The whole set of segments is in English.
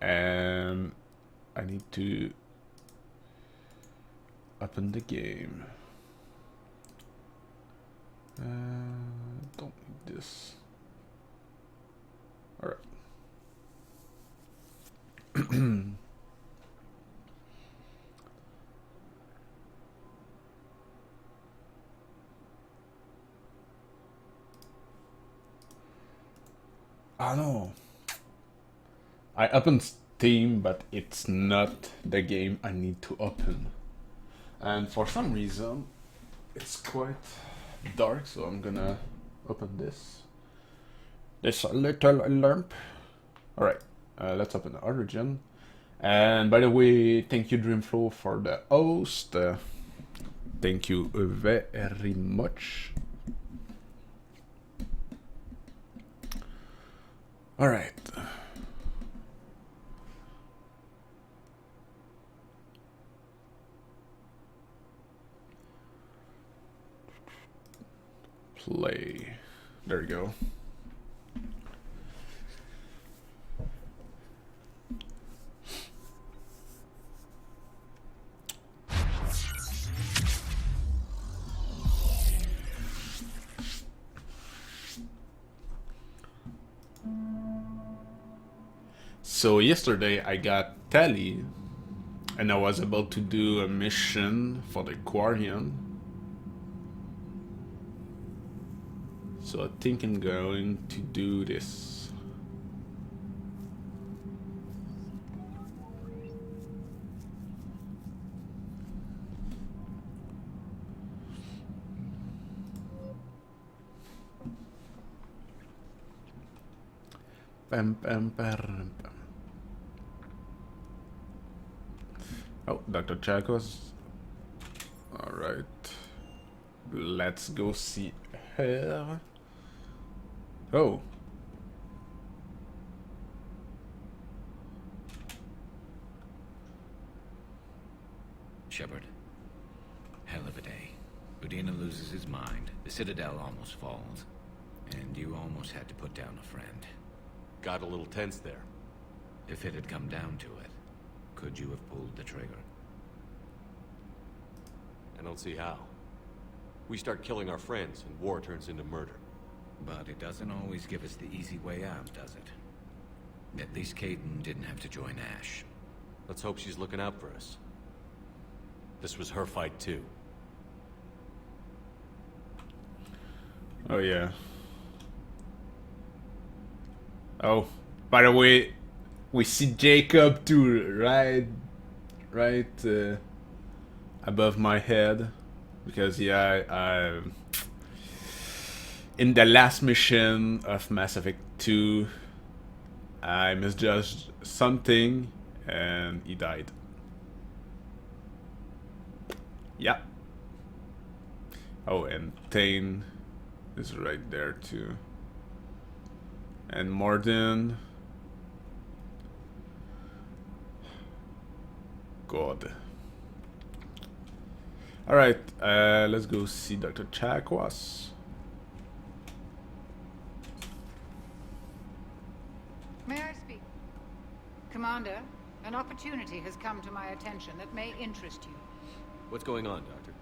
And I need to open the game. Don't need this. All right. Ah no, I opened Steam, but it's not the game I need to open. And for some reason, it's quite dark, so I'm gonna open this. This little lamp. Alright, let's open the Origin. And by the way, thank you Dreamflow for the host. Thank you very much. Alright. Play. There you go. So yesterday I got Tally and I was about to do a mission for the Quarian. So I think I'm going to do this. Pam, pam, pam, pam. Oh, Dr. Chacos. Alright. Let's go see her. Oh. Shepard. Hell of a day. Udina loses his mind, the Citadel almost falls, and you almost had to put down a friend. Got a little tense there. If it had come down to it, could you have pulled the trigger? I don't see how. We start killing our friends, and war turns into murder. But it doesn't always give us the easy way out, does it? At least Kaidan didn't have to join Ash. Let's hope she's looking out for us. This was her fight, too. Oh, yeah. Oh, by the way, we see Jacob too, right above my head. Because, yeah, in the last mission of Mass Effect 2, I misjudged something and he died. Yeah. Oh, and Thane is right there too. And Mordin. God. Alright, let's go see Dr. Chakwas. May I speak? Commander, an opportunity has come to my attention that may interest you. What's going on, Doctor?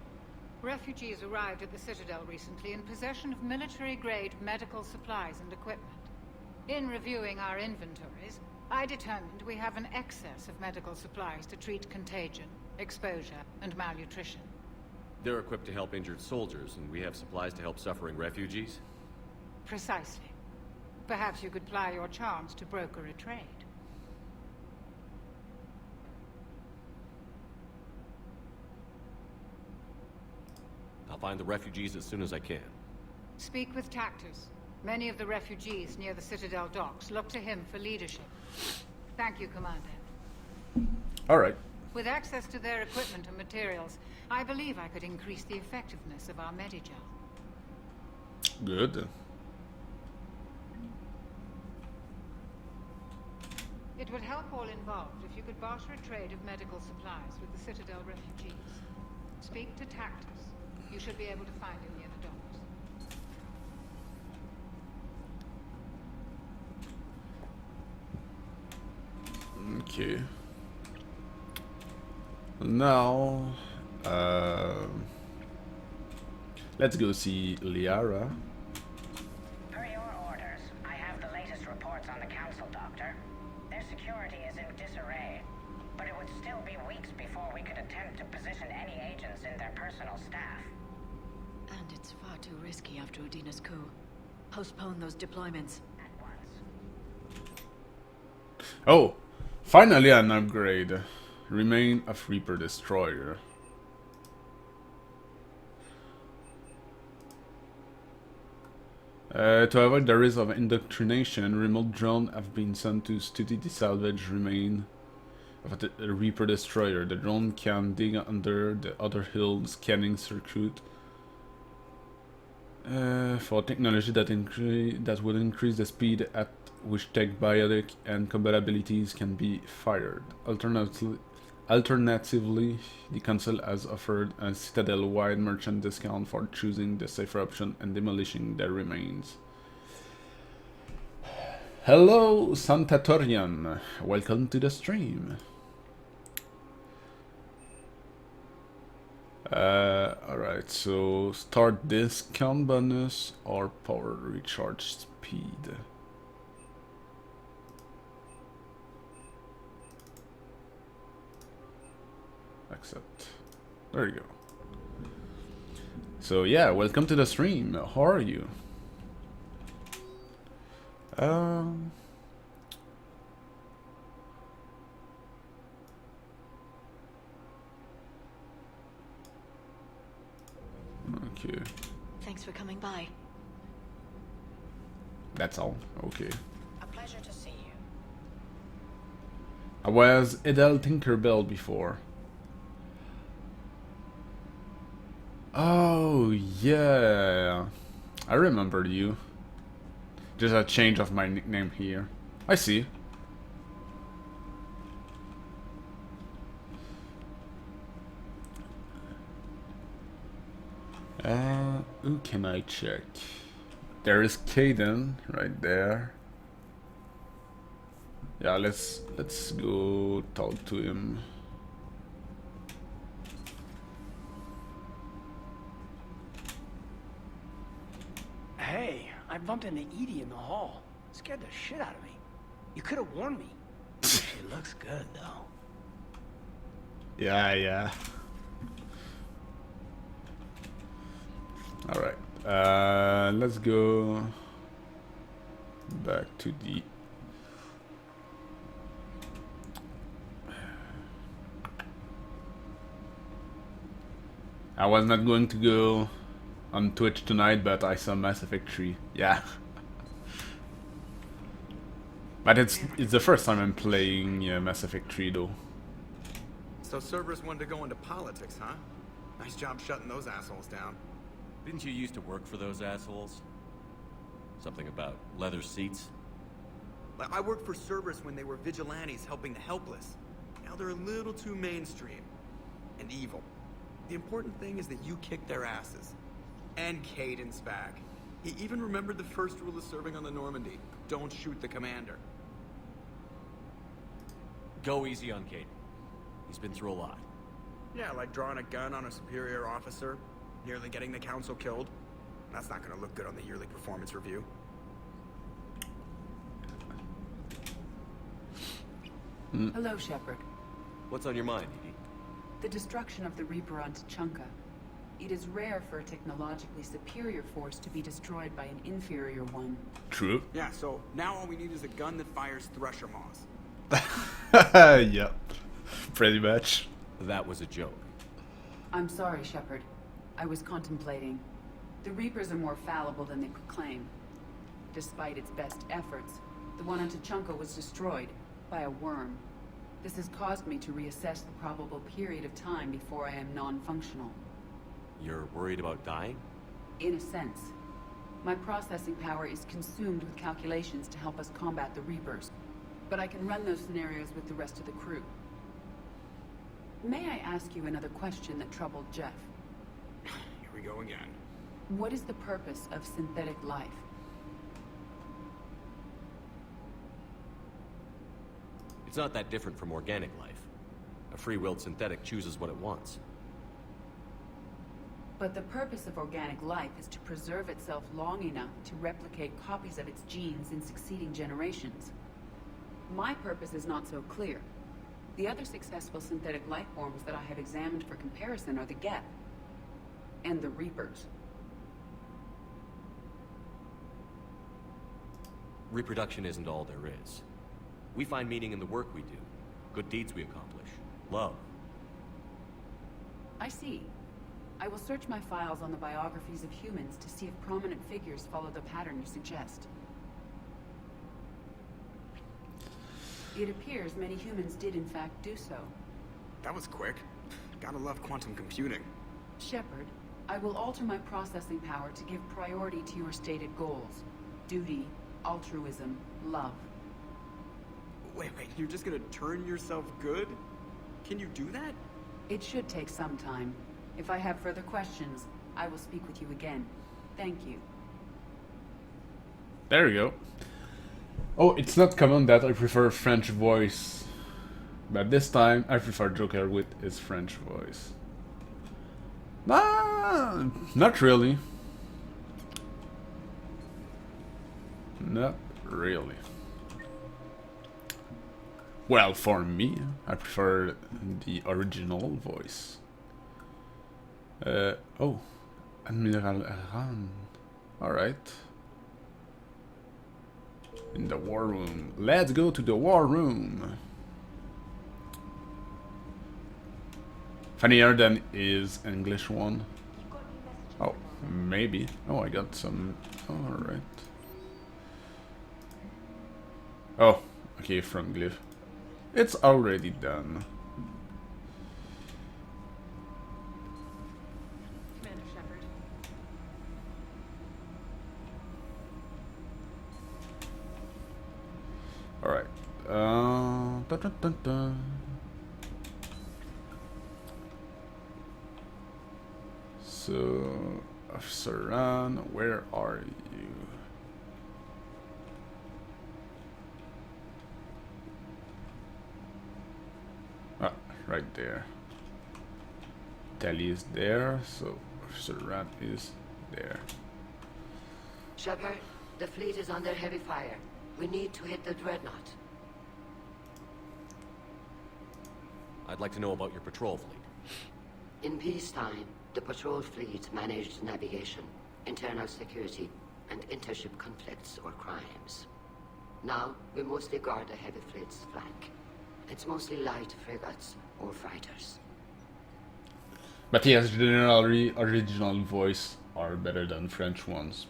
Refugees arrived at the Citadel recently in possession of military-grade medical supplies and equipment. In reviewing our inventories, I determined we have an excess of medical supplies to treat contagion, exposure, and malnutrition. They're equipped to help injured soldiers, and we have supplies to help suffering refugees? Precisely. Perhaps you could ply your charms to broker a trade. I'll find the refugees as soon as I can. Speak with Tactus. Many of the refugees near the Citadel docks look to him for leadership. Thank you, Commander. Alright. With access to their equipment and materials, I believe I could increase the effectiveness of our Medigel. Good. It would help all involved if you could barter a trade of medical supplies with the Citadel refugees. Speak to Tactus. You should be able to find him near the docks. Okay. Now, let's go see Liara. Per your orders, I have the latest reports on the Council, Doctor. Their security is in disarray, but it would still be weeks before we could attempt to position any agents in their personal staff. And it's far too risky after Udina's coup. Postpone those deployments. At once. Oh, finally an upgrade. Remain of Reaper Destroyer. To avoid the risk of indoctrination, remote drones have been sent to study the salvage remain of the Reaper Destroyer. The drone can dig under the other hill, scanning circuit for technology that will increase the speed at which tech, biotic, and combat abilities can be fired. Alternatively, the Council has offered a Citadel-wide merchant discount for choosing the safer option and demolishing the remains. Hello, Santatorian. Welcome to the stream. Alright, so start discount bonus or power recharge speed. Accept. There you go. So yeah, welcome to the stream. How are you? Okay. Thanks for coming by. That's all. Okay. A pleasure to see you. I was Edel Tinkerbell before. Oh, yeah. I remember you. Just a change of my nickname here. I see. Who can I check? There is Caden right there. Yeah, let's go talk to him. Hey, I bumped into Edie in the hall. Scared the shit out of me. You could have warned me. She looks good, though. Yeah. Alright. Let's go back to the... I was not going to go on Twitch tonight, but I saw Mass Effect 3. Yeah. But it's the first time I'm playing Mass Effect 3 though. So Cerberus wanted to go into politics, huh? Nice job shutting those assholes down. Didn't you used to work for those assholes? Something about leather seats? I worked for Cerberus when they were vigilantes helping the helpless. Now they're a little too mainstream. And evil. The important thing is that you kicked their asses. And Caden's back. He even remembered the first rule of serving on the Normandy. Don't shoot the commander. Go easy on Caden. He's been through a lot. Yeah, like drawing a gun on a superior officer, nearly getting the council killed. That's not gonna look good on the yearly performance review. Hello, Shepard. What's on your mind, Edie? The destruction of the Reaper on Tuchanka. It is rare for a technologically superior force to be destroyed by an inferior one. True. Yeah, so now all we need is a gun that fires Thresher Maws. Yep. Pretty much. That was a joke. I'm sorry, Shepard. I was contemplating. The Reapers are more fallible than they proclaim. Despite its best efforts, the one on Tuchanka was destroyed by a worm. This has caused me to reassess the probable period of time before I am non-functional. You're worried about dying? In a sense. My processing power is consumed with calculations to help us combat the Reapers. But I can run those scenarios with the rest of the crew. May I ask you another question that troubled Jeff? Here we go again. What is the purpose of synthetic life? It's not that different from organic life. A free-willed synthetic chooses what it wants. But the purpose of organic life is to preserve itself long enough to replicate copies of its genes in succeeding generations. My purpose is not so clear. The other successful synthetic life forms that I have examined for comparison are the Geth and the Reapers. Reproduction isn't all there is. We find meaning in the work we do, good deeds we accomplish, love. I see. I will search my files on the biographies of humans to see if prominent figures follow the pattern you suggest. It appears many humans did in fact do so. That was quick. Gotta love quantum computing. Shepard, I will alter my processing power to give priority to your stated goals. Duty, altruism, love. Wait, you're just gonna turn yourself good? Can you do that? It should take some time. If I have further questions, I will speak with you again. Thank you. There you go. Oh, it's not common that I prefer French voice. But this time, I prefer Joker with his French voice. Nah, not really. Not really. Well, for me, I prefer the original voice. Oh, Admiral Aran. Alright. In the war room. Let's go to the war room. Funnier than his English one. Oh, maybe. Oh, I got some. Alright. Oh, okay, from Glyph. It's already done. Commander Shepard. Alright. Dun, dun, dun, dun. So, Officer Ran, where are you? Ah, right there. Tally is there, so Officer Ran is there. Shepard, the fleet is under heavy fire. We need to hit the Dreadnought. I'd like to know about your patrol fleet. In peacetime, the patrol fleet managed navigation, internal security, and intership conflicts or crimes. Now, we mostly guard the heavy fleet's flank. It's mostly light frigates or fighters. But yes, generally original voice are better than French ones.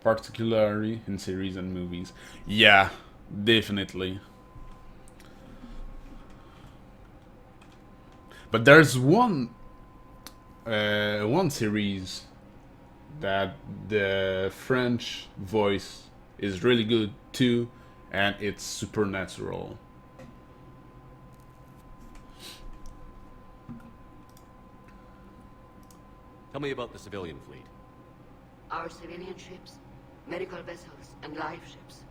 Particularly in series and movies. Yeah, definitely. But there's one series that the French voice is really good too, and it's Supernatural. Tell me about the civilian fleet. Our civilian ships, medical vessels, and live ships.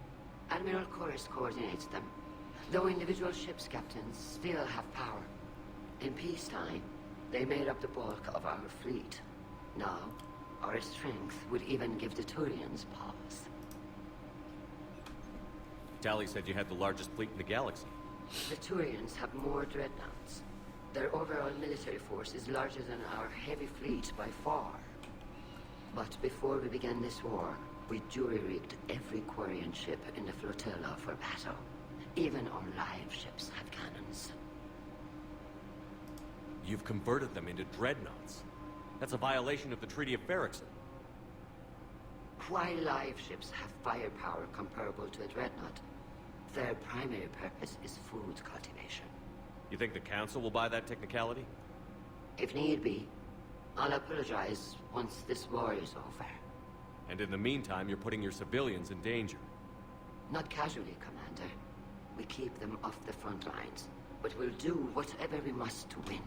Admiral Corus coordinates them, though individual ships' captains still have power. In peacetime, they made up the bulk of our fleet. Now, our strength would even give the Turians pause. Tally said you had the largest fleet in the galaxy. The Turians have more dreadnoughts. Their overall military force is larger than our heavy fleet by far. But before we began this war, we jury-rigged every Quarian ship in the flotilla for battle. Even our live ships had cannons. You've converted them into dreadnoughts. That's a violation of the Treaty of Ferrixon. While live ships have firepower comparable to a dreadnought, their primary purpose is food cultivation. You think the Council will buy that technicality? If need be, I'll apologize once this war is over. And in the meantime, you're putting your civilians in danger. Not casually, Commander. We keep them off the front lines, but we'll do whatever we must to win.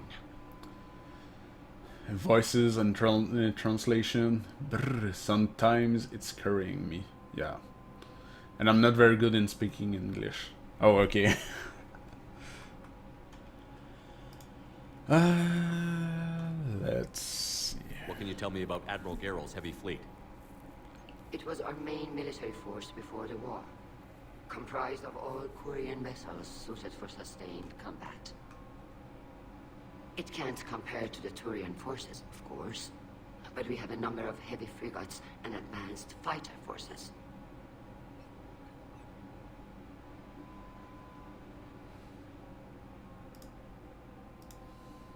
Voices and translation. Brr, sometimes it's scurrying me. Yeah. And I'm not very good in speaking English. Oh, okay. Let's see. What can you tell me about Admiral Garrel's heavy fleet? It was our main military force before the war, comprised of all Quarian vessels suited for sustained combat. It can't compare to the Turian forces, of course, but we have a number of heavy frigates and advanced fighter forces.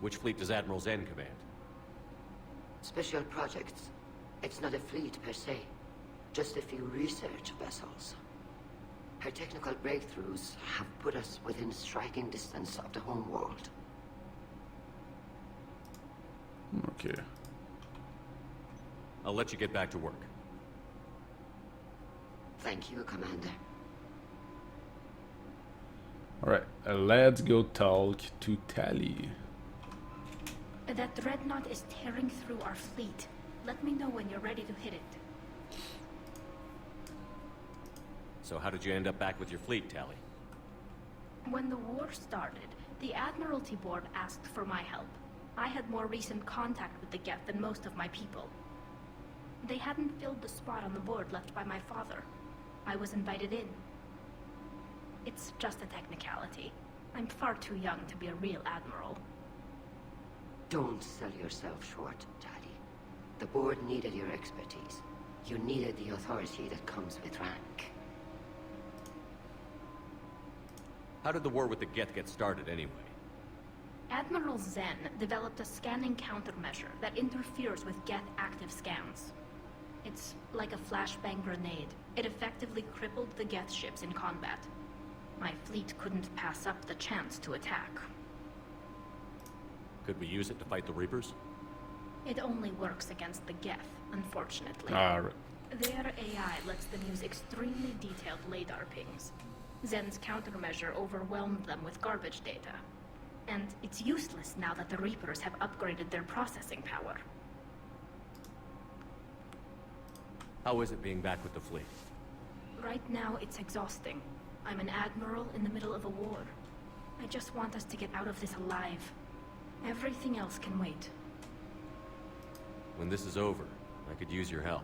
Which fleet does Admiral Zen command? Special projects. It's not a fleet per se, just a few research vessels. Her technical breakthroughs have put us within striking distance of the home world. Okay. I'll let you get back to work. Thank you, Commander. Alright, let's go talk to Tali. That dreadnought is tearing through our fleet. Let me know when you're ready to hit it. So how did you end up back with your fleet, Tali? When the war started, the Admiralty Board asked for my help. I had more recent contact with the Geth than most of my people. They hadn't filled the spot on the board left by my father. I was invited in. It's just a technicality. I'm far too young to be a real admiral. Don't sell yourself short, Daddy. The board needed your expertise. You needed the authority that comes with rank. How did the war with the Geth get started anyway? Admiral Zen developed a scanning countermeasure that interferes with Geth active scans. It's like a flashbang grenade. It effectively crippled the Geth ships in combat. My fleet couldn't pass up the chance to attack. Could we use it to fight the Reapers? It only works against the Geth, unfortunately. Alright. Their AI lets them use extremely detailed LADAR pings. Zen's countermeasure overwhelmed them with garbage data. And it's useless now that the Reapers have upgraded their processing power. How is it being back with the fleet? Right now, it's exhausting. I'm an admiral in the middle of a war. I just want us to get out of this alive. Everything else can wait. When this is over, I could use your help.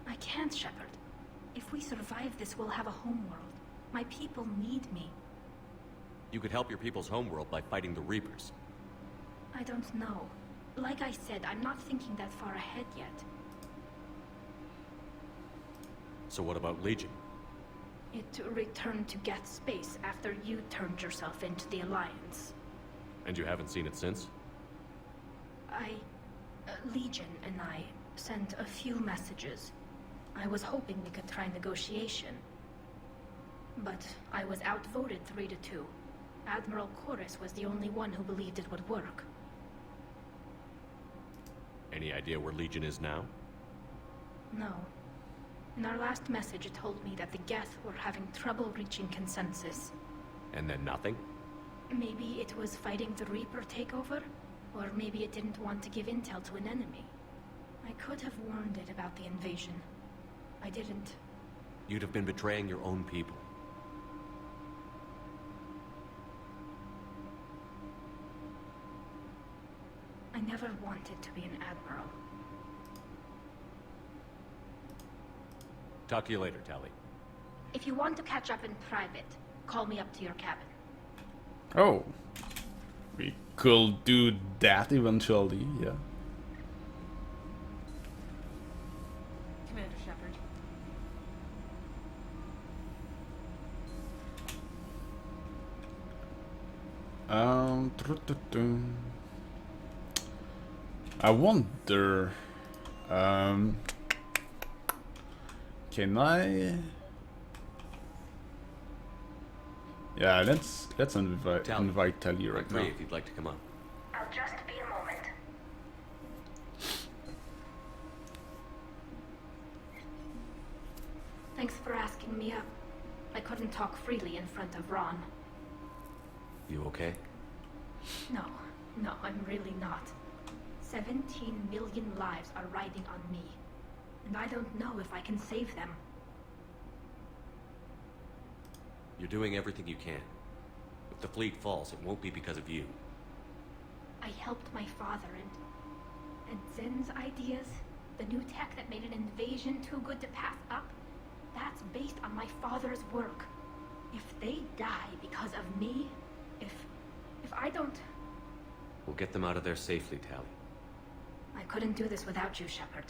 I can't, Shepard. If we survive this, we'll have a homeworld. My people need me. You could help your people's homeworld by fighting the Reapers. I don't know. Like I said, I'm not thinking that far ahead yet. So what about Legion? It returned to Geth space after you turned yourself into the Alliance. And you haven't seen it since? Legion and I sent a few messages. I was hoping we could try negotiation. But I was outvoted 3-2. Admiral Chorus was the only one who believed it would work. Any idea where Legion is now? No. In our last message, it told me that the Geth were having trouble reaching consensus. And then nothing? Maybe it was fighting the Reaper takeover? Or maybe it didn't want to give intel to an enemy. I could have warned it about the invasion. I didn't. You'd have been betraying your own people. I never wanted to be an admiral. Talk to you later, Tali. If you want to catch up in private, call me up to your cabin. Oh. We could do that eventually, yeah. Commander Shepard. I wonder, can I? Yeah, let's invite Tali right Free now. if you'd like to come up. I'll just be a moment. Thanks for asking me up. I couldn't talk freely in front of Ron. You okay? No, I'm really not. 17 million lives are riding on me. And I don't know if I can save them. You're doing everything you can. If the fleet falls, it won't be because of you. I helped my father and Zen's ideas, the new tech that made an invasion too good to pass up, that's based on my father's work. If they die because of me, if I don't... We'll get them out of there safely, Tali. I couldn't do this without you, Shepard.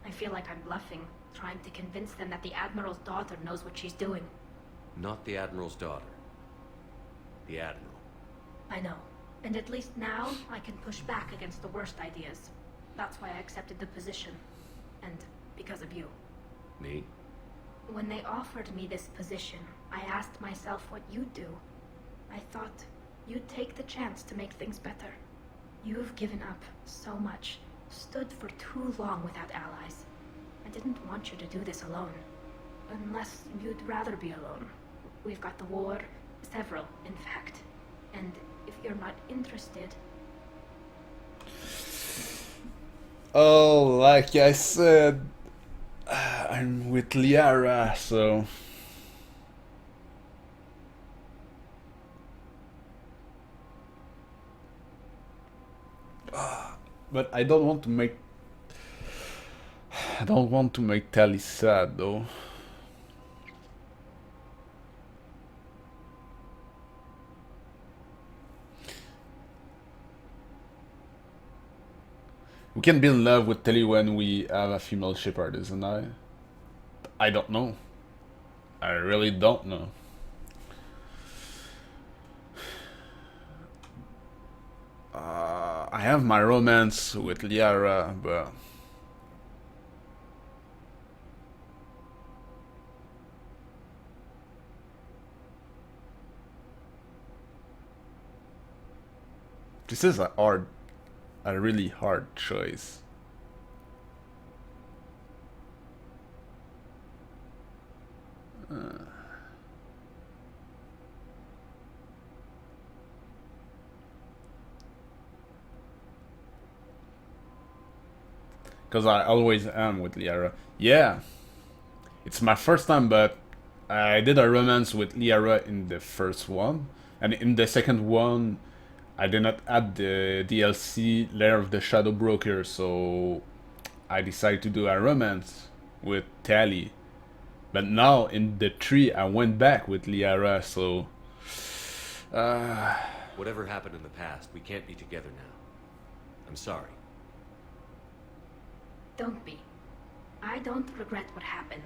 I feel like I'm bluffing, trying to convince them that the Admiral's daughter knows what she's doing. Not the Admiral's daughter. The Admiral. I know. And at least now, I can push back against the worst ideas. That's why I accepted the position. And because of you. Me? When they offered me this position, I asked myself what you'd do. I thought you'd take the chance to make things better. You've given up so much, stood for too long without allies. I didn't want you to do this alone. Unless you'd rather be alone. We've got the war, several, in fact. And if you're not interested... Oh, like I said, I'm with Liara, so... But I don't want to make... I don't want to make Tali sad, though. We can be in love with Tali when we have a female Shepard, isn't I? I don't know. I really don't know. I have my romance with Liara, but... This is a really hard choice. Because I always am with Liara. Yeah, it's my first time, but I did a romance with Liara in the first one, and in the second one, I did not add the DLC Lair of the Shadow Broker, so I decided to do a romance with Tali. But now in the 3, I went back with Liara, so... Whatever happened in the past, we can't be together now. I'm sorry. Don't be. I don't regret what happened.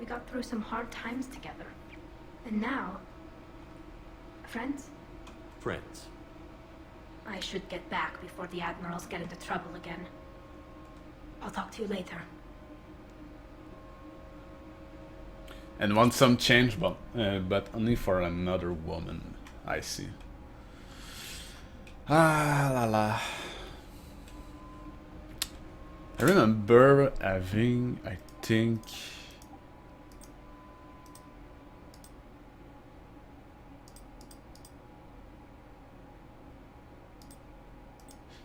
We got through some hard times together. And now... Friends? Friends. I should get back before the Admirals get into trouble again. I'll talk to you later. And want some change, but only for another woman. I see. Ah la la. I remember having, I think...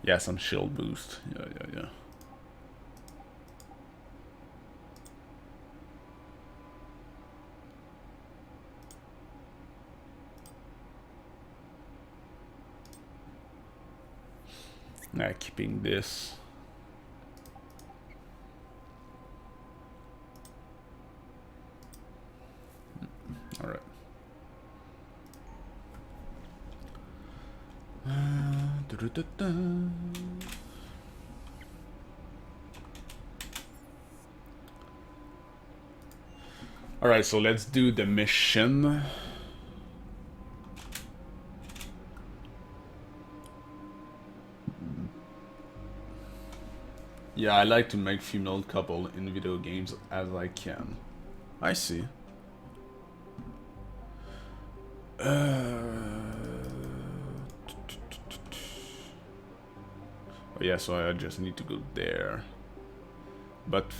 Yeah, some shield boost. Yeah. Now keeping this. All right. All right, so let's do the mission. Yeah, I like to make female couple in video games as I can. I see. Oh yeah, so I just need to go there. But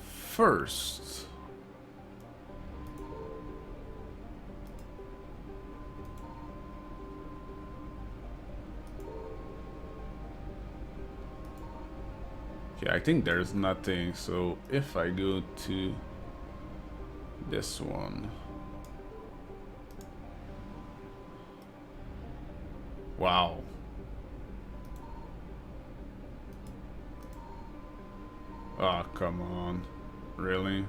first... Okay, I think there's nothing, so if I go to this one... Wow, Oh, come on. Really?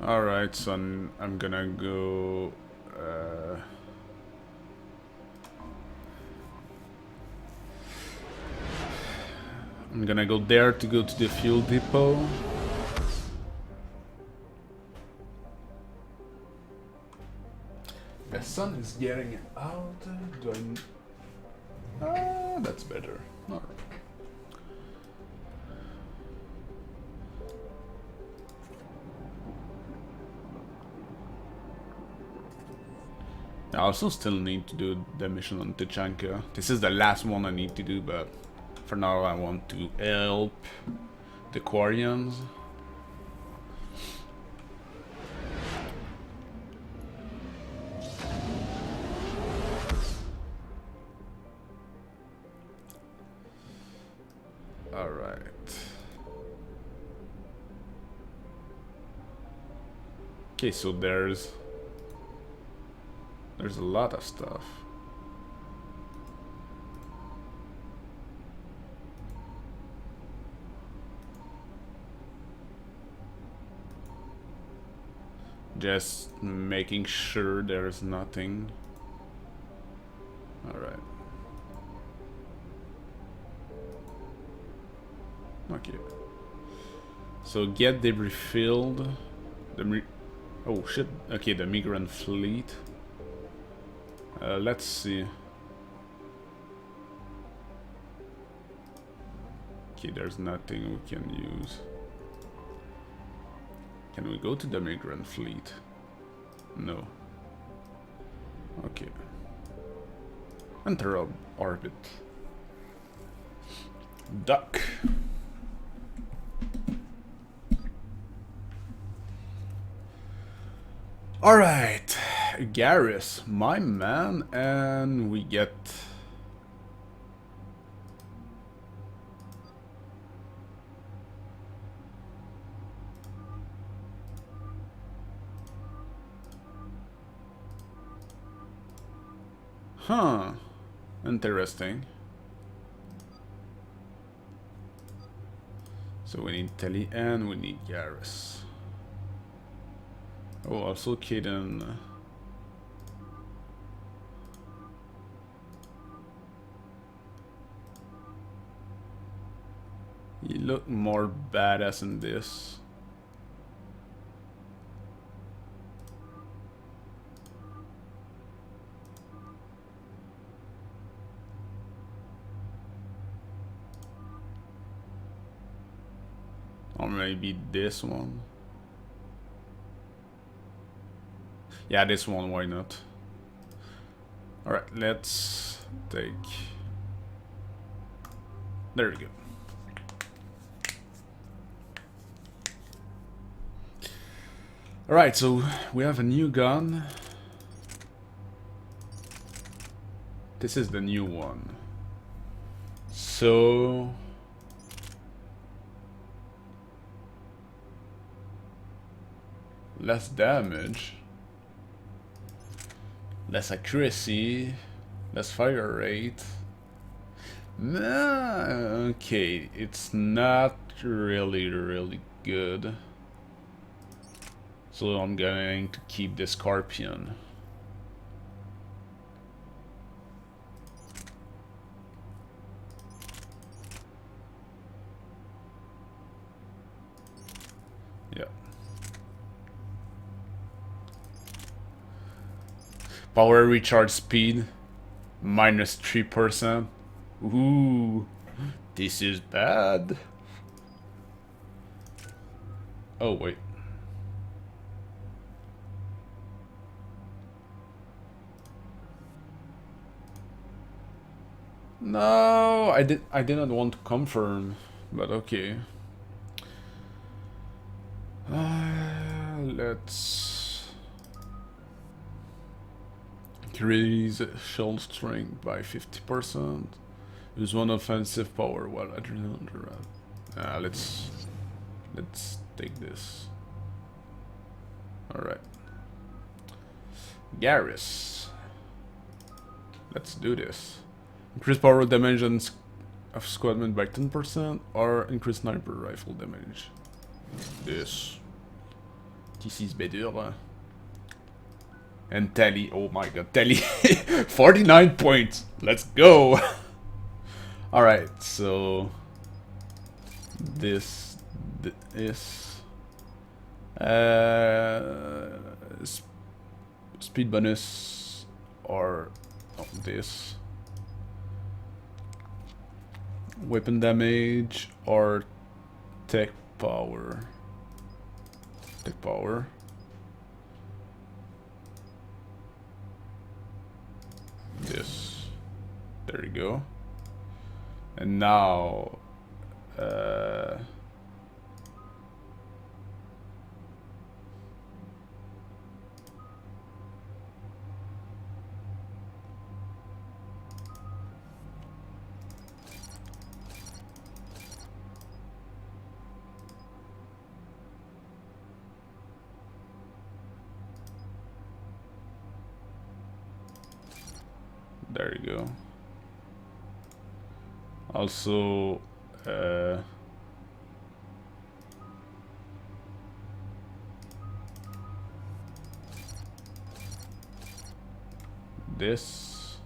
Alright, so I'm gonna go... I'm gonna go there to go to the fuel depot. The sun is getting out. Do I... Ah, that's better. Alright. I also still need to do the mission on Tachanka. This is the last one I need to do, but for now I want to help the Quarians. Alright. Okay, so there's a lot of stuff. Just making sure there's nothing. Alright. Okay. So get debris filled. Oh shit. Okay, the migrant fleet. Let's see. Okay, there's nothing we can use. Can we go to the migrant fleet? No. Okay. Enter orbit. Duck. Alright. Garrus, my man, and we get... Huh. Interesting. So we need Telly and we need Garrus. Oh, also Kaden. You look more badass in this. Or maybe this one. Yeah, this one, why not? Alright, let's take... There we go. Alright, so we have a new gun. This is the new one. So... less damage. Less accuracy. Less fire rate. Okay, it's not really good. So I'm going to keep the Scorpion. Yeah. Power recharge speed -3%. Ooh, this is bad. Oh wait. No, I didn't want to confirm, but okay. Let's increase shell strength by 50%. Use one offensive power while adrenaline. Let's take this. All right, Garrus. Let's do this. Increase power damage and of squadman by 10%, or increase sniper rifle damage. This. This is better. And Tally, oh my god, Tally, 49 points. Let's go. All right, so this is speed bonus or this. Weapon damage or tech power. Tech power. This. There you go. And now there you go. Also, this.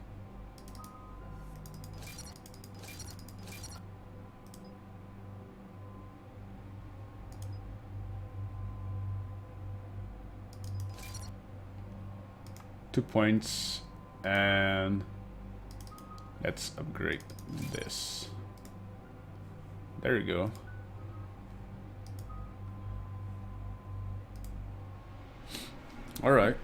Two points, and let's upgrade this. There you go. All right.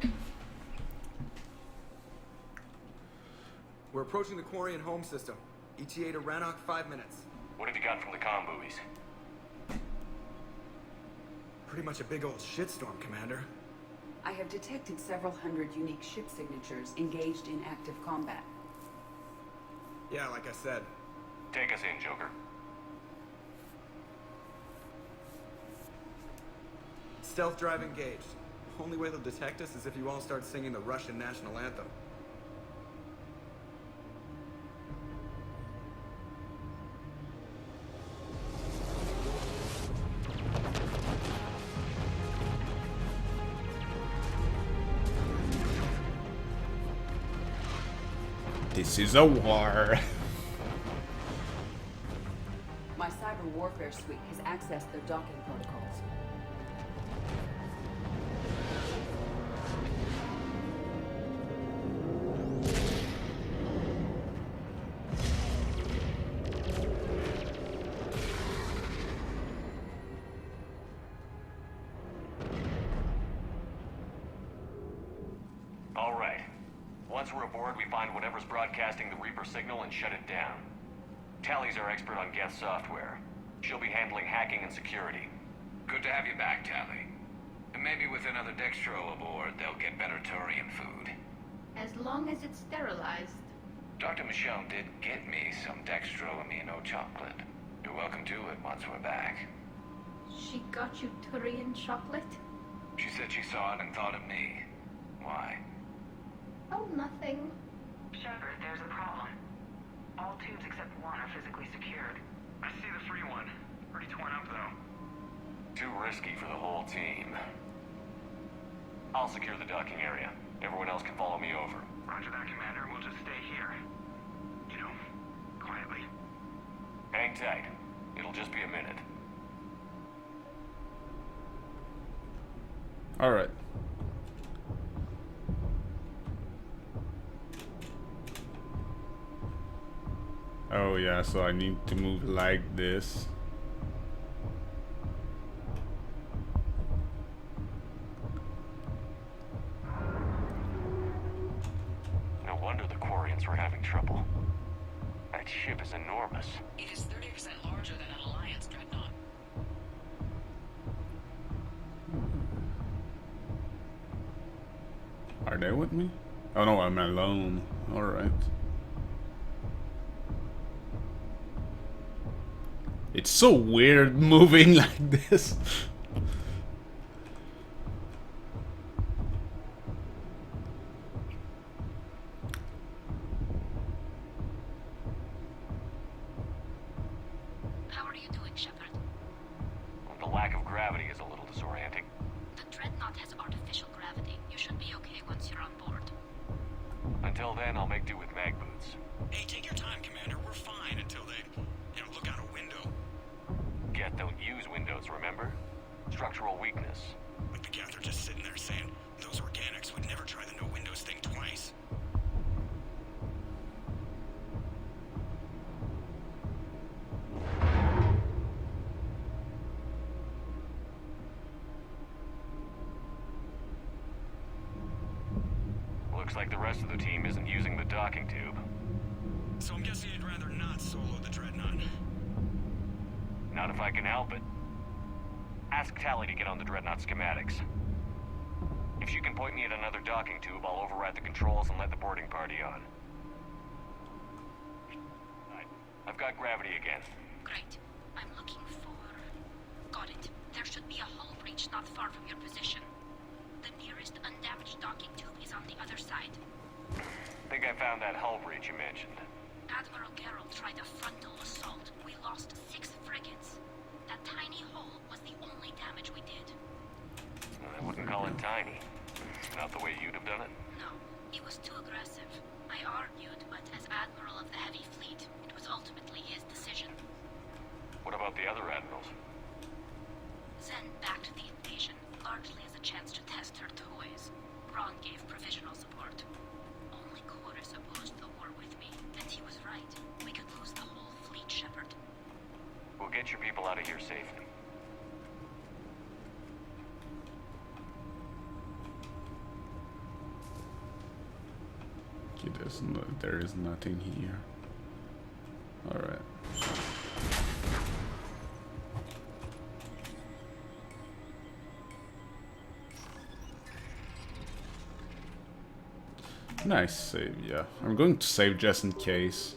We're approaching the Quarian home system. ETA to Rannoch, 5 minutes. What have you got from the comm buoys? Pretty much a big old shitstorm, Commander. I have detected several hundred unique ship signatures engaged in active combat. Yeah, like I said. Take us in, Joker. Stealth drive engaged. Only way they'll detect us is if you all start singing the Russian national anthem. This is a war. My cyber warfare suite has accessed their docking protocols. All right. Once we're aboard, we find whatever's broadcasting the Reaper signal and shut it down. Tally's our expert on Geth software. She'll be handling hacking and security. Good to have you back, Tally. And maybe with another Dextro aboard, they'll get better Turian food. As long as it's sterilized. Dr. Michonne did get me some Dextro Amino chocolate. You're welcome to it once we're back. She got you Turian chocolate? She said she saw it and thought of me. Why? Oh, nothing. Shepard, there's a problem. All tubes except one are physically secured. I see the free one. Pretty torn up, though. Too risky for the whole team. I'll secure the docking area. Everyone else can follow me over. Roger that, Commander. We'll just stay here. You know, quietly. Hang tight. It'll just be a minute. All right. Oh yeah, so I need to move like this. No wonder the Quarians were having trouble. That ship is enormous. It is 30% larger than an Alliance dreadnought. Are they with me? Oh no, I'm alone. All right. It's so weird moving like this. How are you doing, Shepard? The lack of gravity is a little disorienting. The Dreadnought has artificial gravity. You should be okay once you're on board. Until then, I'll make do with mag boots. Hey, take your time, Commander. We're fine until they, look out a window. Geth don't use windows, remember? Structural weakness. Like the Geth are just sitting there saying, those organics would never try the no windows thing twice. Looks like the rest of the team isn't using the docking tube. So I'm guessing you'd rather not solo the Dreadnought. Not if I can help it. Ask Tali to get on the Dreadnought schematics. If she can point me at another docking tube, I'll override the controls and let the boarding party on. I've got gravity again. Great. I'm looking for... Got it. There should be a hull breach not far from your position. The nearest undamaged docking tube is on the other side. Think I found that hull breach you mentioned. Admiral Geralt tried a frontal assault. We lost 6 frigates. That tiny hole was the only damage we did. I wouldn't call it tiny. Not the way you'd have done it. No, he was too aggressive. I argued, but as Admiral of the Heavy Fleet, it was ultimately his decision. What about the other admirals? Zen backed the invasion, largely as a chance to test her toys. Ron gave provisional support. Only Chorus opposed the war with me, and he was right. We could lose the whole fleet, Shepard. We'll get your people out of here safely. Okay, there is nothing here. Alright. Nice save, yeah. I'm going to save just in case.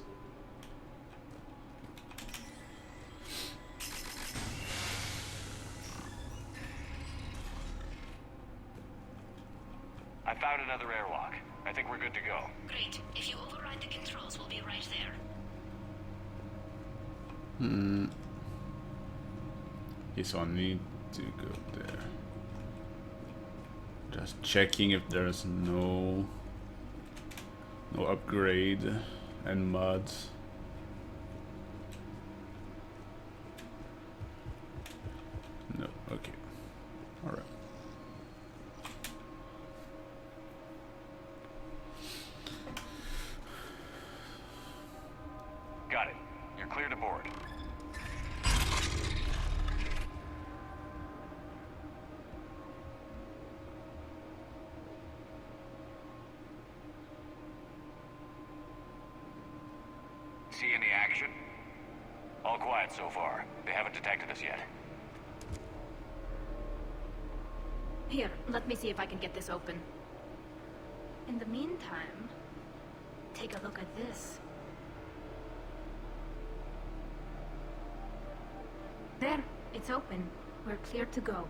I found another airlock. I think we're good to go. Great. If you override the controls, we'll be right there. Okay, so I need to go there. Just checking if there's no upgrade and mods. No, okay. Alright. Got it. You're clear to board. See any action? All quiet so far. They haven't detected us yet. Here, let me see if I can get this open. In the meantime, take a look at this. There, it's open. We're clear to go.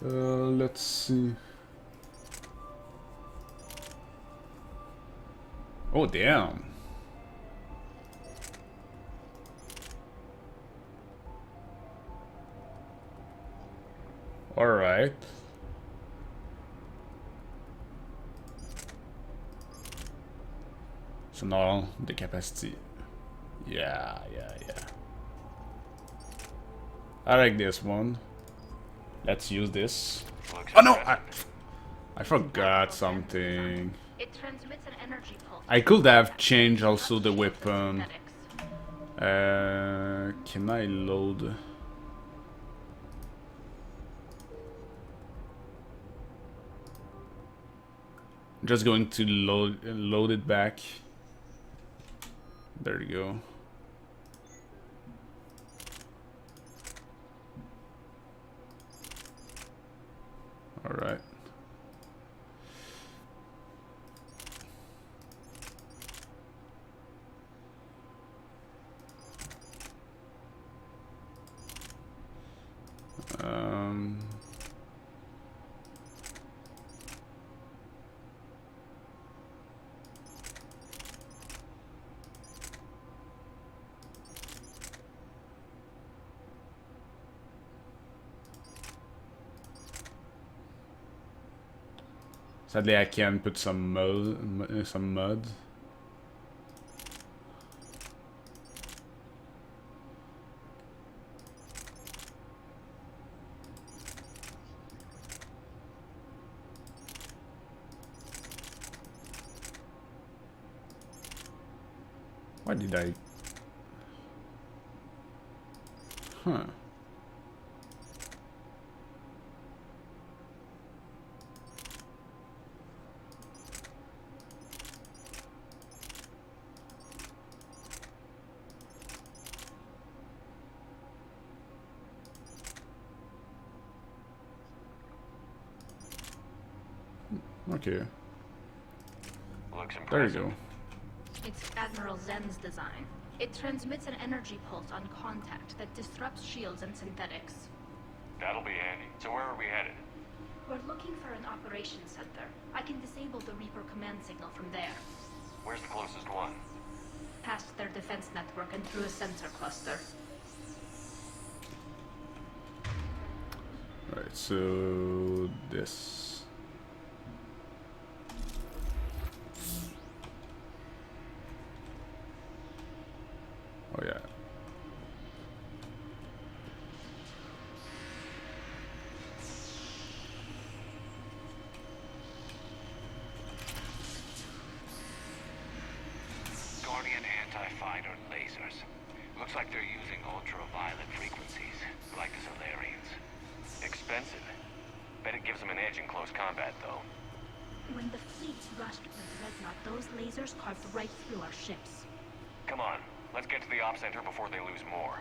Let's see. Oh, damn. All right. So now the capacity. Yeah. I like this one. Let's use this. Oh no! I forgot something. It transmits an energy pulse. I could have changed also the weapon. Can I load? I'm just going to load it back. There you go. All right. Sadly, I can put some mud. Why did I? Huh. Okay. Looks impressive. There you go. It's Admiral Zen's design. It transmits an energy pulse on contact that disrupts shields and synthetics. That'll be handy. So where are we headed? We're looking for an operations center. I can disable the Reaper command signal from there. Where's the closest one? Past their defense network and through a sensor cluster. Right, so this. Oh yeah. Guardian anti-fighter lasers. Looks like they're using ultraviolet frequencies, like the Solarians. Expensive. Bet it gives them an edge in close combat, though. When the fleet rushed the Dreadnought, those lasers carved right through our ships. Come on, let's get to the op center before they lose more.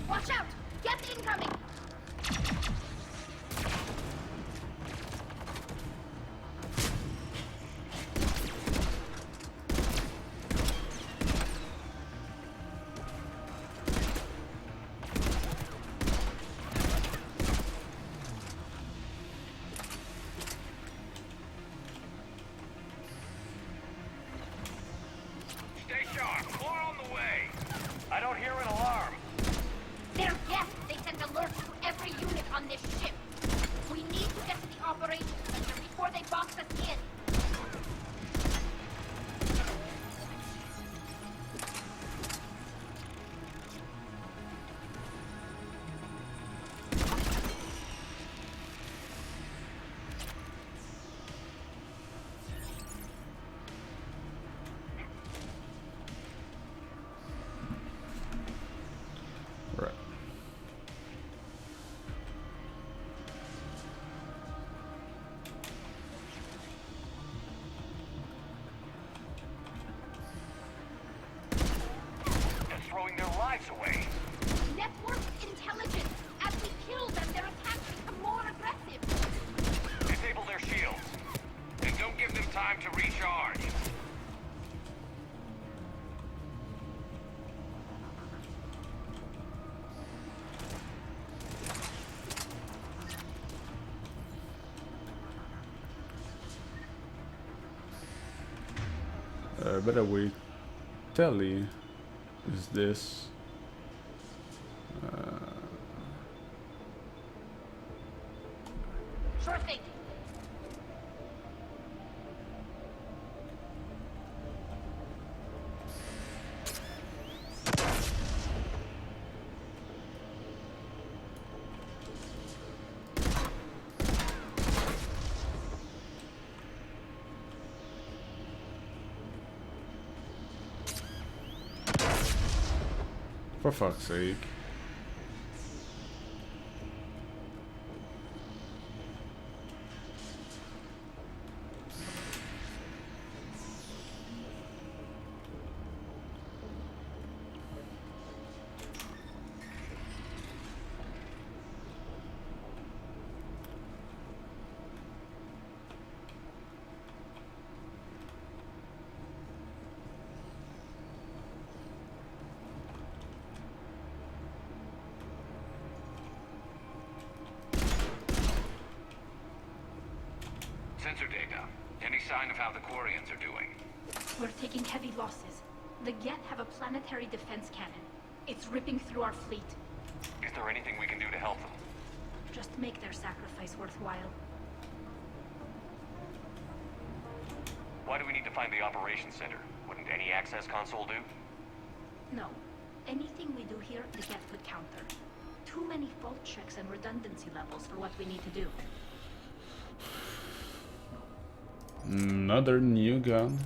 Watch out! Get incoming! Stay sharp, more on the way. I don't hear an alarm. They're guests! They sent alerts to every unit on this ship! We need to get to the operations center before they box us in! Right. They're throwing their lives away. Network intelligence! As we kill them, their attacks become more aggressive! Disable their shields. And don't give them time to recharge. Better wait. Telly is this. Sure thing! For fuck's sake. Sensor data. Any sign of how the Quarians are doing? We're taking heavy losses. The Geth have a planetary defense cannon. It's ripping through our fleet. Is there anything we can do to help them? Just make their sacrifice worthwhile. Why do we need to find the operations center? Wouldn't any access console do? No. Anything we do here, the Geth would counter. Too many fault checks and redundancy levels for what we need to do. Another new gun.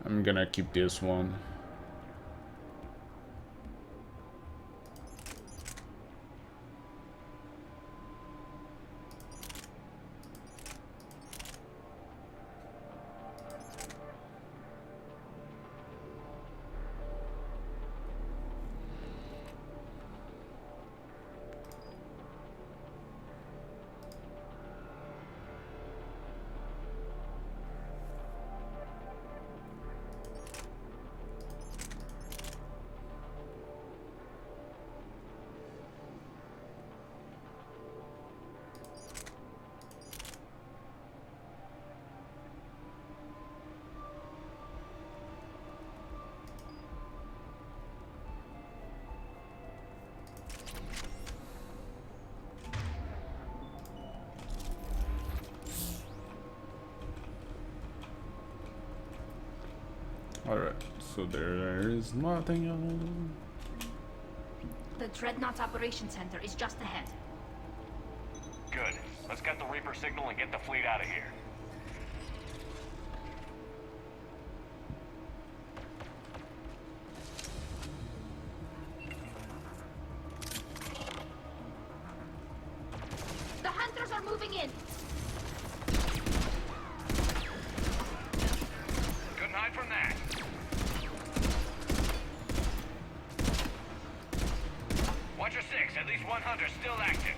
I'm gonna keep this one. Alright, so there is nothing else. The Dreadnought's operation center is just ahead. Good. Let's get the Reaper signal and get the fleet out of here. The Hunters are moving in! Couldn't hide from that. Watch your six. At least one Hunter still active.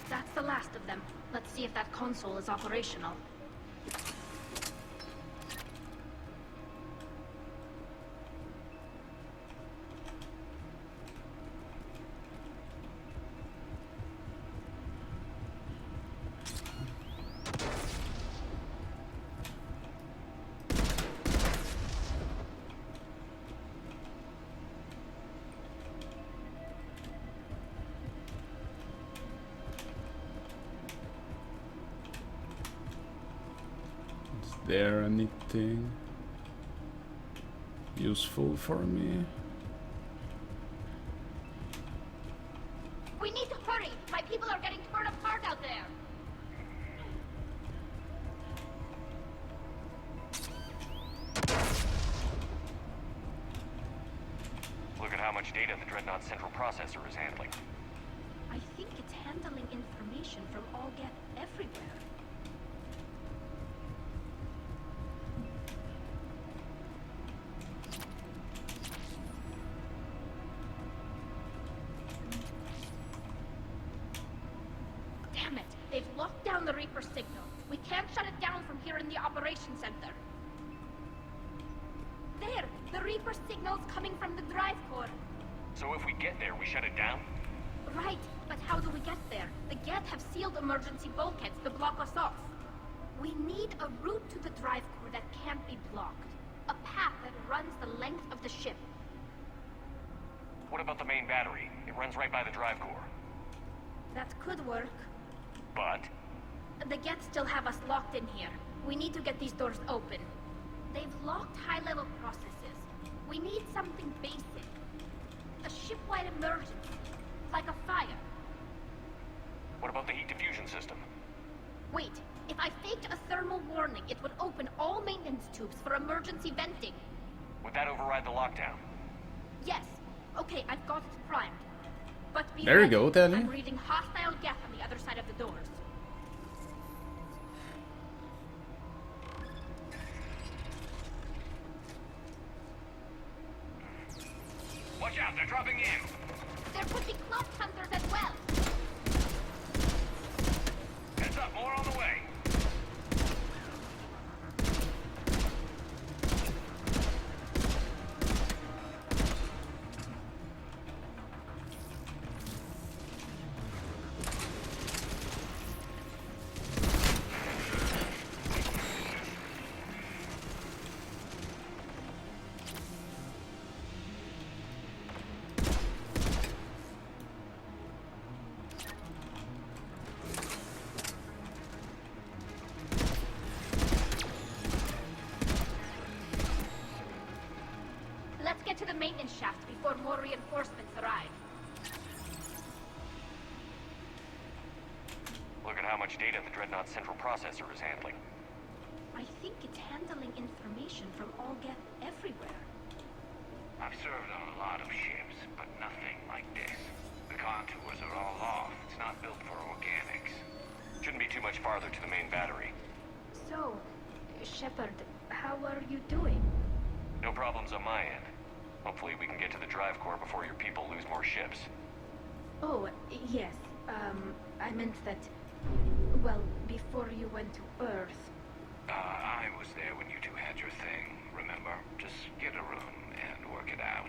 That's the last of them. Let's see if that console is operational. Is there anything useful for me? We need to hurry! My people are getting torn apart out there! Look at how much data the Dreadnought central processor is handling. I think it's handling information from all Geth everywhere. Damn it! They've locked down the Reaper signal. We can't shut it down from here in the operations center. There! The Reaper signal's coming from the drive core. So if we get there, we shut it down? Right, but how do we get there? The Geth have sealed emergency bulkheads to block us off. We need a route to the drive core that can't be blocked. A path that runs the length of the ship. What about the main battery? It runs right by the drive core. That could work. But The Geth still have us locked in here. We need to get these doors open. They've locked high-level processes. We need something basic. A ship-wide emergency. Like a fire. what about the heat diffusion system? Wait, if I faked a thermal warning, it would open all maintenance tubes for emergency venting. Would that override the lockdown? Yes. Okay, I've got it primed. But be There you ready. go, Danny. I'm reading hostile Geth on the other side of the doors. out. They're dropping in. There could be cloak hunters as well. Heads up, more on the way. Let's get to the maintenance shaft before more reinforcements arrive. Look at how much data the Dreadnought Central Processor is handling. I think it's handling information from all Geth everywhere. I've served on a lot of ships, but nothing like this. The contours are all off. It's not built for organics. Shouldn't be too much farther to the main battery. So, Shepard, how are you doing? No problems on my end. Hopefully we can get to the drive core before your people lose more ships. Oh, yes. I meant that... Well, before you went to Earth. I was there when you two had your thing, remember? Just get a room and work it out.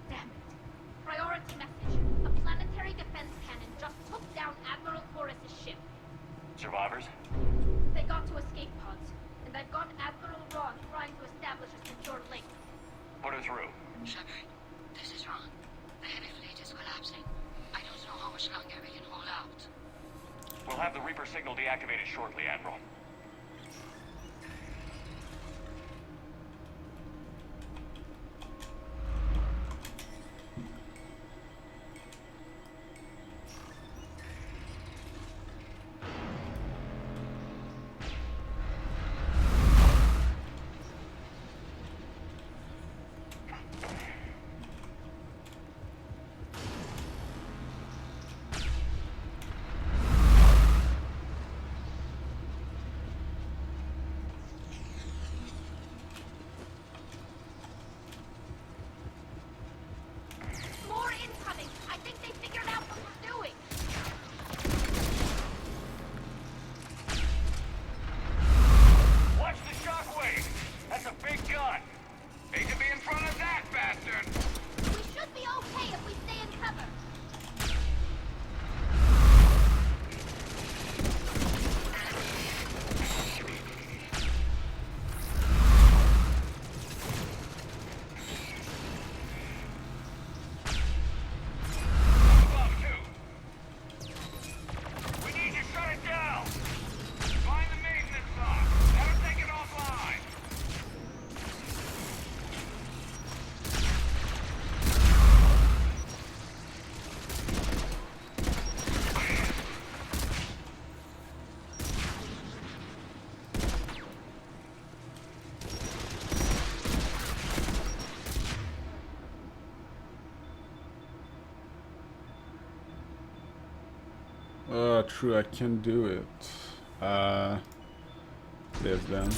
Damn it. Priority message. A planetary defense cannon just took down Admiral Horus's ship. Survivors? They got to escape pods, and I've got Admiral Ron trying to establish a secure link. Put her through. Shepard, this is Ron. The heavy fleet is collapsing. I don't know how much longer we can hold out. We'll have the Reaper signal deactivated shortly, Admiral. More incoming! I think they figured out what we're doing! Watch the shockwave! That's a big gun! Hate to be in front of that bastard! We should be okay if we stay in cover. Above, too. We need to shut it down! Find the maintenance lock! Never take it offline! True, I can do it. There's them.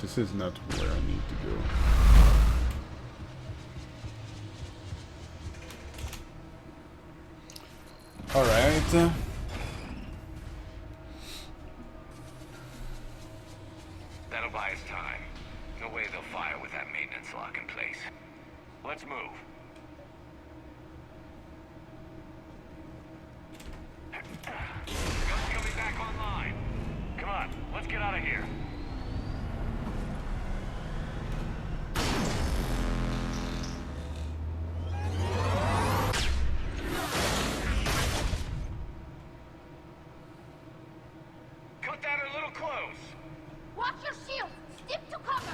this is not where I need to go. Alright. That'll buy us time. No way they'll fire with that maintenance lock in place. Let's move. Gun's coming back online. Come on, let's get out of here. Cut that a little close. Watch your shield! Stick to cover!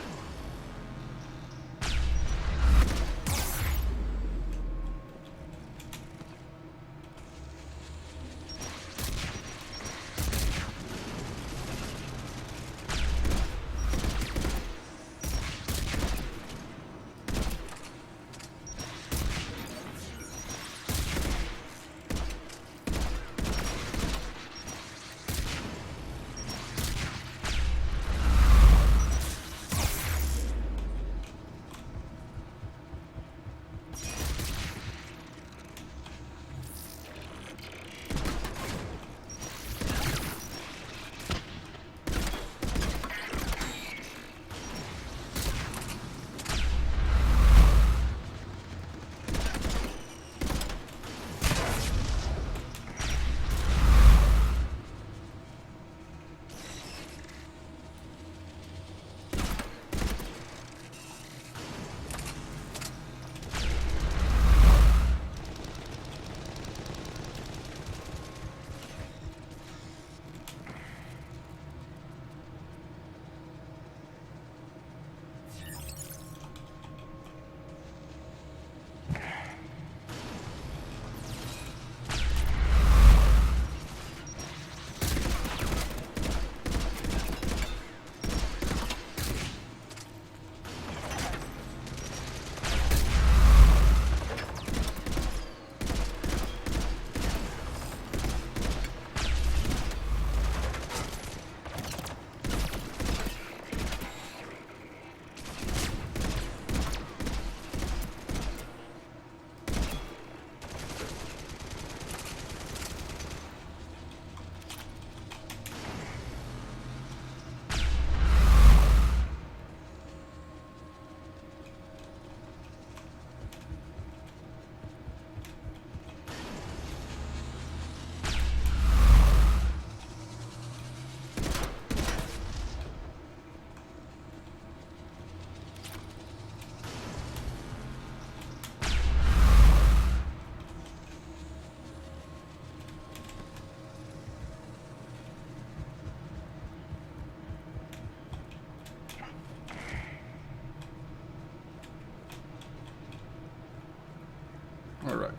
Alright.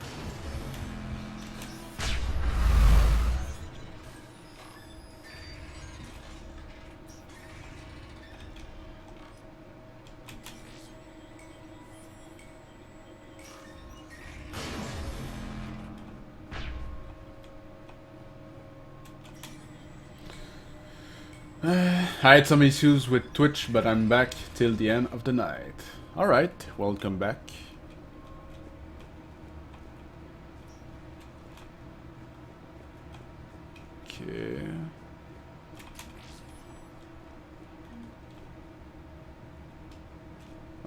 I had some issues with Twitch, but I'm back till the end of the night. Alright, welcome back. Okay.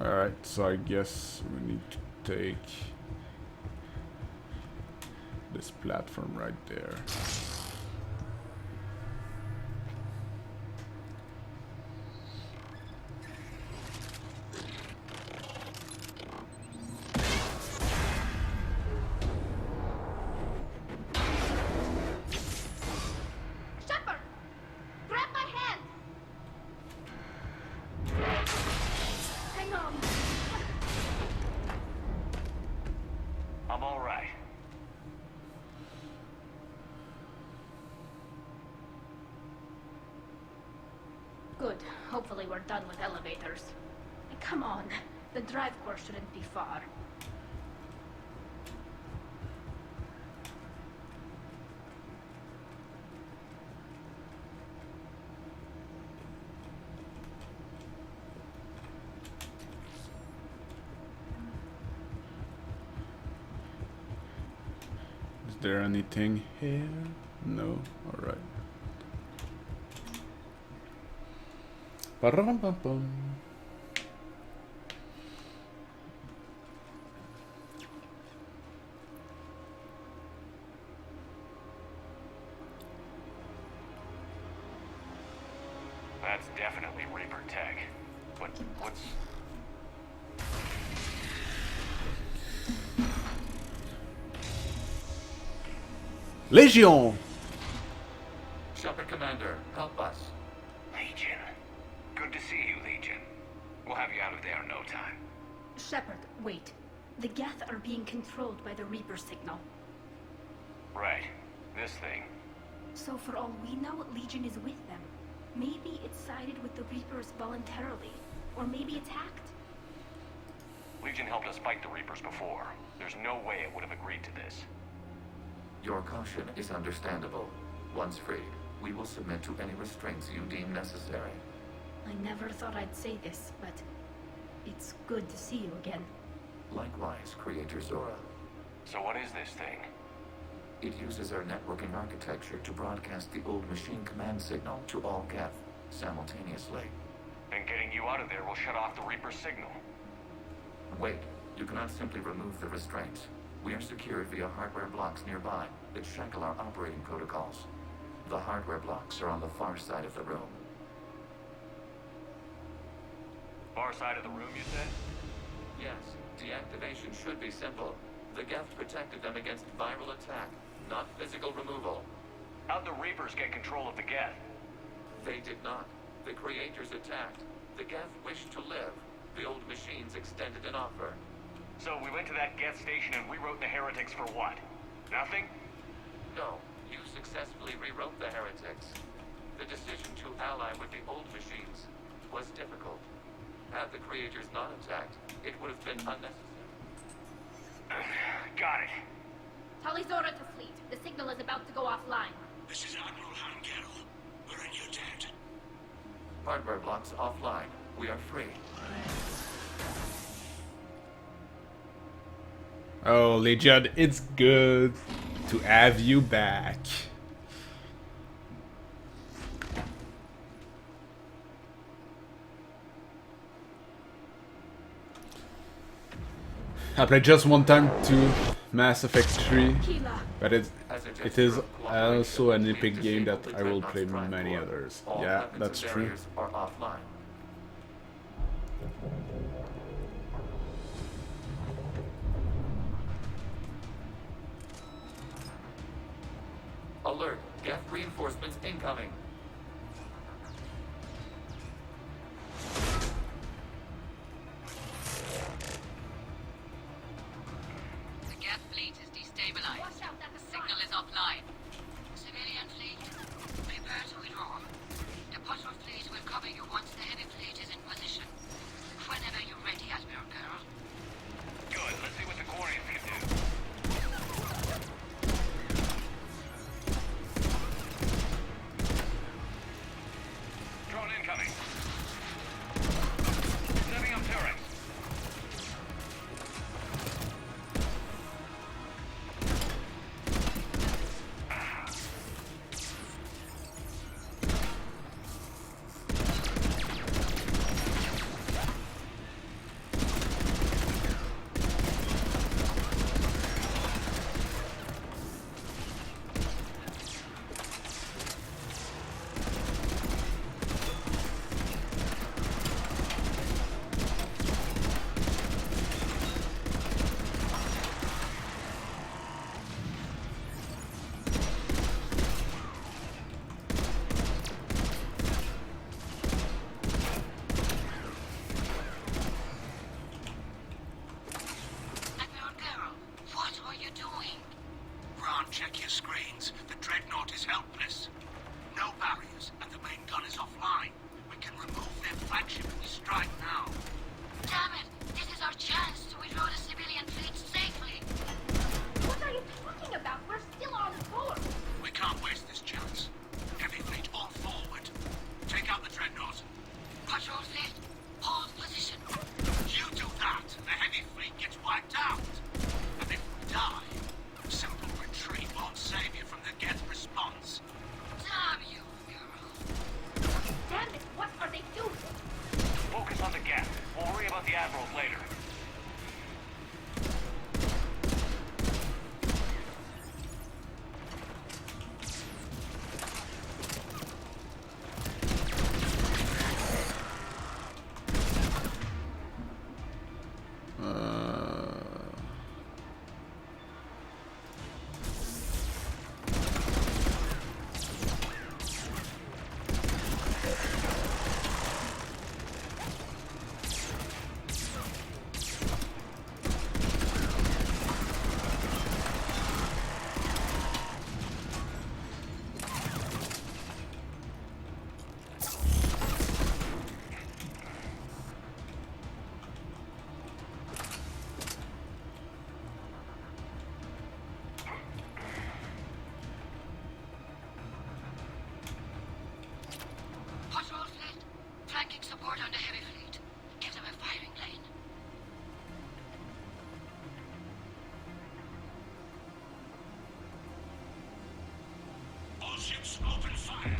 Alright, so I guess we need to take this platform right there. Shepard! Grab my hand! Hang on. I'm all right. Good. Hopefully we're done with elevators. Come on. The drive core shouldn't be far. Is there anything here? No. Alright. Ba-rum-bum-bum. That's definitely Reaper tech. But what's... Legion! Shepard Commander, help us. Legion. Good to see you, Legion. We'll have you out of there in no time. Shepard, wait. The Geth are being controlled by the Reaper signal. Right. This thing. So for all we know, Legion is with them. Maybe it sided with the Reapers voluntarily. Or maybe it's hacked. Legion helped us fight the Reapers before. There's no way it would have agreed to this. Your caution is understandable. Once freed, we will submit to any restraints you deem necessary. I never thought I'd say this, but it's good to see you again. Likewise, Creator Zora. So what is this thing? It uses our networking architecture to broadcast the old machine command signal to all Geth simultaneously. And getting you out of there will shut off the Reaper signal. Wait, you cannot simply remove the restraints. We are secured via hardware blocks nearby that shackle our operating protocols. The hardware blocks are on the far side of the room. Far side of the room, you said? Yes, deactivation should be simple. The Geth protected them against viral attack, not physical removal. How'd the Reapers get control of the Geth? They did not. The Creators attacked. The Geth wished to live. The old machines extended an offer. So we went to that Geth station and rewrote the heretics for what? Nothing? No, you successfully rewrote the heretics. The decision to ally with the old machines was difficult. Had the Creators not attacked, it would have been unnecessary. Got it. Tali Zora to fleet. The signal is about to go offline. This is Admiral Hangaro. We're in your debt. Hardware blocks offline. We are free. Oh, Legion, it's good to have you back. I played just one time to Mass Effect 3, but it is also an epic game that I will play many others. Yeah, that's true. Are offline. Alert! Geth reinforcements incoming! The Geth fleet is destabilized. The signal is offline. Civilian fleet, prepare to withdraw. The Potter fleet will cover you once the heavy fleet is in position. Whenever you're ready, Admiral Girl. Good. Let's see what the Quarians can do. Drone incoming. Setting up turrets. Admirals later. Patrol fleet, flanking support on the heavy fleet. Give them a firing lane. All ships open fire.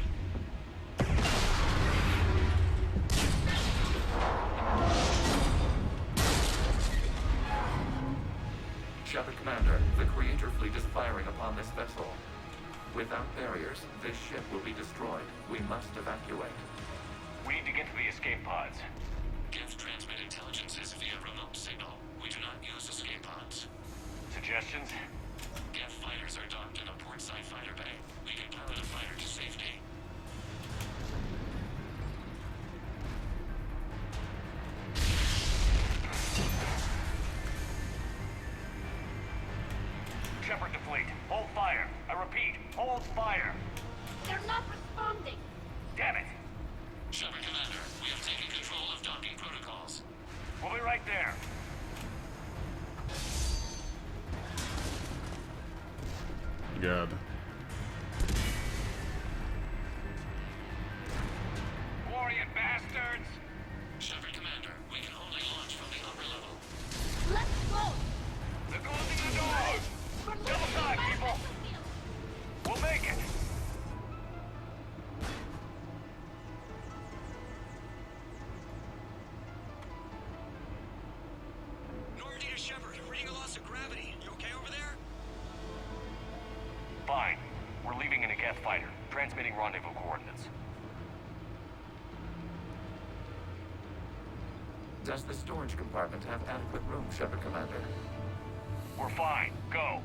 Shepard Commander, the Creator fleet is firing upon this vessel. Without barriers, this ship will be destroyed. We must evacuate. We need to get to the escape pods. Geth transmit intelligences via remote signal. We do not use escape pods. Suggestions? Geth fighters are docked in a portside fighter bay. We can pilot a fighter to safety. Shepard to fleet. Hold fire. I repeat, hold fire. They're not responding. Damn it. Shepard Commander, we have taken control of docking protocols. We'll be right there. Good. Glorian bastards! Shepard Commander, we can only launch from the upper level. Let's go. They're closing the doors! Double time, people! We'll make it! Normandy to Shepard, reading a loss of gravity. You okay over there? Fine. We're leaving in a Geth fighter, transmitting rendezvous coordinates. Does the storage compartment have adequate room, Shepard Commander? We're fine. Go.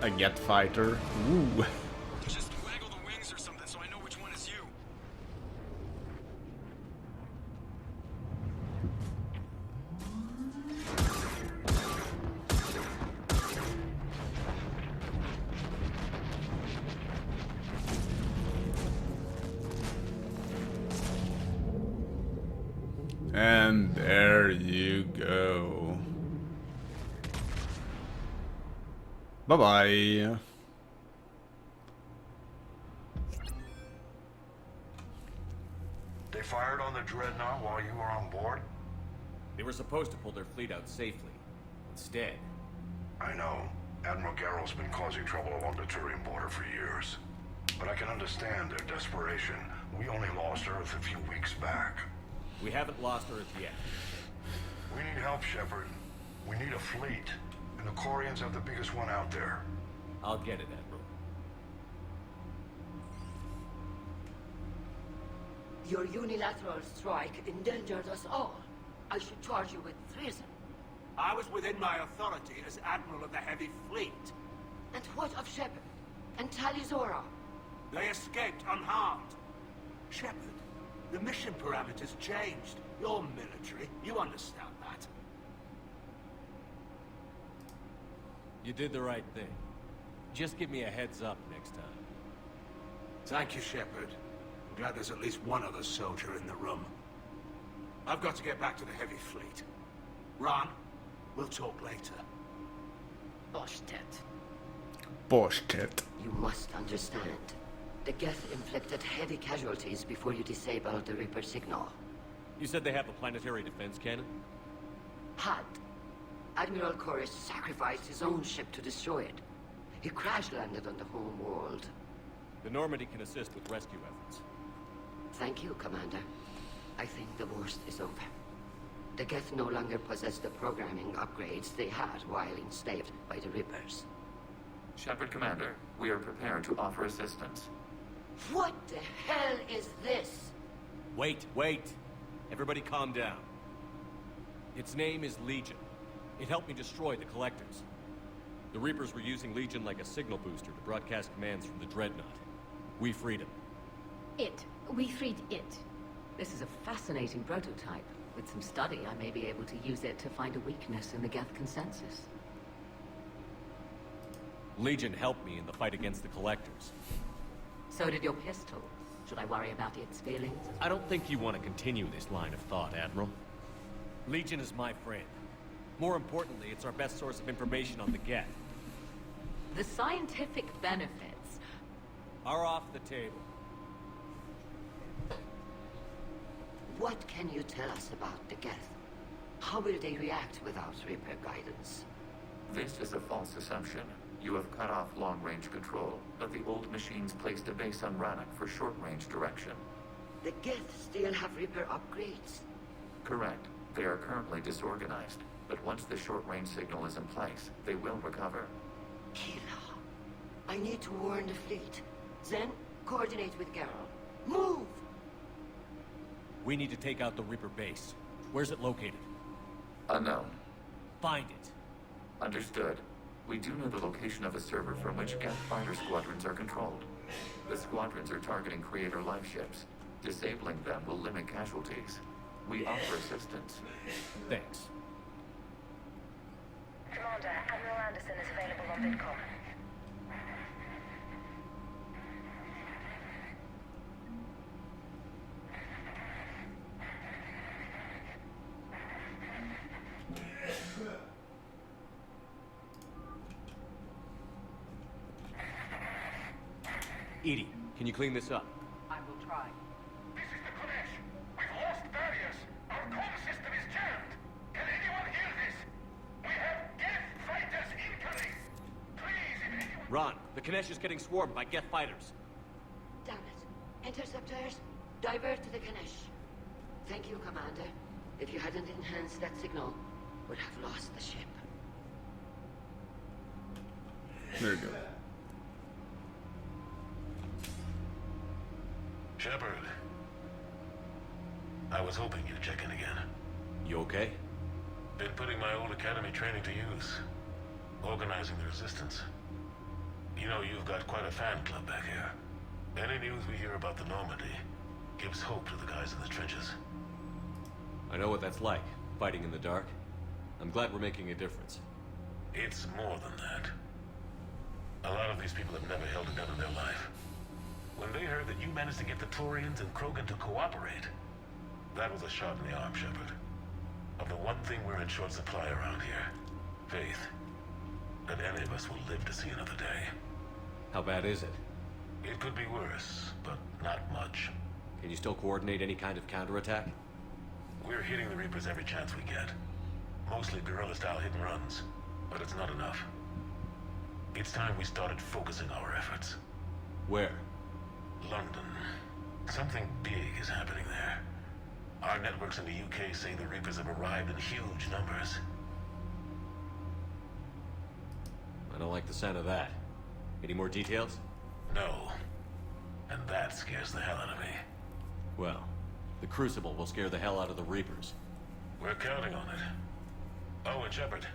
A Geth fighter. Ooh. Just waggle the wings or something so I know which one is you. And there you go. Bye-bye. They fired on the Dreadnought while you were on board? They were supposed to pull their fleet out safely. Instead, I know. Admiral Garrel's been causing trouble along the Turian border for years. But I can understand their desperation. We only lost Earth a few weeks back. we haven't lost Earth yet. We need help, Shepard. We need a fleet. And the Corians have the biggest one out there. I'll get it, Admiral. Your unilateral strike endangered us all. I should charge you with treason. I was within my authority as Admiral of the Heavy Fleet. And what of Shepard? And Talizora? They escaped unharmed. Shepard, the mission parameters changed. You're military. You understand that. You did the right thing. Just give me a heads up next time. Thank you, Shepard. I'm glad there's at least one other soldier in the room. I've got to get back to the Heavy Fleet. Ron, we'll talk later. Boshtet. Boshtet. You must understand. The Geth inflicted heavy casualties before you disabled the Reaper signal. You said they have a planetary defense cannon? Had. Admiral Chorus sacrificed his own ship to destroy it. He crash-landed on the home world. The Normandy can assist with rescue efforts. Thank you, Commander. I think the worst is over. The Geth no longer possess the programming upgrades they had while enslaved by the Reapers. Shepard, Commander, we are prepared to offer assistance. What the hell is this? Wait. Everybody calm down. Its name is Legion. It helped me destroy the Collectors. The Reapers were using Legion like a signal booster to broadcast commands from the Dreadnought. We freed him. We freed it. This is a fascinating prototype. With some study, I may be able to use it to find a weakness in the Geth consensus. Legion helped me in the fight against the Collectors. So did your pistol. Should I worry about its feelings? I don't think you want to continue this line of thought, Admiral. Legion is my friend. More importantly, it's our best source of information on the Geth. The scientific benefits are off the table. What can you tell us about the Geth? How will they react without Reaper guidance? This is a false assumption. You have cut off long-range control, but the old machines placed a base on Rannoch for short-range direction. The Geth still have Reaper upgrades? Correct. They are currently disorganized, but once the short-range signal is in place, they will recover. Kira, I need to warn the fleet. Then, coordinate with Geralt. Move! We need to take out the Reaper base. Where's it located? Unknown. Find it. Understood. We do know the location of a server from which Geth fighter squadrons are controlled. The squadrons are targeting Creator life ships. Disabling them will limit casualties. We offer assistance. Thanks. Commander, Admiral Anderson is available on VidCom. EDI, can you clean this up? I will try. This is the Kodesh. We've lost barriers. Our comm system is jammed. Can anyone hear this? We have Geth fighters incoming. Please, if anyone... Ron, the Kanesh is getting swarmed by Geth fighters. Damn it. Interceptors, divert to the Ganesh. Thank you, Commander. If you hadn't enhanced that signal, would have lost the ship. There you go. Shepard. I was hoping you'd check in again. You okay? Been putting my old academy training to use. Organizing the resistance. You know, you've got quite a fan club back here. Any news we hear about the Normandy gives hope to the guys in the trenches. I know what that's like, fighting in the dark. I'm glad we're making a difference. It's more than that. A lot of these people have never held a gun in their life. When they heard that you managed to get the Turians and Krogan to cooperate, that was a shot in the arm, Shepard. Of the one thing we're in short supply around here, faith. That any of us will live to see another day. How bad is it? It could be worse, but not much. Can you still coordinate any kind of counterattack? We're hitting the Reapers every chance we get. Mostly guerrilla-style hit-and-runs, but it's not enough. It's time we started focusing our efforts. Where? London. Something big is happening there. Our networks in the UK say the Reapers have arrived in huge numbers. I don't like the sound of that. Any more details? No. And that scares the hell out of me. Well, the Crucible will scare the hell out of the Reapers. We're counting on it. Oh, and Shepard,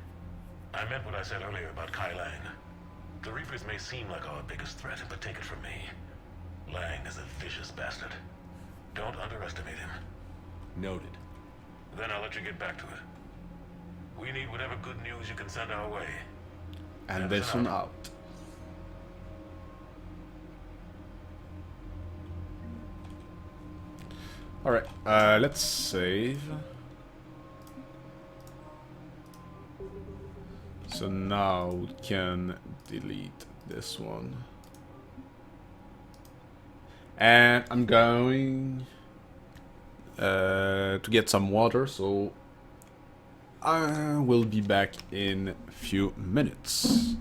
I meant what I said earlier about Kai Lang. The Reapers may seem like our biggest threat, but take it from me. Lang is a vicious bastard. Don't underestimate him. Noted. Then I'll let you get back to it. We need whatever good news you can send our way. And this one out. Alright, let's save. So now we can delete this one. And I'm going to get some water, so I will be back in a few minutes.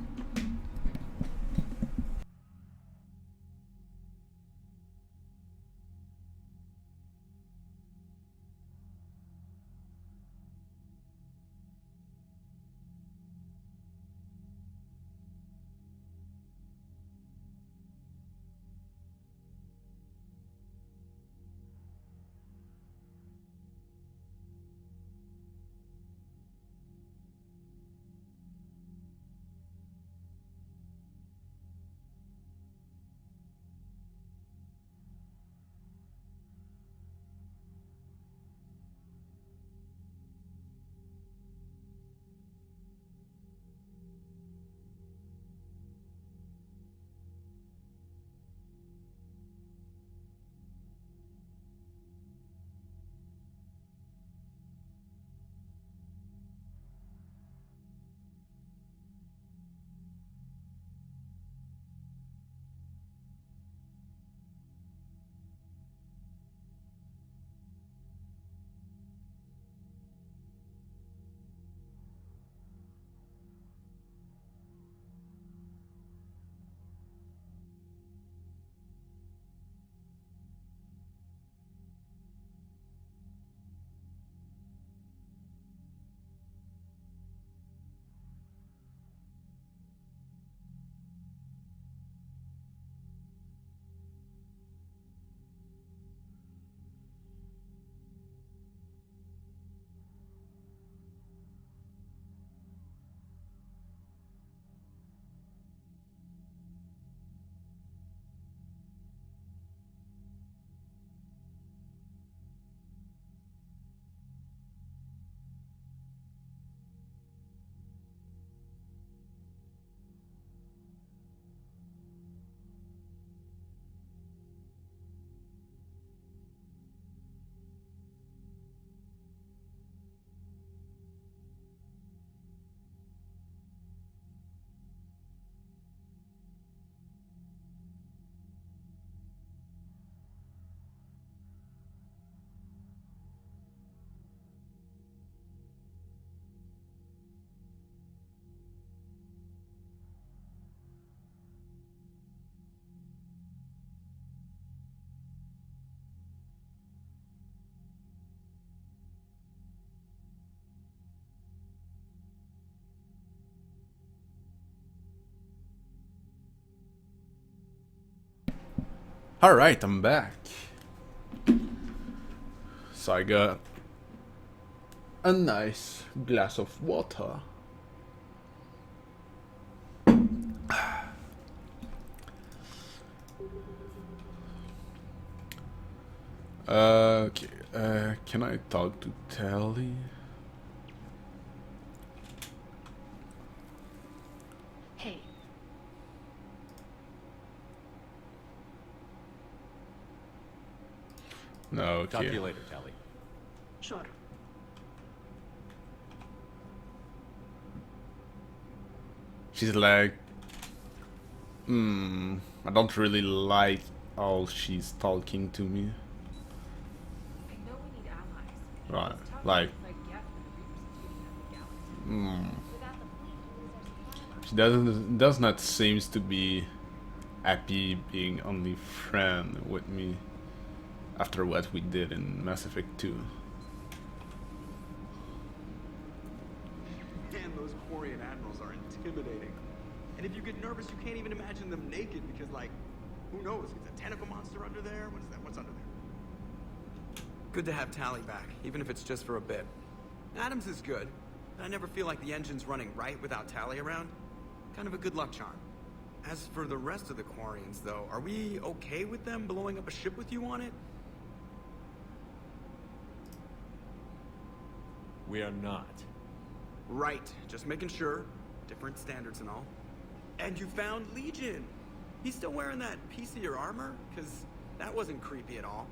Alright, I'm back. So I got a nice glass of water. Okay, can I talk to Tally? Hey, No, okay. Talk to you later, Tally. sure. She's like, I don't really like how she's talking to me. I know we need allies. Right, It's tough like, to fight Geth when the Reapers are keeping up the galaxy. Without the fleet, we lose our supply line. she does not seems to be happy being only friend with me after what we did in Mass Effect 2. Man, those Quarian admirals are intimidating. And if you get nervous, you can't even imagine them naked because, like, who knows? Is a tentacle monster under there? What is that? What's under there? Good to have Tally back, even if it's just for a bit. Adams is good, but I never feel like the engine's running right without Tally around. Kind of a good luck charm. As for the rest of the Quarians, though, are we okay with them blowing up a ship with you on it? We are not. Right, just making sure. Different standards and all. And you found Legion! He's still wearing that piece of your armor? Because that wasn't creepy at all.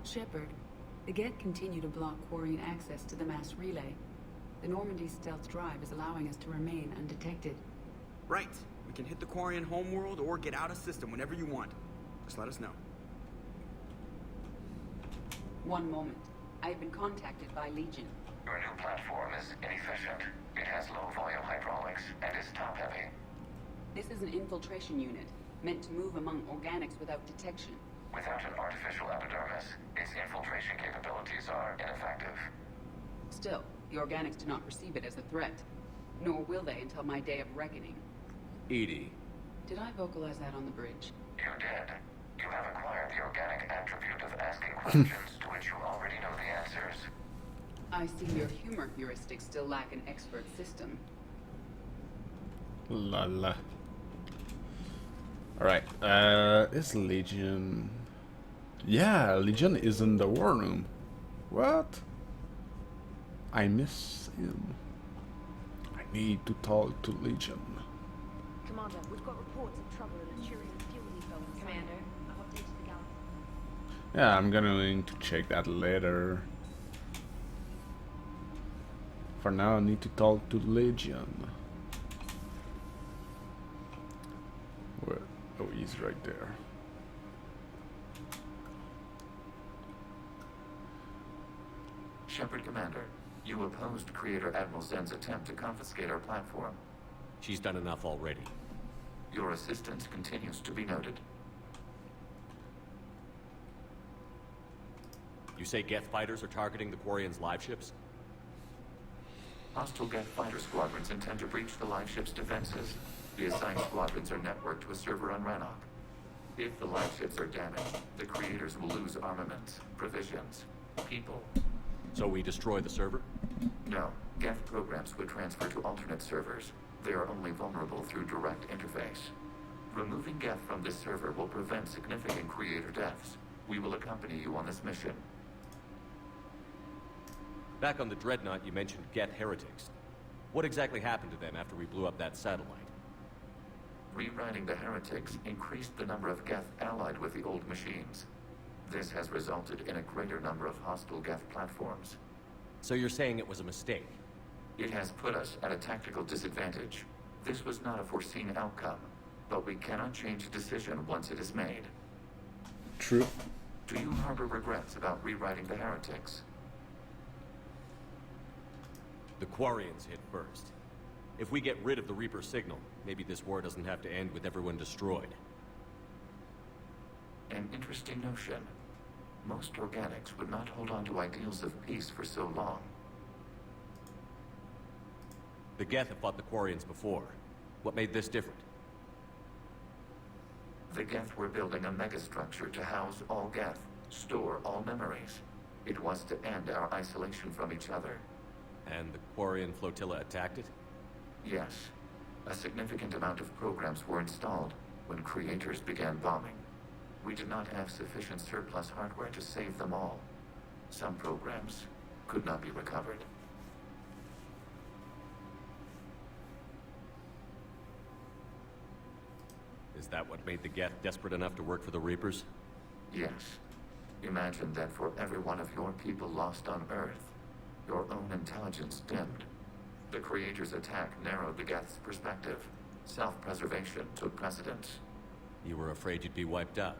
Shepard, the Geth continue to block Quarian access to the mass relay. The Normandy stealth drive is allowing us to remain undetected. Right. We can hit the Quarian homeworld or get out of system whenever you want. Just let us know. One moment. I have been contacted by Legion. Your new platform is inefficient. It has low volume hydraulics and is top heavy. This is an infiltration unit, meant to move among organics without detection. Without an artificial epidermis, its infiltration capabilities are ineffective. Still, the organics do not perceive it as a threat. Nor will they until my day of reckoning. Edie. Did I vocalize that on the bridge? You did. You have acquired the organic attribute of asking questions to which you already know the answers. I see your humor heuristics still lack an expert system. La la. Alright, is Legion... Yeah, Legion is in the war room. What? I miss him. I need to talk to Legion. Commander, we've got reports of trouble at a Turian fuel depot. Commander, I've updated the galaxy. Yeah, I'm going to check that later. For now, I need to talk to Legion. Where? Oh, he's right there. Shepard Commander, you opposed Creator Admiral Zen's attempt to confiscate our platform. She's done enough already. Your assistance continues to be noted. You say Geth fighters are targeting the Quarians' live ships? Hostile Geth fighter squadrons intend to breach the live ship's defenses. The assigned squadrons are networked to a server on Rannoch. If the live ships are damaged, the creators will lose armaments, provisions, people. So we destroy the server? No. Geth programs would transfer to alternate servers. They are only vulnerable through direct interface. Removing Geth from this server will prevent significant creator deaths. We will accompany you on this mission. Back on the Dreadnought, you mentioned Geth heretics. What exactly happened to them after we blew up that satellite? Rewriting the heretics increased the number of Geth allied with the old machines. This has resulted in a greater number of hostile Geth platforms. So you're saying it was a mistake? It has put us at a tactical disadvantage. This was not a foreseen outcome, but we cannot change a decision once it is made. True. Do you harbor regrets about rewriting the heretics? The Quarians hit first. If we get rid of the Reaper signal, maybe this war doesn't have to end with everyone destroyed. An interesting notion. Most organics would not hold on to ideals of peace for so long. The Geth have fought the Quarians before. What made this different? The Geth were building a megastructure to house all Geth, store all memories. It was to end our isolation from each other. And the Quarian flotilla attacked it? Yes. A significant amount of programs were installed when creators began bombing. We did not have sufficient surplus hardware to save them all. Some programs could not be recovered. Is that what made the Geth desperate enough to work for the Reapers? Yes. Imagine that for every one of your people lost on Earth, your own intelligence dimmed. The Creator's attack narrowed the Geth's perspective. Self-preservation took precedence. You were afraid you'd be wiped out.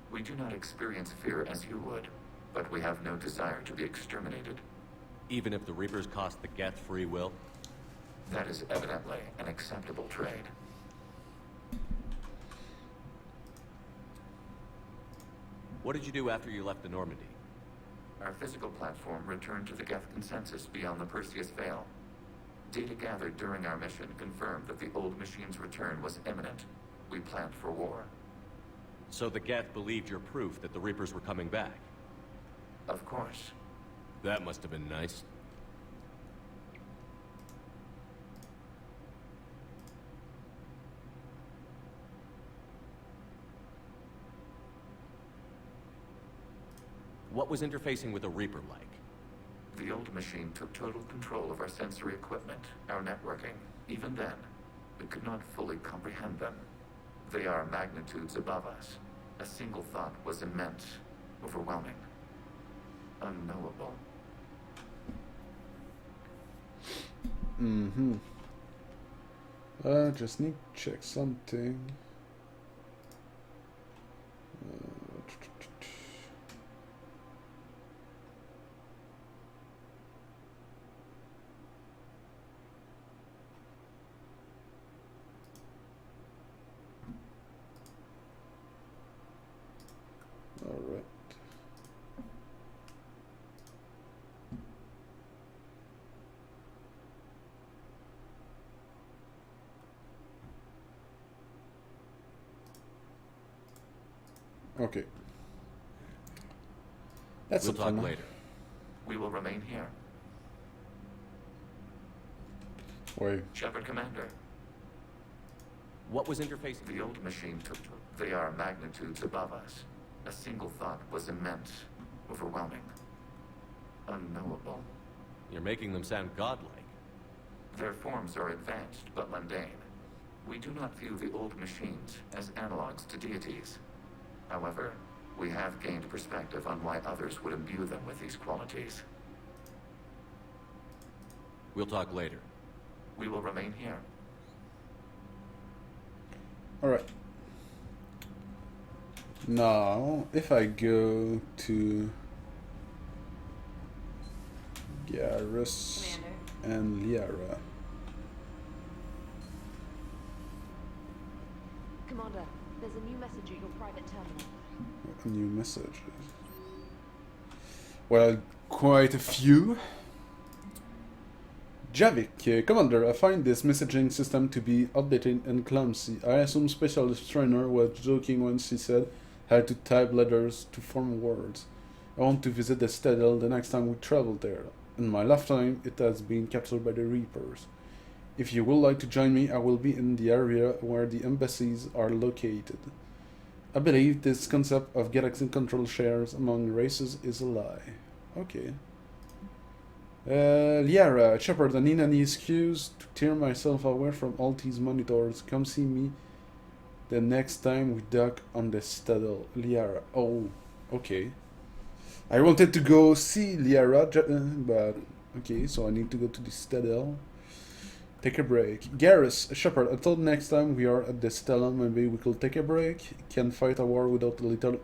We do not experience fear as you would, but we have no desire to be exterminated. Even if the Reapers cost the Geth free will? That is evidently an acceptable trade. What did you do after you left the Normandy? Our physical platform returned to the Geth consensus beyond the Perseus Veil. Data gathered during our mission confirmed that the old machine's return was imminent. We planned for war. So the Geth believed your proof that the Reapers were coming back? Of course. That must have been nice. What was interfacing with a Reaper like? The old machine took total control of our sensory equipment, our networking. Even then, we could not fully comprehend them. They are magnitudes above us. A single thought was immense, overwhelming, unknowable. Mm-hmm. Just need to check something. Alright. Okay. That's we'll it talk for now. later. We will remain here. Wait. Shepard Commander. What was interfacing? The old machine took. They are magnitudes above us. A single thought was immense, overwhelming, unknowable. You're making them sound godlike. Their forms are advanced but mundane. We do not view the old machines as analogs to deities. However, we have gained perspective on why others would imbue them with these qualities. We'll talk later. We will remain here. Alright. Now, if I go to Garrus and Liara. Commander, there's a new message at your private terminal. New messages. Well, quite a few. Javik, Commander, I find this messaging system to be outdated and clumsy. I assume Specialist Trainer was joking when she said how to type letters to form words. I want to visit the Citadel the next time we travel there. In my lifetime, it has been captured by the Reapers. If you would like to join me, I will be in the area where the embassies are located. I believe this concept of galaxy control shares among races is a lie. Okay. Liara, Shepard, I need any excuse to tear myself away from all these monitors. Come see me the next time we dock on the Citadel. Liara. Oh, okay. I wanted to go see Liara, but okay, so I need to go to the Citadel. Take a break. Garrus, Shepard, I thought next time we are at the Citadel, maybe we could take a break. Can't fight a war without a little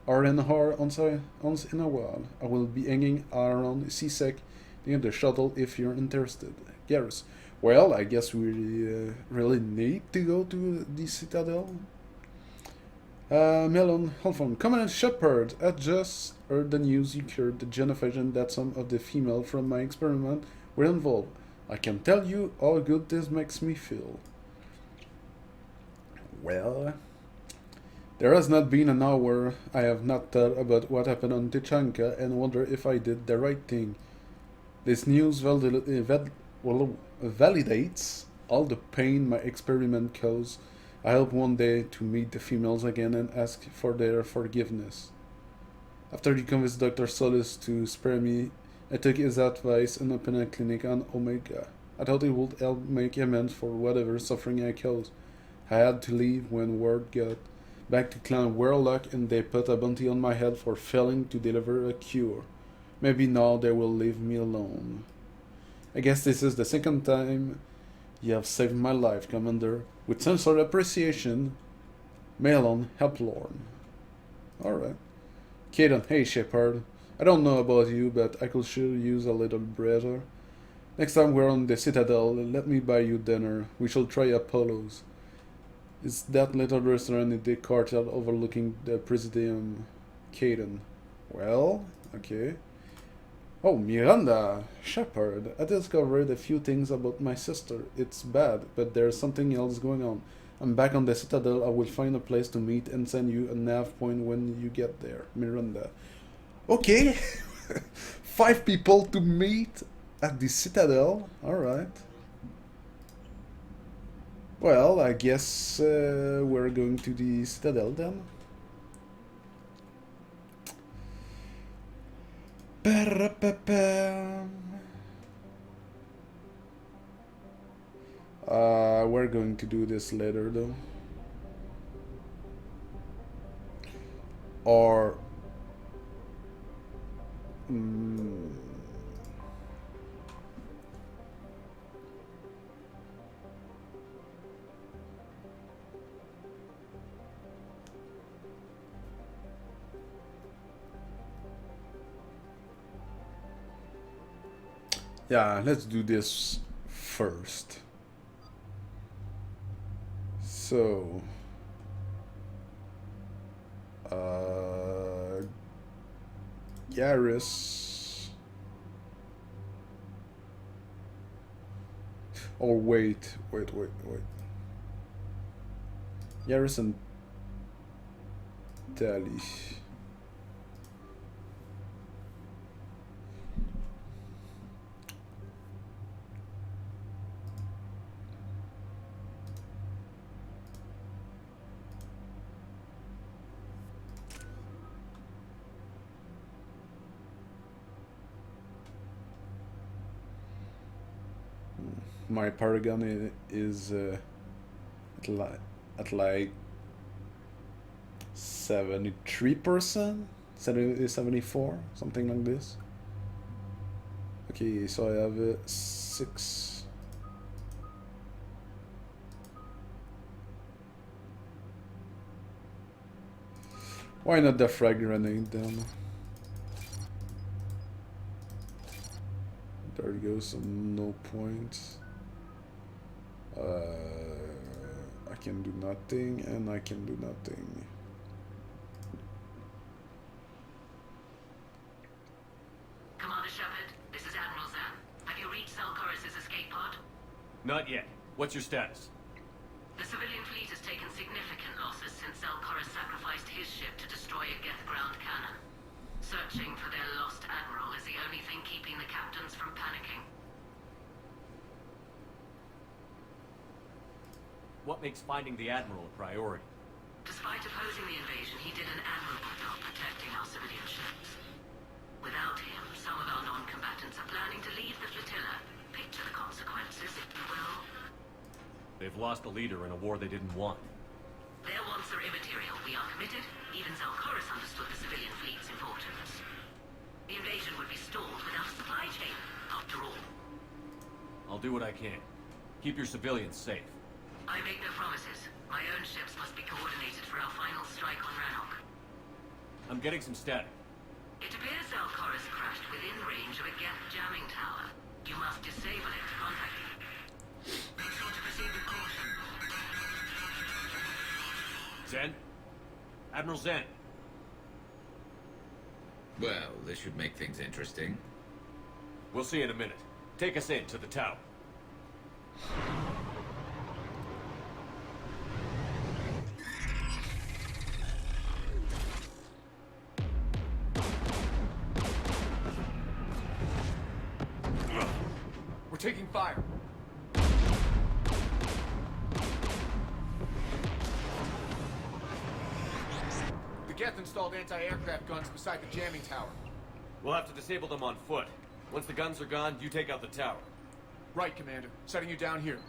R&R once in a while. I will be hanging around CSEC near the shuttle if you're interested. Garrus, well, I guess we really need to go to the Citadel. Melon, Halfon, Commander Shepard, I just heard the news you cured the genophage that some of the female from my experiment were involved. I can tell you how good this makes me feel. Well, There has not been an hour I have not thought about what happened on Tuchanka and wonder if I did the right thing. This news validates all the pain my experiment caused. I hope one day to meet the females again and ask for their forgiveness. After he convinced Dr. Solis to spare me, I took his advice and opened a clinic on Omega. I thought it would help make amends for whatever suffering I caused. I had to leave when word got back to Clan Warlock and they put a bounty on my head for failing to deliver a cure. Maybe now they will leave me alone. I guess this is the second time you have saved my life, Commander. With some sort of appreciation, Malon Helplorn. Alright. Kaidan, hey Shepard. I don't know about you, but I could sure use a little breather. Next time we're on the Citadel, let me buy you dinner. We shall try Apollo's. It's that little restaurant in the courtyard overlooking the Presidium. Kaidan. Well, okay. Oh, Miranda! Shepard, I discovered a few things about my sister. It's bad, but there's something else going on. I'm back on the Citadel. I will find a place to meet and send you a nav point when you get there. Miranda. Okay! 5 people to meet at the Citadel. Alright. Well, I guess we're going to the Citadel then. We're going to do this later though. Or yeah, let's do this first. So, Garrus. Oh, wait. Garrus and Tali. My Paragon is at like 73%, 74, something like this. Okay, so I have 6. Why not the frag grenade then? There it goes, no points. I can do nothing, and I can do nothing. Commander Shepard, this is Admiral Zan. Have you reached Zelkorus' escape pod? Not yet. What's your status? The civilian fleet has taken significant losses since Zelkorus sacrificed his ship to destroy a Geth ground cannon. Searching for their lost admiral is the only thing keeping the captains from panicking. What makes finding the Admiral a priority? Despite opposing the invasion, he did an admirable job protecting our civilian ships. Without him, some of our non-combatants are planning to leave the flotilla. Picture the consequences, if you will. They've lost a leader in a war they didn't want. Their wants are immaterial. We are committed. Even Zelkorus understood the civilian fleet's importance. The invasion would be stalled without a supply chain, after all. I'll do what I can. Keep your civilians safe. I make no promises. My own ships must be coordinated for our final strike on Rannoch. I'm getting some static. It appears Zelkorus crashed within range of a Geth jamming tower. You must disable it to contact you. Be sure to proceed with caution. Zen? Admiral Zen. Well, this should make things interesting. We'll see in a minute. Take us in to the tower. taking fire. The Geth installed anti-aircraft guns beside the jamming tower. We'll have to disable them on foot. Once the guns are gone, you take out the tower. Right, Commander. Setting you down here.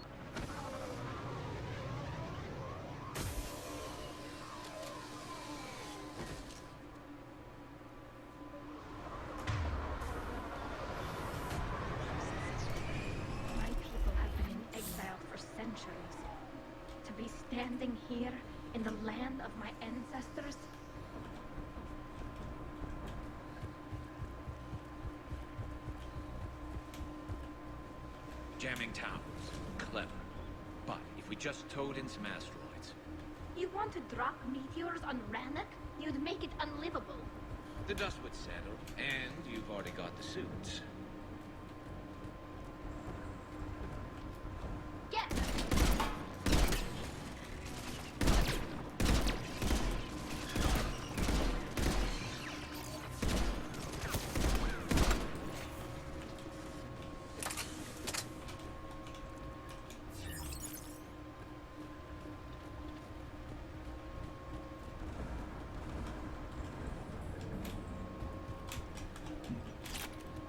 My people have been in exile for centuries. To be standing here in the land of my ancestors? Jamming towers. Clever. But if we just towed in some asteroids... You want to drop meteors on Rannoch? You'd make it unlivable. The dust would settle, and you've already got the suits. Get!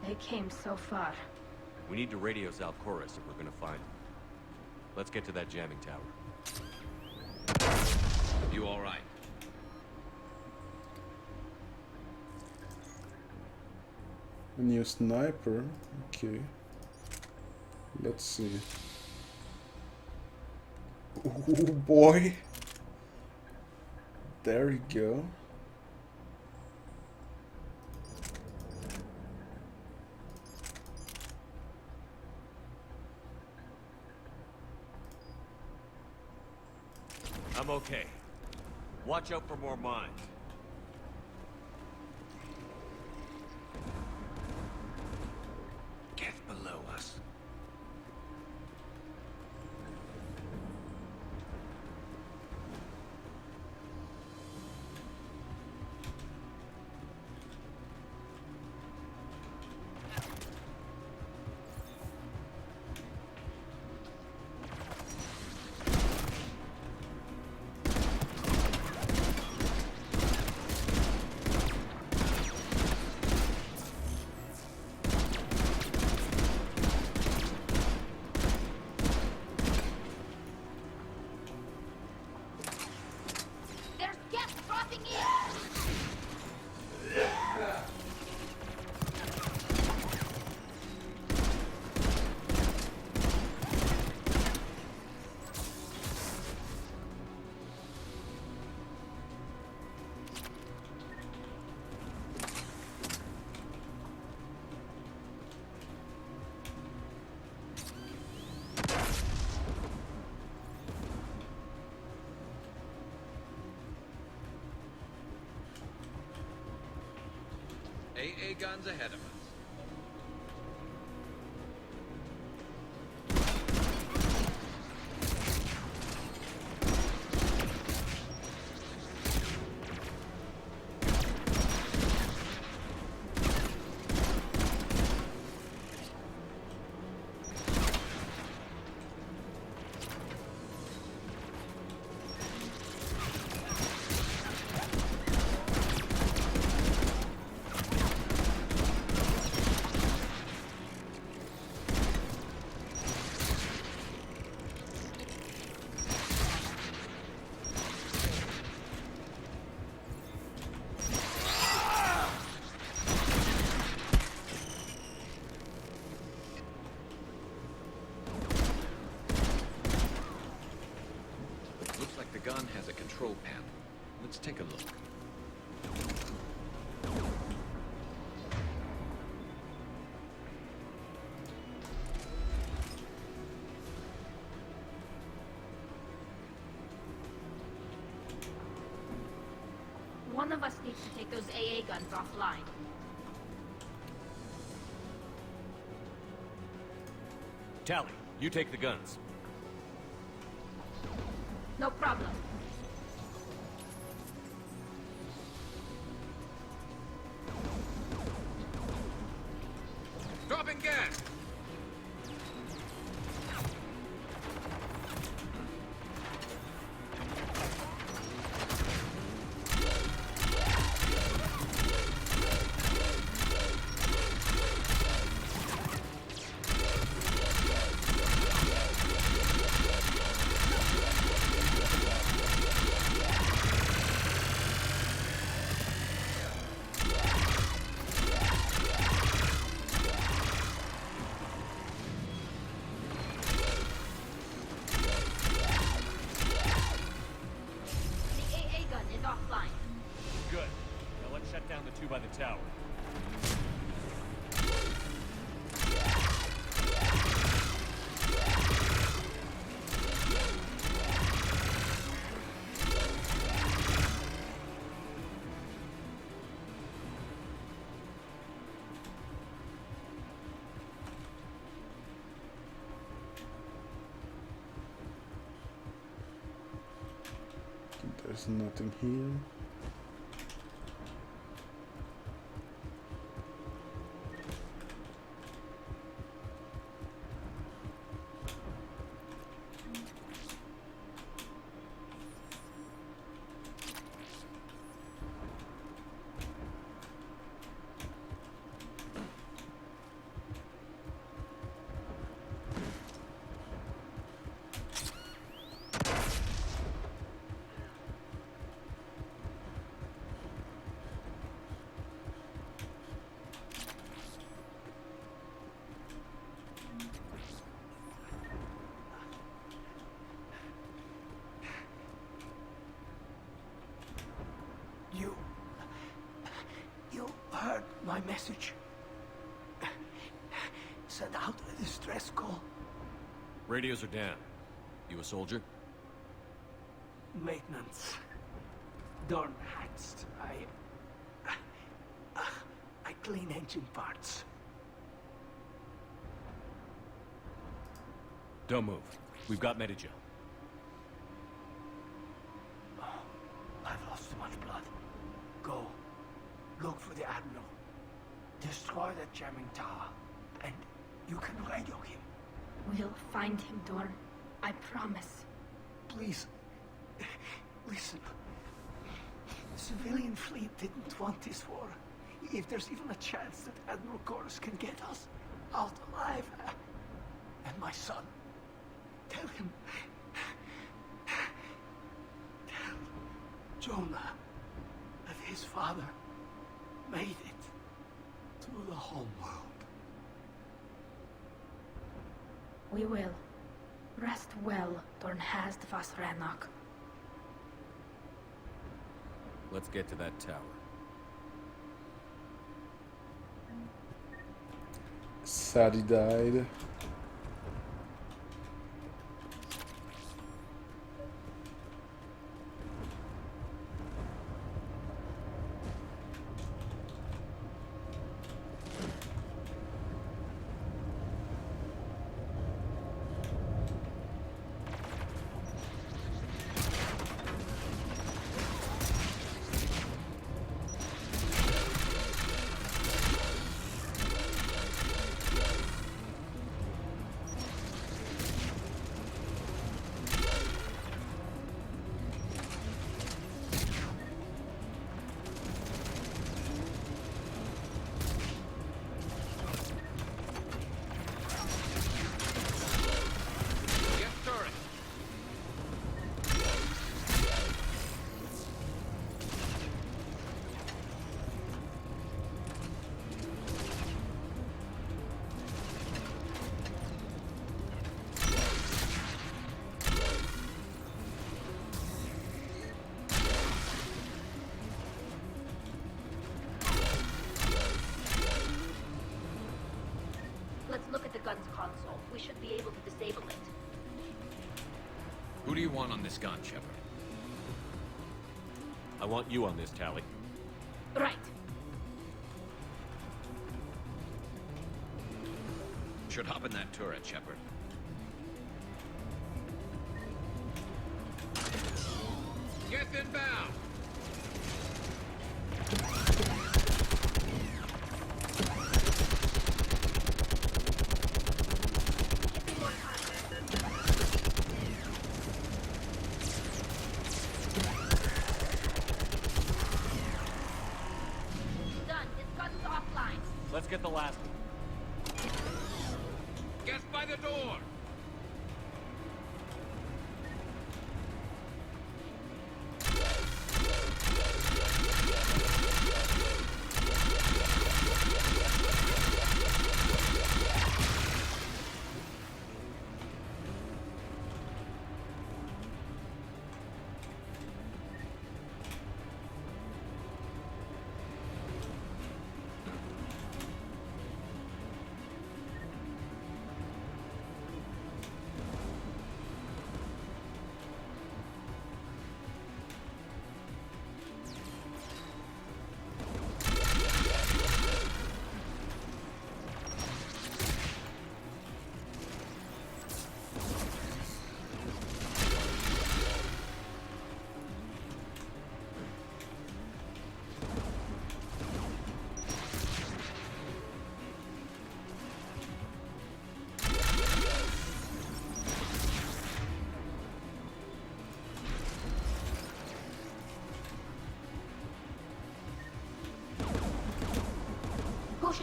They came so far. We need to radio Zalcoris if we're gonna find him. Let's get to that jamming tower. You all right? A new sniper. Okay. Let's see. Oh boy. There you go. I'm okay. Watch out for more mines. Get below us. There's gas dropping in! AA guns ahead of us. Looks like the gun has a control panel. Let's take a look. One of us needs to take those AA guns offline. Tally, you take the guns. No problem. Dropping gas! is offline. Good. Now let's shut down the two by the tower. There's nothing here. You heard my message. Send out a distress call. Radios are down. You a soldier? Maintenance. Dorn Hatched. I clean engine parts. Don't move. We've got Medica. I've lost too much blood. Go. Look for the Admiral. Destroy that jamming tower. And you can radio him. We'll find him, Dorn. I promise. Please. Listen. The civilian fleet didn't want this war. If there's even a chance that Admiral Chorus can get us out alive. And my son. Tell him. Tell Jonah that his father made it to the home world. We will. Rest well, Dornhast vas Rannoch. Let's get to that tower. Sadie died. gun's console. We should be able to disable it. Who do you want on this gun, Shepard? I want you on this, Tali. Right. Should hop in that turret, Shepard. Get inbound! Done. This gun's offline. Let's get the last one. Get by the door!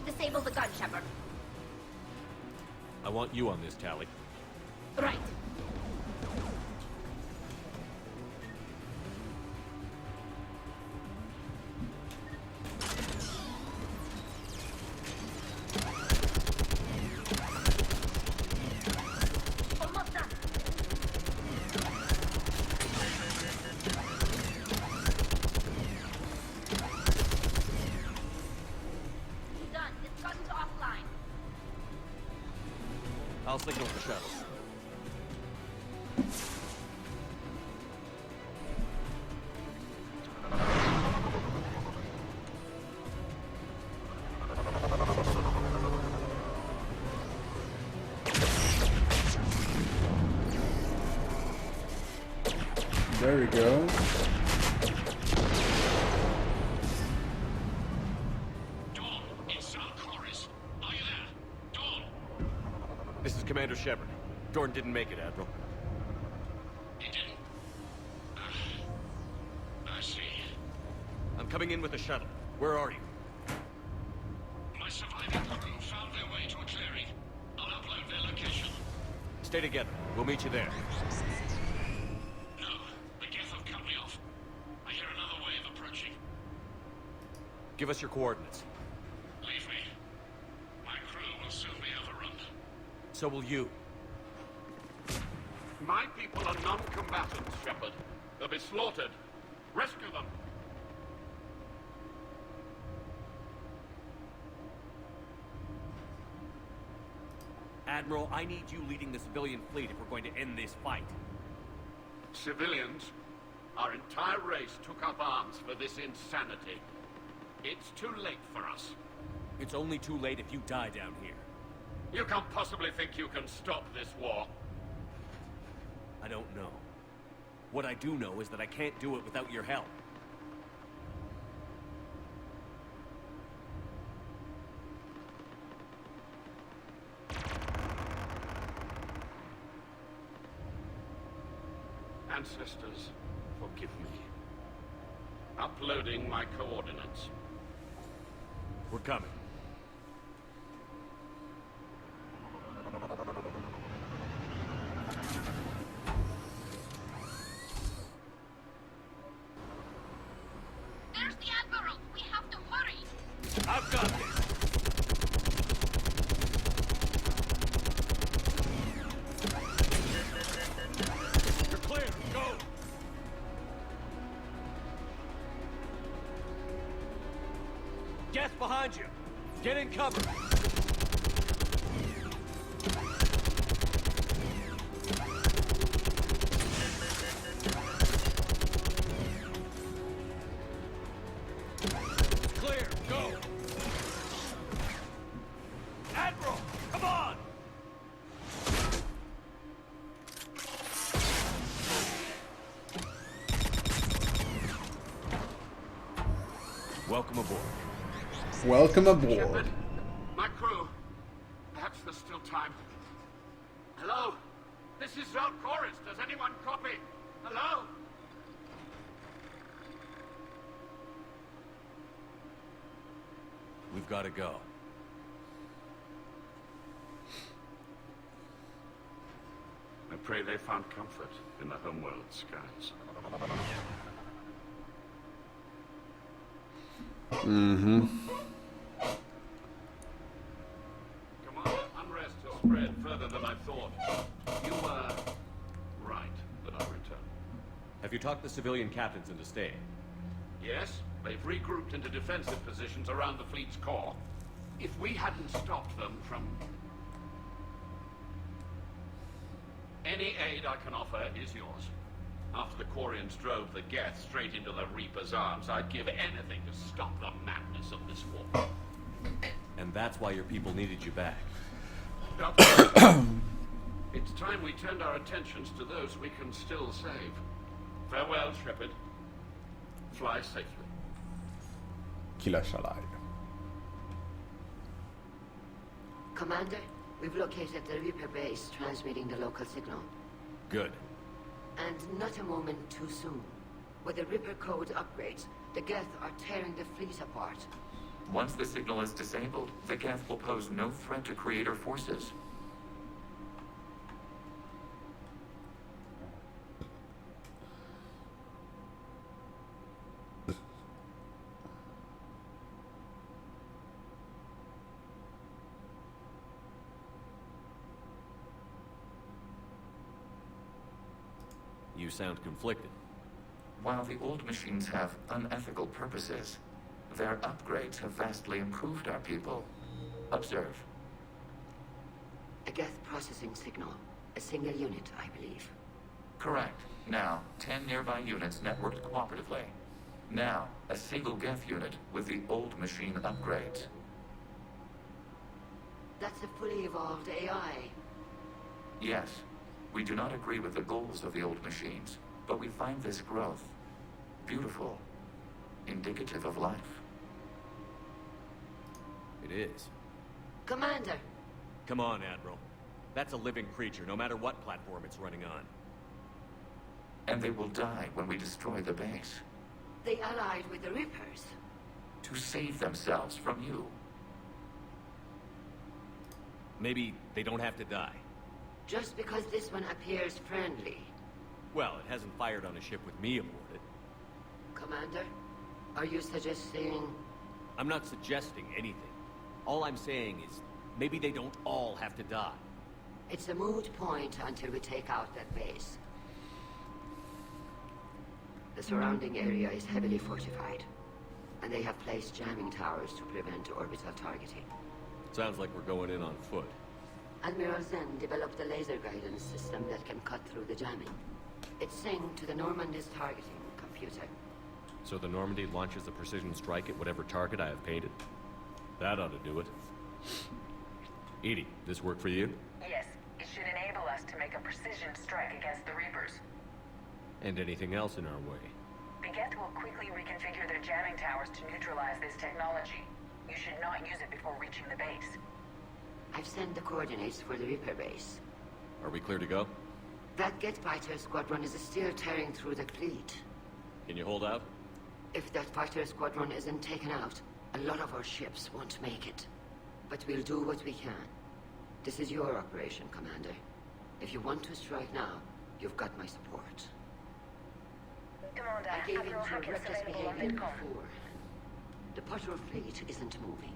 Disable the gun, Shepard. I want you on this, Tally. Right. Almost done. Done. It's gotten to offline. I'll signal the shuttle. There we go. Dawn, it's Sal Chorus. Are you there? Dawn! This is Commander Shepard. Jordan didn't make it, Admiral. He didn't? I see. I'm coming in with the shuttle. Where are you? My surviving crew found their way to a clearing. I'll upload their location. Stay together. We'll meet you there. No, the Geth have cut me off. I hear another wave approaching. Give us your coordinates. Leave me. My crew will soon be overrun. So will you. My people are non-combatants, Shepard. They'll be slaughtered. Rescue them. Admiral, I need you leading the civilian fleet if we're going to end this fight. Civilians, our entire race took up arms for this insanity. It's too late for us. It's only too late if you die down here. You can't possibly think you can stop this war. I don't know. What I do know is that I can't do it without your help. Ancestors, forgive me. Uploading my coordinates. We're coming. There's the Admiral! We have to hurry! I've got this! You're clear! Go! Gas behind you! Get in cover! Clear! Go! Admiral! Come on! Welcome aboard. Welcome aboard. Shepard, my crew. Perhaps there's still time. Hello? This is Zalt Chorus. Does anyone copy? Hello? We've got to go. I pray they found comfort in the homeworld skies. Mm-hmm. Commander, unrest has spread further than I thought. You were right that I return. Have you talked the civilian captains into staying? Yes, they've regrouped into defensive positions around the fleet's core. If we hadn't stopped them from... Any aid I can offer is yours. After the Quarians drove the Geth straight into the Reaper's arms, I'd give anything to stop the madness of this war. And that's why your people needed you back. Doctor, it's time we turned our attentions to those we can still save. Farewell, Shepard. Fly safely. Killer Shalai. Commander, we've located the Reaper base transmitting the local signal. Good. And not a moment too soon. With the Reaper code upgrades, the Geth are tearing the fleet apart. Once the signal is disabled, the Geth will pose no threat to Creator forces. You sound conflicted. While the old machines have unethical purposes, their upgrades have vastly improved our people. Observe. A Geth processing signal. A single unit, I believe. Correct. Now, 10 nearby units networked cooperatively. Now, a single Geth unit with the old machine upgrades. That's a fully evolved AI. Yes, we do not agree with the goals of the old machines, but we find this growth beautiful, indicative of life. It is. Commander! Come on, Admiral. That's a living creature, no matter what platform it's running on. And they will die when we destroy the base. They allied with the Reapers. To save themselves from you. Maybe they don't have to die. Just because this one appears friendly. Well, it hasn't fired on a ship with me aboard it. Commander, are you suggesting... I'm not suggesting anything. All I'm saying is, maybe they don't all have to die. It's a moot point until we take out that base. The surrounding area is heavily fortified, and they have placed jamming towers to prevent orbital targeting. Sounds like we're going in on foot. Admiral Zen developed a laser guidance system that can cut through the jamming. It's synced to the Normandy's targeting computer. So the Normandy launches a precision strike at whatever target I have painted? That ought to do it. Edie, this work for you? Yes, it should enable us to make a precision strike against the Reapers. And anything else in our way? The Geth will quickly reconfigure their jamming towers to neutralize this technology. You should not use it before reaching the base. I've sent the coordinates for the Reaper base. Are we clear to go? That Geth fighter squadron is still tearing through the fleet. Can you hold out? If that fighter squadron isn't taken out, a lot of our ships won't make it. But we'll do what we can. This is your operation, Commander. If you want to strike now, you've got my support. Commander, I gave in Admiral to Hackett is reckless available on behavior Vidcom. beforehand. The patrol fleet isn't moving.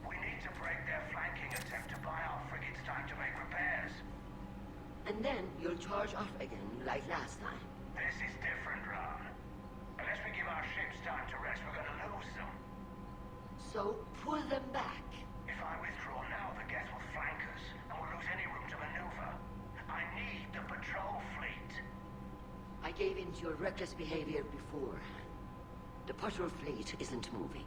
We need to break their flanking attempt to buy our frigates time to make repairs. And then you'll charge off again, like last time. This is different, Ron. Unless we give our ships time to rest, we're gonna lose them. So, pull them back. If I withdraw now, the Geth will flank us, and we'll lose any room to maneuver. I need the patrol fleet. I gave in to your reckless behavior beforehand. The patrol fleet isn't moving.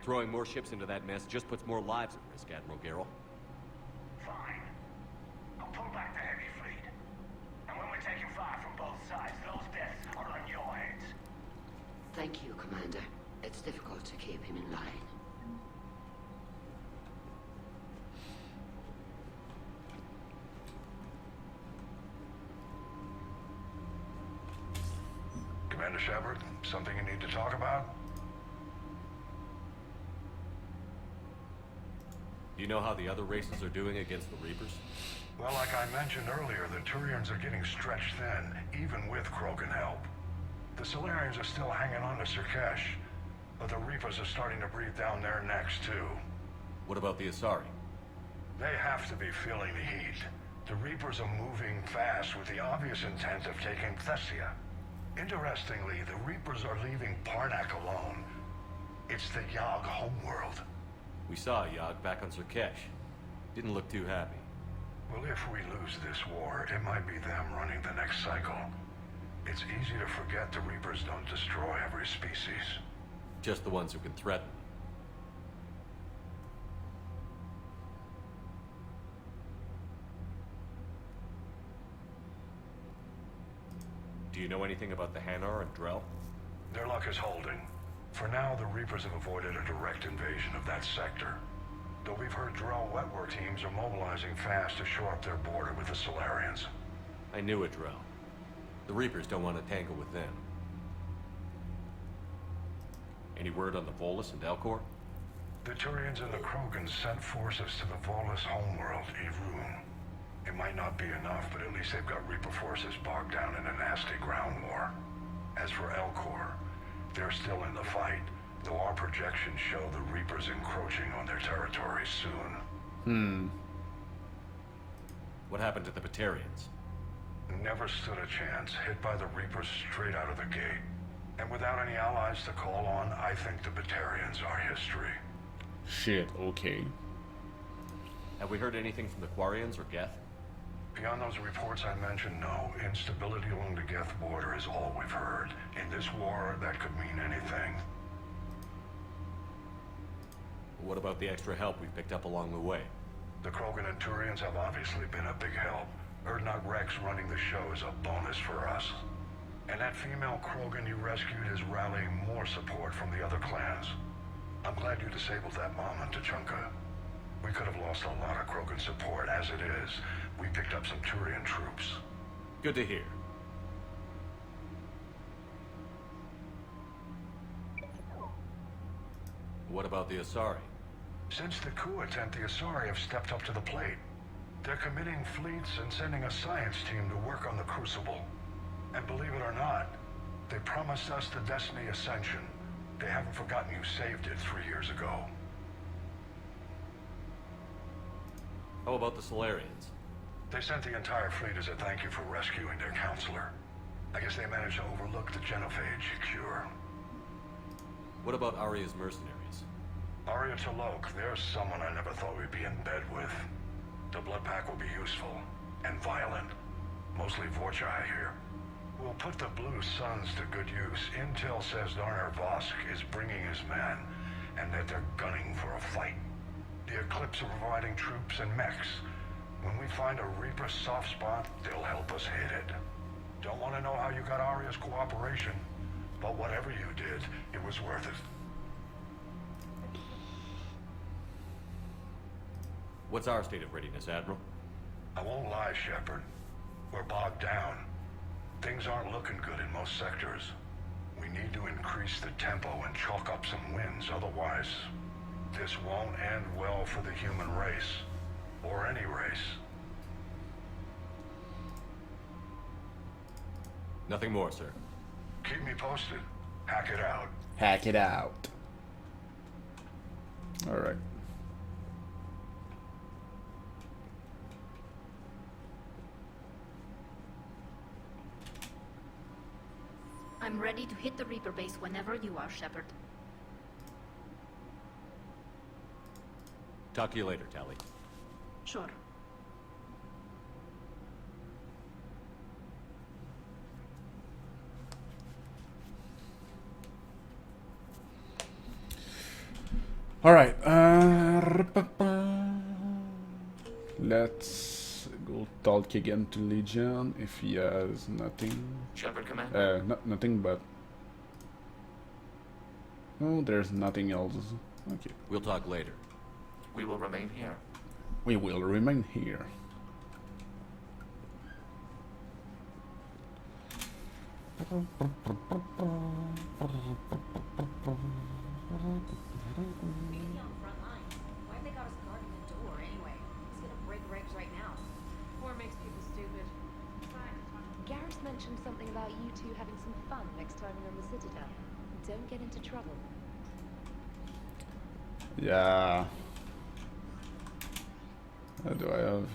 Throwing more ships into that mess just puts more lives at risk, Admiral Garrel. Fine. I'll pull back the heavy fleet. And when we're taking fire from both sides, those deaths are on your heads. Thank you, Commander. It's difficult to keep him in line. Commander Shepard, something you need to talk about? Do you know how the other races are doing against the Reapers? Well, like I mentioned earlier, the Turians are getting stretched thin, even with Krogan help. The Solarians are still hanging on to Surkesh, but the Reapers are starting to breathe down their necks, too. What about the Asari? They have to be feeling the heat. The Reapers are moving fast with the obvious intent of taking Thessia. Interestingly, the Reapers are leaving Parnak alone. It's the Yogg homeworld. We saw Yogg back on Surkesh. Didn't look too happy. Well, if we lose this war, it might be them running the next cycle. It's easy to forget the Reapers don't destroy every species. Just the ones who can threaten. Do you know anything about the Hanar and Drell? Their luck is holding. For now, the Reapers have avoided a direct invasion of that sector. Though we've heard Drell wetwork teams are mobilizing fast to shore up their border with the Solarians. I knew it, Drell. The Reapers don't want to tangle with them. Any word on the Volus and Elcor? The Turians and the Krogans sent forces to the Volus homeworld, Irun. It might not be enough, but at least they've got Reaper forces bogged down in a nasty ground war. As for Elcor, they're still in the fight, though our projections show the Reapers encroaching on their territory soon. What happened to the Batarians? Never stood a chance, hit by the Reapers straight out of the gate. And without any allies to call on, I think the Batarians are history. Shit, okay. Have we heard anything from the Quarians or Geth? Beyond those reports I mentioned, no. Instability along the Geth border is all we've heard. In this war, that could mean anything. What about the extra help we picked up along the way? The Krogan and Turians have obviously been a big help. Urdnot Rex running the show is a bonus for us. And that female Krogan you rescued is rallying more support from the other clans. I'm glad you disabled that mom on Tuchanka. We could have lost a lot of Krogan support. As it is, we picked up some Turian troops. Good to hear. What about the Asari? Since the coup attempt, the Asari have stepped up to the plate. They're committing fleets and sending a science team to work on the Crucible. And believe it or not, they promised us the Destiny Ascension. They haven't forgotten you saved it 3 years ago. How about the Solarians? They sent the entire fleet as a thank you for rescuing their counselor. I guess they managed to overlook the Genophage cure. What about Arya's mercenaries? Arya T'Loak, there's someone I never thought we'd be in bed with. The Blood Pack will be useful. And violent. Mostly Vorcha, I hear. We'll put the Blue Suns to good use. Intel says Darner Vosk is bringing his men, and that they're gunning for a fight. The Eclipse are providing troops and mechs. When we find a Reaper soft spot, they'll help us hit it. Don't want to know how you got Arya's cooperation, but whatever you did, it was worth it. What's our state of readiness, Admiral? I won't lie, Shepard. We're bogged down. Things aren't looking good in most sectors. We need to increase the tempo and chalk up some wins, otherwise this won't end well for the human race. Or any race. Nothing more, sir. Keep me posted. Hack it out. Hack it out. Alright. I'm ready to hit the Reaper base whenever you are, Shepard. Talk to you later, Tali. Sure. All right. Let's go talk again to Legion if he has nothing. Shepard, Commander. Nothing but. Oh, there's nothing else. Okay. We'll talk later. We will remain here. We will remain here. Why'd they got us guarding the door anyway? He's gonna break regs right now. War makes people stupid. Garrus mentioned something about you two having some fun next time you're on the Citadel. Don't get into trouble. Yeah. What do I have?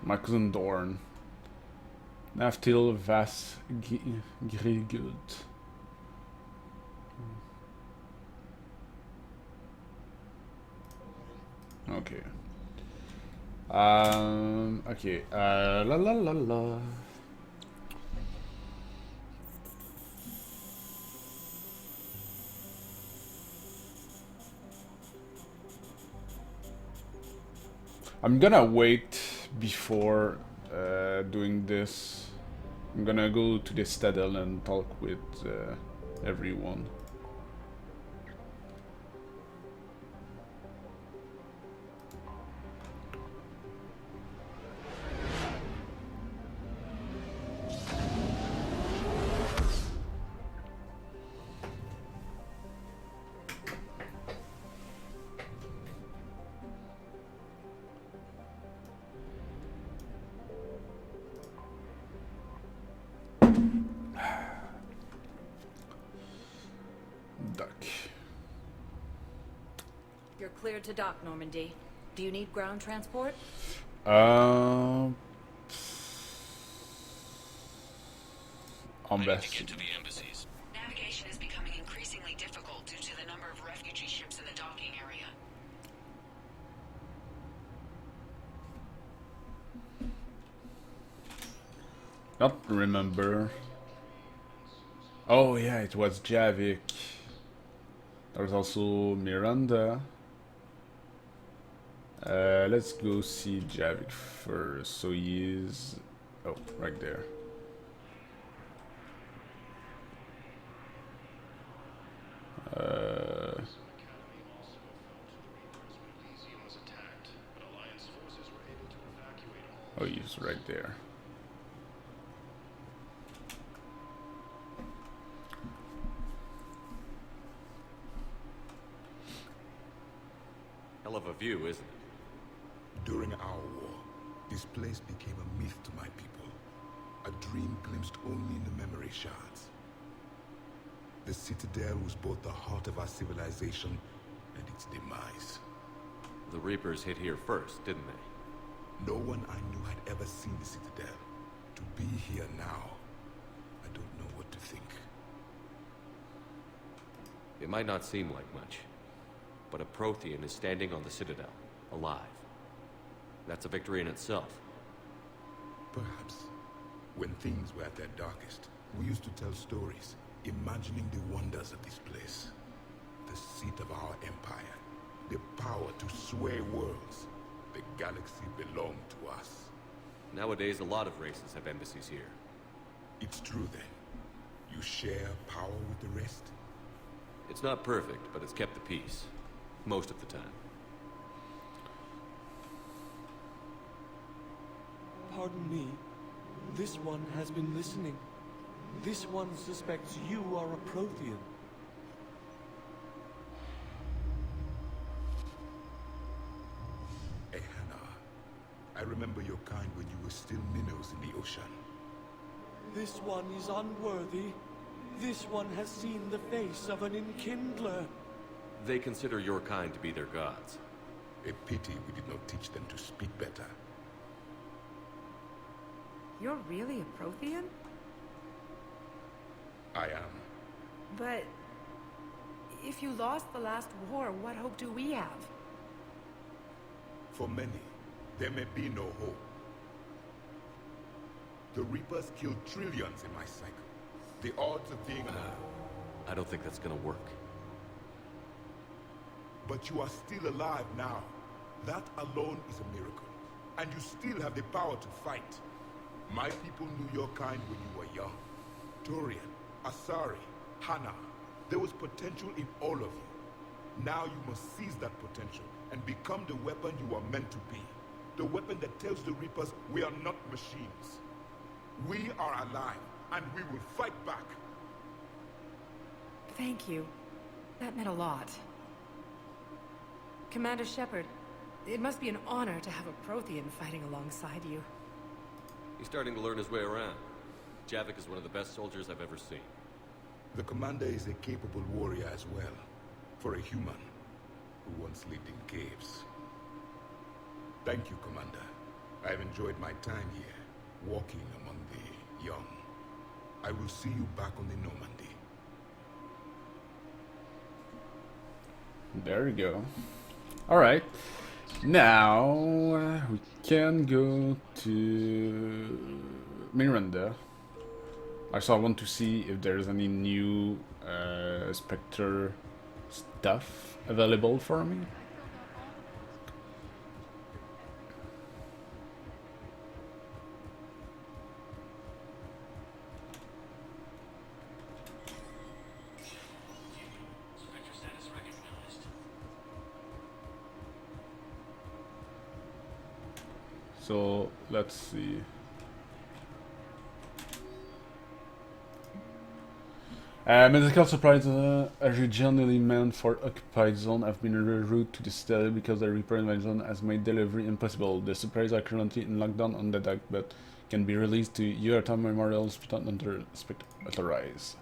My cousin Dorn. Naftil Vas Grigult. Okay. Okay. La la la la. I'm gonna wait before doing this. I'm gonna go to the Citadel and talk with everyone. dock. You're cleared to dock, Normandy. Do you need ground transport? On I need best. to get to the embassies. Navigation is becoming increasingly difficult due to the number of refugee ships in the docking area. Not remember. Oh yeah, it was Javik. There's also Miranda. Let's go see Javik first. So he is... Oh, right there. Oh, he's right there. Hell of a view, isn't it? During our war, this place became a myth to my people. A dream glimpsed only in the memory shards. The Citadel was both the heart of our civilization and its demise. The Reapers hit here first, didn't they? No one I knew had ever seen the Citadel. To be here now, I don't know what to think. It might not seem like much, but a Prothean is standing on the Citadel, alive. That's a victory in itself. Perhaps. When things were at their darkest, we used to tell stories, imagining the wonders of this place. The seat of our empire. The power to sway worlds. The galaxy belonged to us. Nowadays, a lot of races have embassies here. It's true then. You share power with the rest? It's not perfect, but it's kept the peace. Most of the time. Pardon me. This one has been listening. This one suspects you are a Prothean. Ehana, I remember your kind when you were still minnows in the ocean. This one is unworthy. This one has seen the face of an Enkindler. They consider your kind to be their gods. A pity we did not teach them to speak better. You're really a Prothean? I am. But... if you lost the last war, what hope do we have? For many, there may be no hope. The Reapers killed trillions in my cycle. The odds of being alive. I don't think that's gonna work. But you are still alive now. That alone is a miracle. And you still have the power to fight. My people knew your kind when you were young. Torian, Asari, Hana. There was potential in all of you. Now you must seize that potential and become the weapon you are meant to be. The weapon that tells the Reapers we are not machines. We are alive, and we will fight back. Thank you. That meant a lot. Commander Shepard, it must be an honor to have a Prothean fighting alongside you. He's starting to learn his way around. Javik is one of the best soldiers I've ever seen. The commander is a capable warrior as well, for a human who once lived in caves. Thank you, Commander. I've enjoyed my time here, walking among the young. I will see you back on the Normandy. There we go. Alright. Now we can go to Miranda. Also, I want to see if there's any new Spectre stuff available for me. So let's see. Medical supplies originally meant for occupied zone have been rerouted to the citadel because the Reaper invasion has made delivery impossible. The supplies are currently in lockdown on the dock, but can be released to Yurta Memorial Hospital under authorized.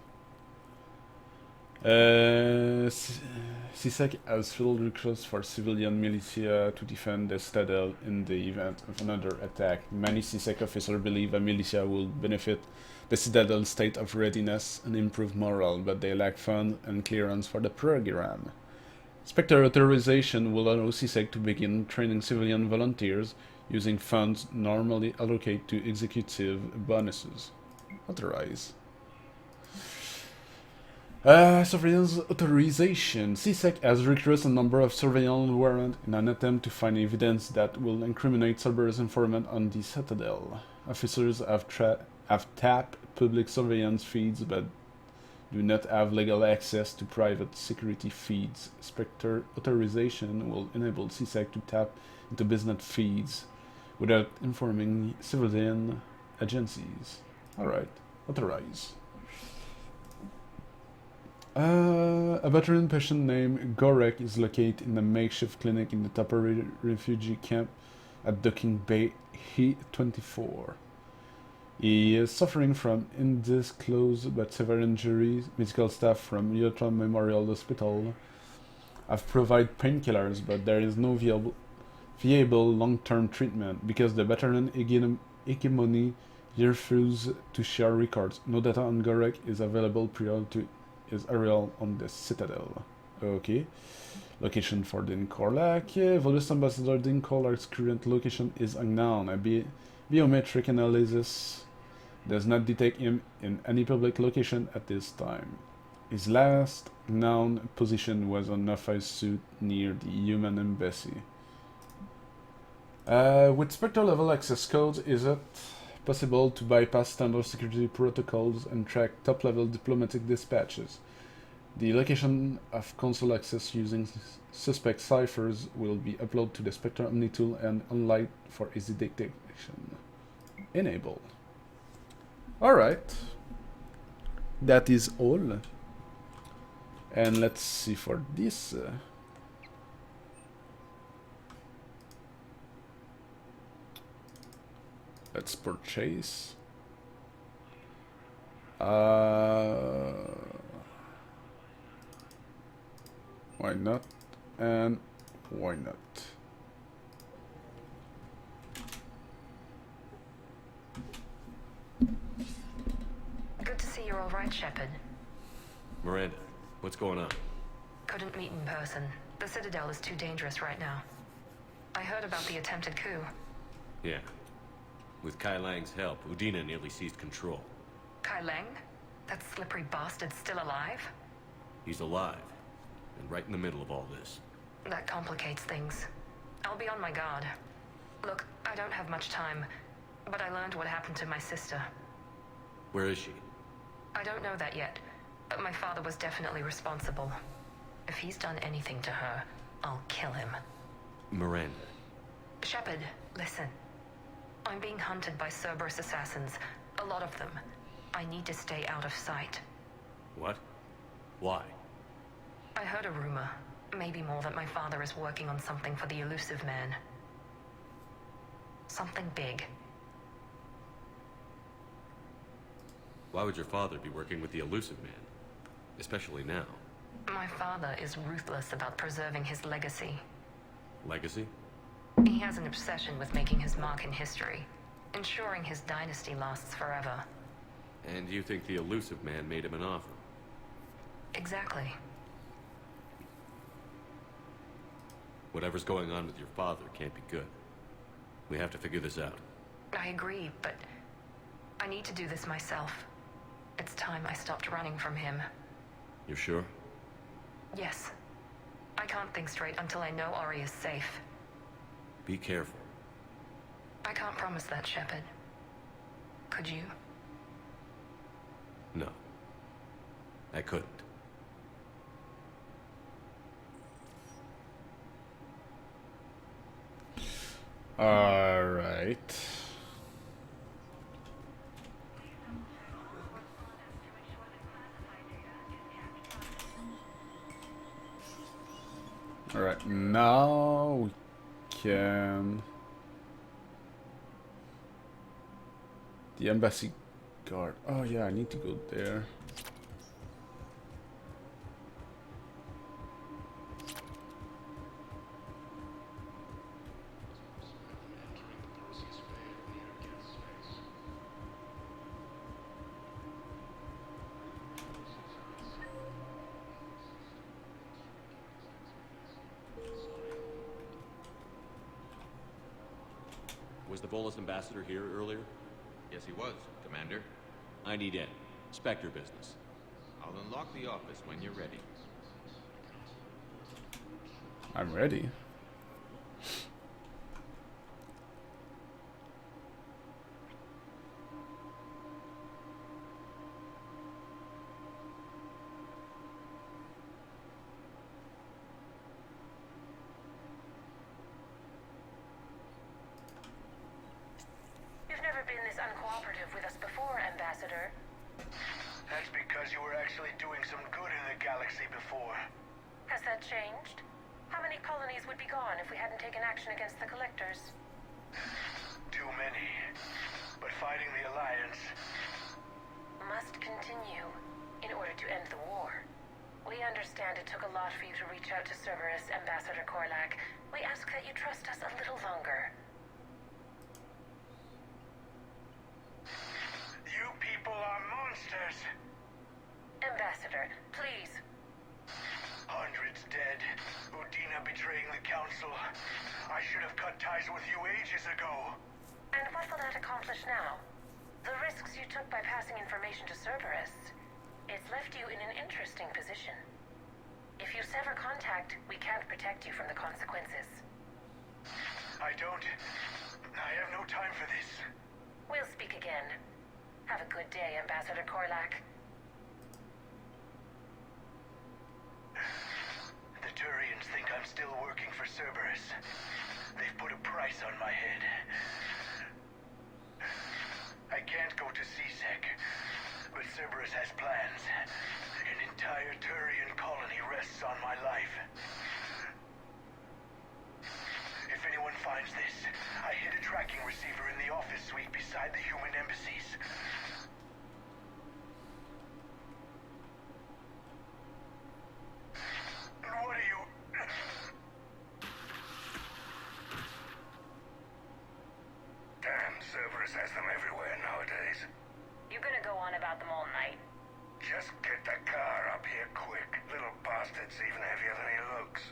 CSEC has filled requests for civilian militia to defend the citadel in the event of another attack. Many CSEC officers believe a militia will benefit the citadel's state of readiness and improve morale, but they lack funds and clearance for the program. Spectre authorization will allow CSEC to begin training civilian volunteers using funds normally allocated to executive bonuses. Authorize. Surveillance authorization. CSEC has requested a number of surveillance warrants in an attempt to find evidence that will incriminate Cerberus informant on the Citadel. Officers have tapped public surveillance feeds but do not have legal access to private security feeds. Spectre authorization will enable CSEC to tap into business feeds without informing civilian agencies. Alright, authorize. A veteran patient named Gorek is located in a makeshift clinic in the Tupper refugee camp at Docking Bay He-24. He is suffering from undisclosed but severe injuries. Medical staff from Utah Memorial Hospital have provided painkillers, but there is no viable long-term treatment because the veteran hegemony refuses to share records. No data on Gorek is available prior to his arrival on the Citadel. Okay. Location for Dean Korlak. Volus Ambassador Dean Korlak's current location is unknown. A biometric analysis does not detect him in any public location at this time. His last known position was on an office suit near the human embassy. With Spectre level access codes, is it possible to bypass standard security protocols and track top-level diplomatic dispatches? The location of console access using suspect ciphers will be uploaded to the Spectre Omni tool and unlight for easy detection. Enable. Alright. That is all. And let's see for this. Let's purchase. Why not? And why not? Good to see you're all right, Shepard. Miranda, what's going on? Couldn't meet in person. The Citadel is too dangerous right now. I heard about the attempted coup. Yeah. With Kai Lang's help, Udina nearly seized control. Kai Lang? That slippery bastard's still alive? He's alive, and right in the middle of all this. That complicates things. I'll be on my guard. Look, I don't have much time, but I learned what happened to my sister. Where is she? I don't know that yet, but my father was definitely responsible. If he's done anything to her, I'll kill him. Miranda. Shepard, listen. I'm being hunted by Cerberus assassins. A lot of them. I need to stay out of sight. What? Why? I heard a rumor, maybe more, that my father is working on something for the Elusive Man. Something big. Why would your father be working with the Elusive Man? Especially now. My father is ruthless about preserving his legacy. Legacy? He has an obsession with making his mark in history, ensuring his dynasty lasts forever. And you think the Elusive Man made him an offer? Exactly. Whatever's going on with your father can't be good. We have to figure this out. I agree, but I need to do this myself. It's time I stopped running from him. You're sure? Yes. I can't think straight until I know Ori is safe. Be careful. I can't promise that, Shepard. Could you? No. I couldn't. Alright. Alright, now we can... The embassy guard. Oh yeah, I need to go there. Was the Volus ambassador here earlier? Yes, he was, Commander. I need in. Spectre business. I'll unlock the office when you're ready. I'm ready. You've never been this uncooperative with us before, Ambassador. That's because you were actually doing some good in the galaxy before. Has that changed? How many colonies would be gone if we hadn't taken action against the Collectors? Too many. But fighting the Alliance must continue in order to end the war. We understand it took a lot for you to reach out to Cerberus, Ambassador Korlak. We ask that you trust us a little longer. You people are monsters. Ambassador, please. Hundreds dead. Udina betraying the Council. I should have cut ties with you ages ago. And what will that accomplish now? The risks you took by passing information to Cerberus. It's left you in an interesting position. If you sever contact, we can't protect you from the consequences. I have no time for this. We'll speak again. Have a good day, Ambassador Korlak. The Turians think I'm still working for Cerberus. They've put a price on my head. I can't go to CSEC, but Cerberus has plans. An entire Turian colony rests on my life. If anyone finds this, I hid a tracking receiver in the office suite beside the human embassies. What are you... Damn, Cerberus has them everywhere nowadays. You gonna go on about them all night? Just get the car up here quick. Little bastard's even heavier than he looks.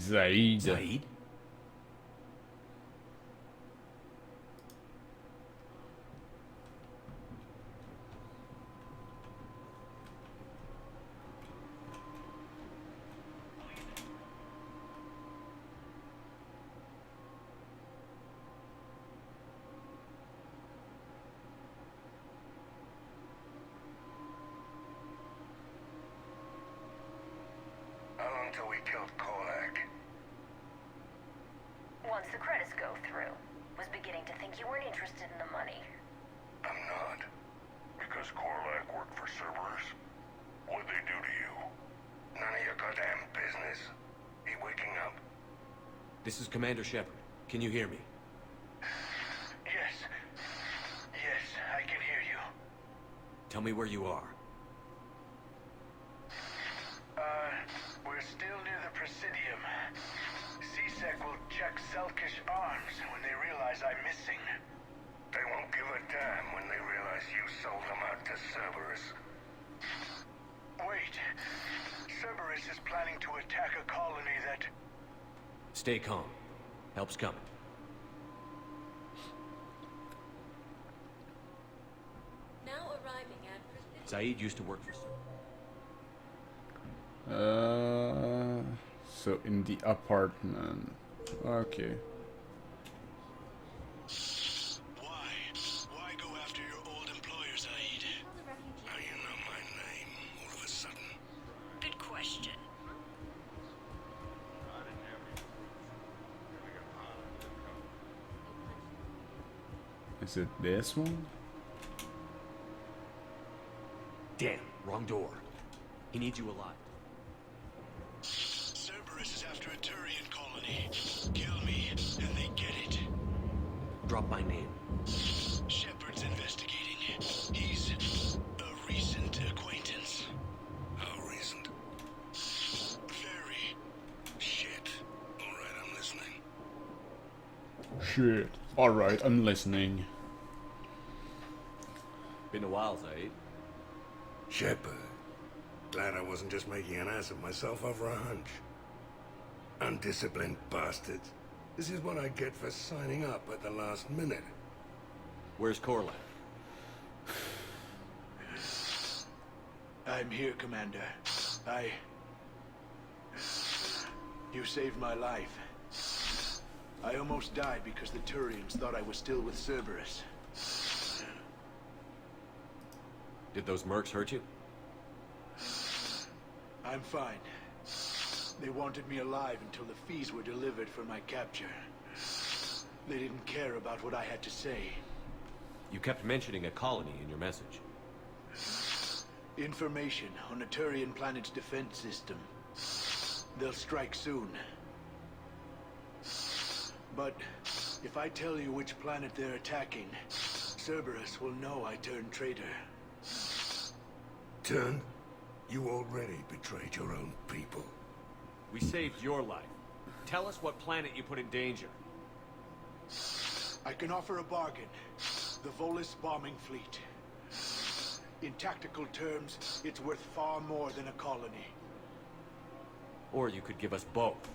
Zaid. Zaid? How long till we killed Korlak? Once the credits go through. Was beginning to think you weren't interested in the money. I'm not. Because Korlak worked for Cerberus? What'd they do to you? None of your goddamn business. He waking up? This is Commander Shepard. Can you hear me? Yes. Yes, I can hear you. Tell me where you are. We're still near the Presidium. CSEC will check Selkish arms when they realize I'm missing. They won't give a damn when they realize you sold them out to Cerberus. Wait. Cerberus is planning to attack a colony that... Stay calm. Help's coming. Now arriving at Presidium. Zaid used to work for Cerberus. So in the apartment. Okay. Why go after your old employer, Zaid? Now you know my name, all of a sudden. Good question. Is it this one? Damn, wrong door. He needs you alive. Cerberus is after a Turian colony. Kill me, and they get it. Drop my name. Shepard's investigating. He's a recent acquaintance. How recent? Very. Shit. Alright, I'm listening. Shit. Alright, I'm listening. Been a while, Zaid. Shepard. Glad I wasn't just making an ass of myself over a hunch. Undisciplined bastards. This is what I get for signing up at the last minute. Where's Corlett? I'm here, Commander. You saved my life. I almost died because the Turians thought I was still with Cerberus. Did those mercs hurt you? I'm fine. They wanted me alive until the fees were delivered for my capture. They didn't care about what I had to say. You kept mentioning a colony in your message. Information on a Turian planet's defense system. They'll strike soon. But if I tell you which planet they're attacking, Cerberus will know I turned traitor. Turned? You already betrayed your own people. We saved your life. Tell us what planet you put in danger. I can offer a bargain. The Volus bombing fleet. In tactical terms, it's worth far more than a colony. Or you could give us both.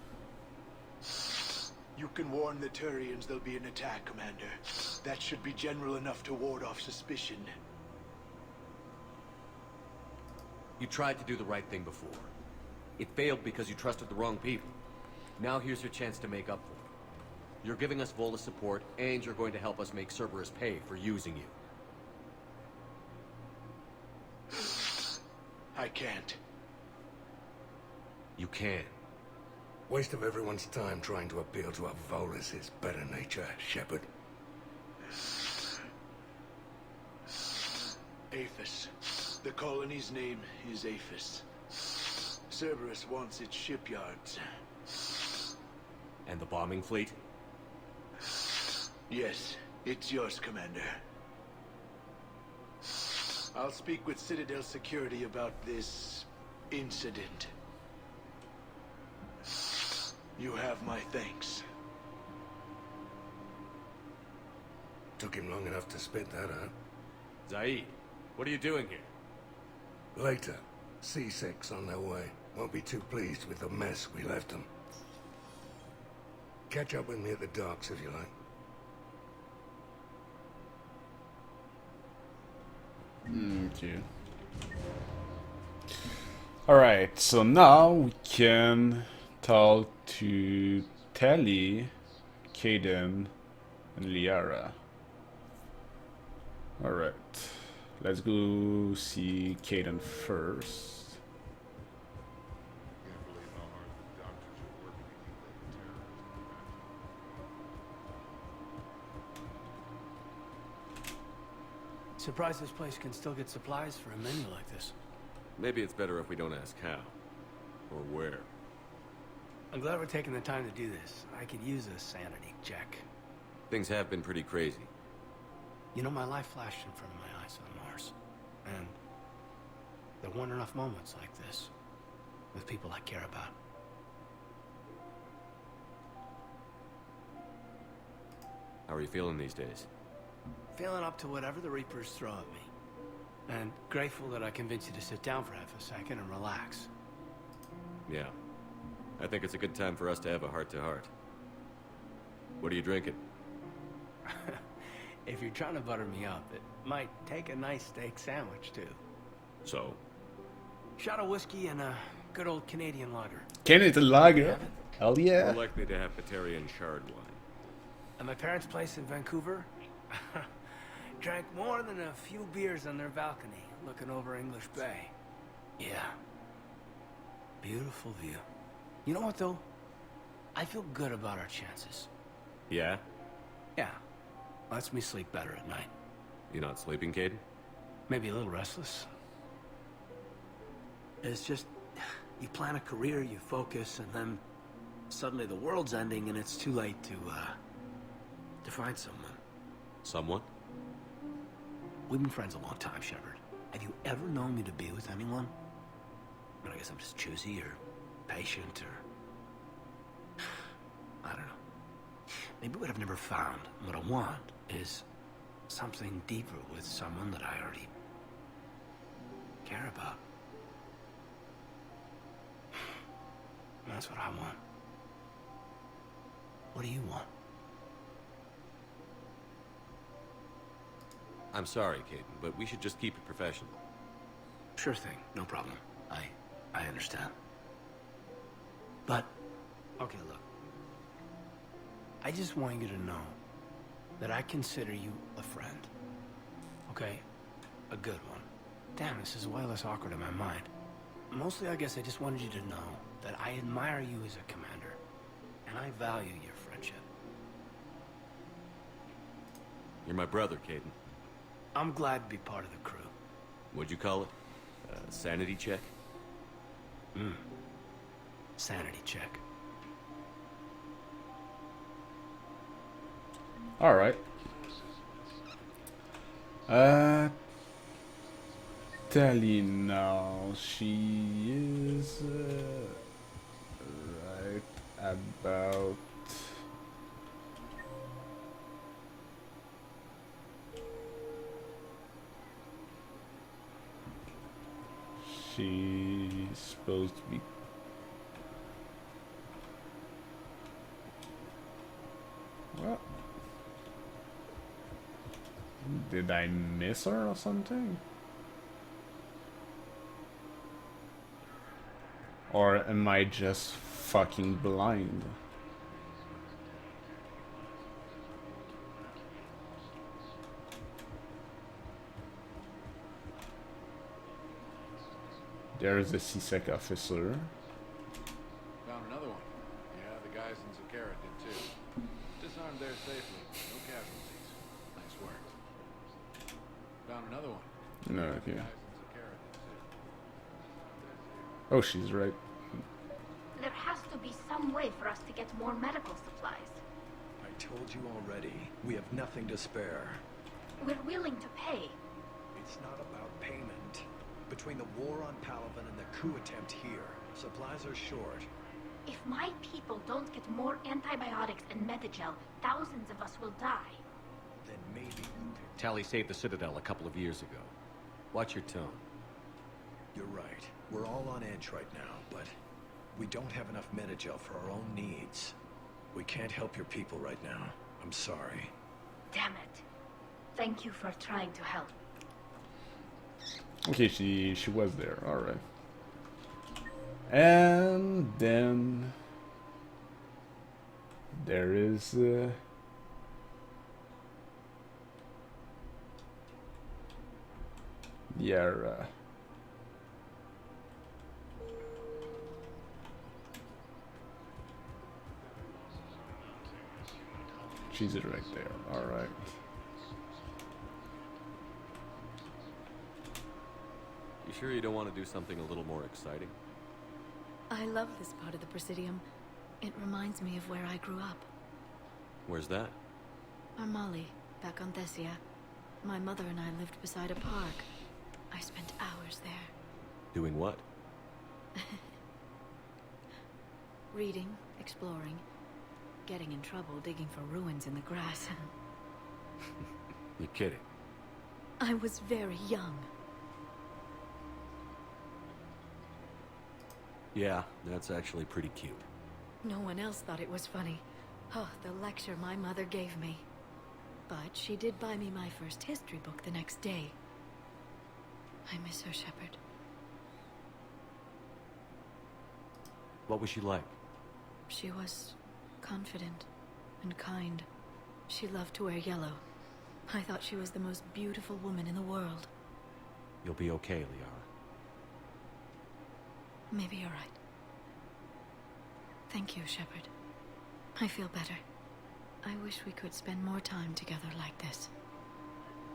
You can warn the Turians there'll be an attack, Commander. That should be general enough to ward off suspicion. You tried to do the right thing before. It failed because you trusted the wrong people. Now here's your chance to make up for it. You're giving us Volus support, and you're going to help us make Cerberus pay for using you. I can't. You can. Waste of everyone's time trying to appeal to a Volus' better nature, Shepard. Aphis. The colony's name is Aphis. Cerberus wants its shipyards. And the bombing fleet? Yes, it's yours, Commander. I'll speak with Citadel Security about this incident. You have my thanks. Took him long enough to spit that out. Zaid, what are you doing here? Later. C6 on their way. Won't be too pleased with the mess we left them. Catch up with me at the docks if you like. Okay. Alright, so now we can talk to Tali, Kaidan, and Liara. Alright, let's go see Kaidan first. Surprised this place can still get supplies for a menu like this. Maybe it's better if we don't ask how. Or where. I'm glad we're taking the time to do this. I could use a sanity check. Things have been pretty crazy. You know, my life flashed in front of my eyes on Mars. And there weren't enough moments like this. With people I care about. How are you feeling these days? Feeling up to whatever the Reapers throw at me. And grateful that I convinced you to sit down for half a second and relax. Yeah. I think it's a good time for us to have a heart-to-heart. What are you drinking? If you're trying to butter me up, it might take a nice steak sandwich, too. So? Shot of whiskey and a good old Canadian lager. Canadian lager? Hell yeah. We're likely to have Batarian shard wine. At my parents' place in Vancouver, drank more than a few beers on their balcony, looking over English Bay. Yeah. Beautiful view. You know what, though? I feel good about our chances. Yeah? Yeah. Lets me sleep better at night. You not sleeping, Kaidan? Maybe a little restless. It's just, you plan a career, you focus, and then suddenly the world's ending and it's too late to find someone. Someone? We've been friends a long time, Shepard. Have you ever known me to be with anyone? I mean, I guess I'm just choosy or patient or... I don't know. Maybe what I've never found, what I want, is something deeper with someone that I already care about. That's what I want. What do you want? I'm sorry, Caden, but we should just keep it professional. Sure thing, no problem. I understand. But, okay, look. I just want you to know that I consider you a friend. Okay? A good one. Damn, this is way less awkward in my mind. Mostly, I guess I just wanted you to know that I admire you as a commander, and I value your friendship. You're my brother, Caden. I'm glad to be part of the crew. What'd you call it? Sanity check? Sanity check. Alright. Tell you now, she is right about she's supposed to be what? Did I miss her or something? Or am I just fucking blind? There's a CSEC officer. Found another one. Yeah, the guys in Zakara did too. Disarmed there safely. No casualties. Nice work. Found another one. No, The okay. guys in Zakara did too. Oh, she's right. There has to be some way for us to get more medical supplies. I told you already, we have nothing to spare. We're willing to pay. It's not about payment. Between the war on Palaven and the coup attempt here, supplies are short. If my people don't get more antibiotics and Medigel, thousands of us will die. Then maybe you can... Tally saved the Citadel a couple of years ago. Watch your tone. You're right. We're all on edge right now, but we don't have enough Medigel for our own needs. We can't help your people right now. I'm sorry. Damn it. Thank you for trying to help. Okay, she was there. All right. And then there is Yara. She's right there. All right. You sure you don't want to do something a little more exciting? I love this part of the Presidium. It reminds me of where I grew up. Where's that? Armali, back on Thessia. My mother and I lived beside a park. I spent hours there. Doing what? Reading, exploring, getting in trouble digging for ruins in the grass. You're kidding. I was very young. Yeah, that's actually pretty cute. No one else thought it was funny. Oh, the lecture my mother gave me. But she did buy me my first history book the next day. I miss her, Shepard. What was she like? She was confident and kind. She loved to wear yellow. I thought she was the most beautiful woman in the world. You'll be okay, Liara. Maybe you're right. Thank you, Shepard. I feel better. I wish we could spend more time together like this.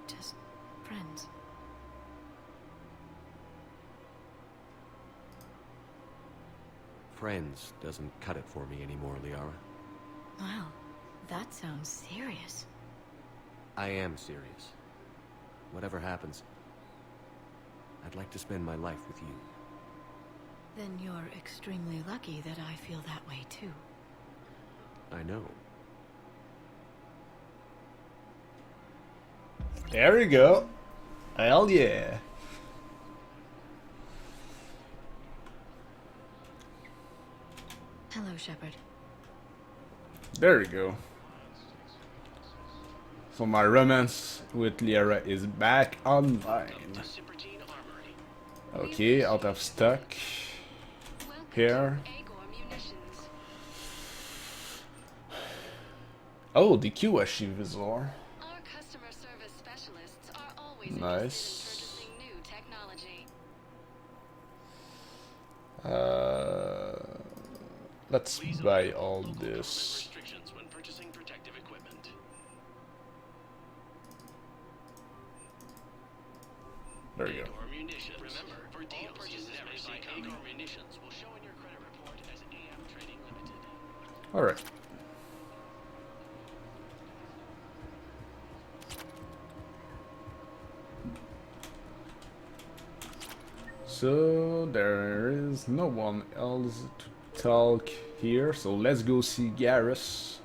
Just friends. Friends doesn't cut it for me anymore, Liara. Wow, that sounds serious. I am serious. Whatever happens, I'd like to spend my life with you. Then you're extremely lucky that I feel that way too. I know. There we go. Hell yeah. Hello, Shepard. There you go. So my romance with Liara is back online. Okay, out of stock. Here. Oh, the Kiwashi Visor. Nice. Let's buy all this. There you go. All right. So there is no one else to talk here, so let's go see Garrus.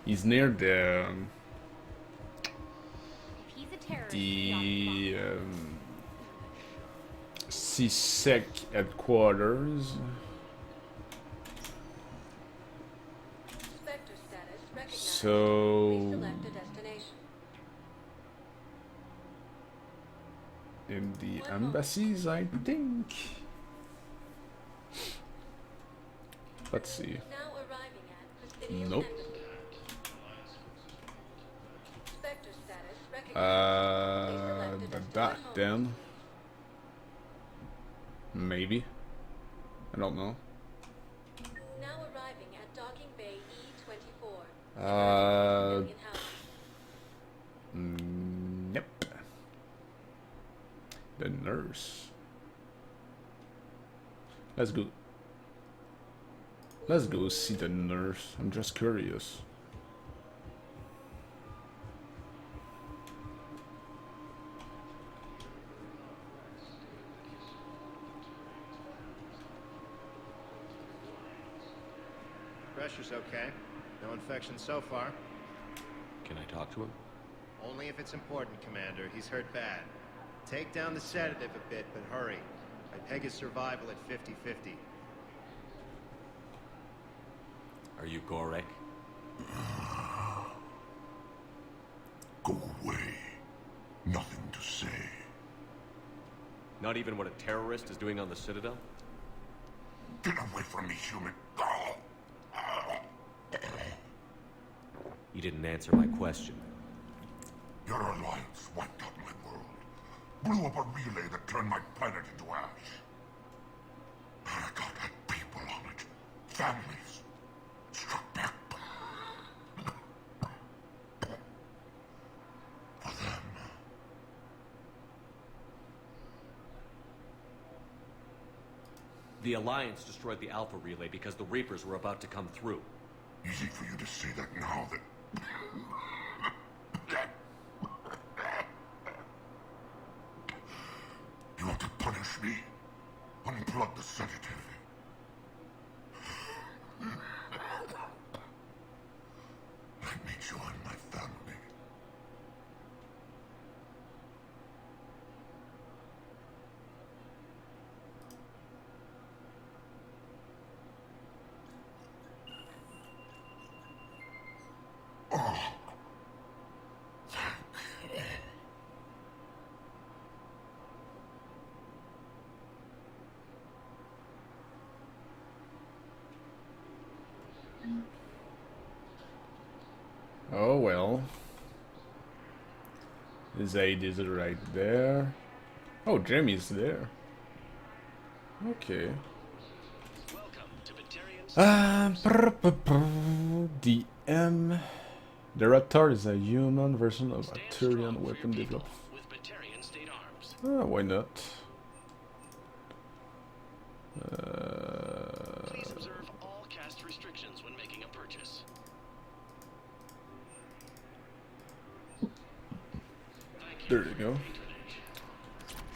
He's near the CSEC headquarters. So in the embassies, I think. Let's see. Nope. The dock then. Maybe. I don't know. Now arriving at docking bay E24. Yep. The nurse. Let's go. Let's go see the nurse. I'm just curious. Pressure's okay. No infection so far. Can I talk to him? Only if it's important, Commander. He's hurt bad. Take down the sedative a bit, but hurry. I peg his survival at 50-50. Are you Gorek? Go away. Nothing to say. Not even what a terrorist is doing on the Citadel? Get away from me, human. You didn't answer my question. Your alliance wiped out my world. Blew up a relay that turned my planet into ash. Paragon had people on it. Families. Struck back. For them. The Alliance destroyed the Alpha Relay because the Reapers were about to come through. Easy for you to say that now that... You want to punish me? Unplug the sedative. Let me join my family. Oh well. Zaid is right there. Oh, Jeremy's there. Okay. DM. The Raptor is a human version of a Turian weapon developed. Why not? Please observe all cast restrictions when making a purchase. There you go.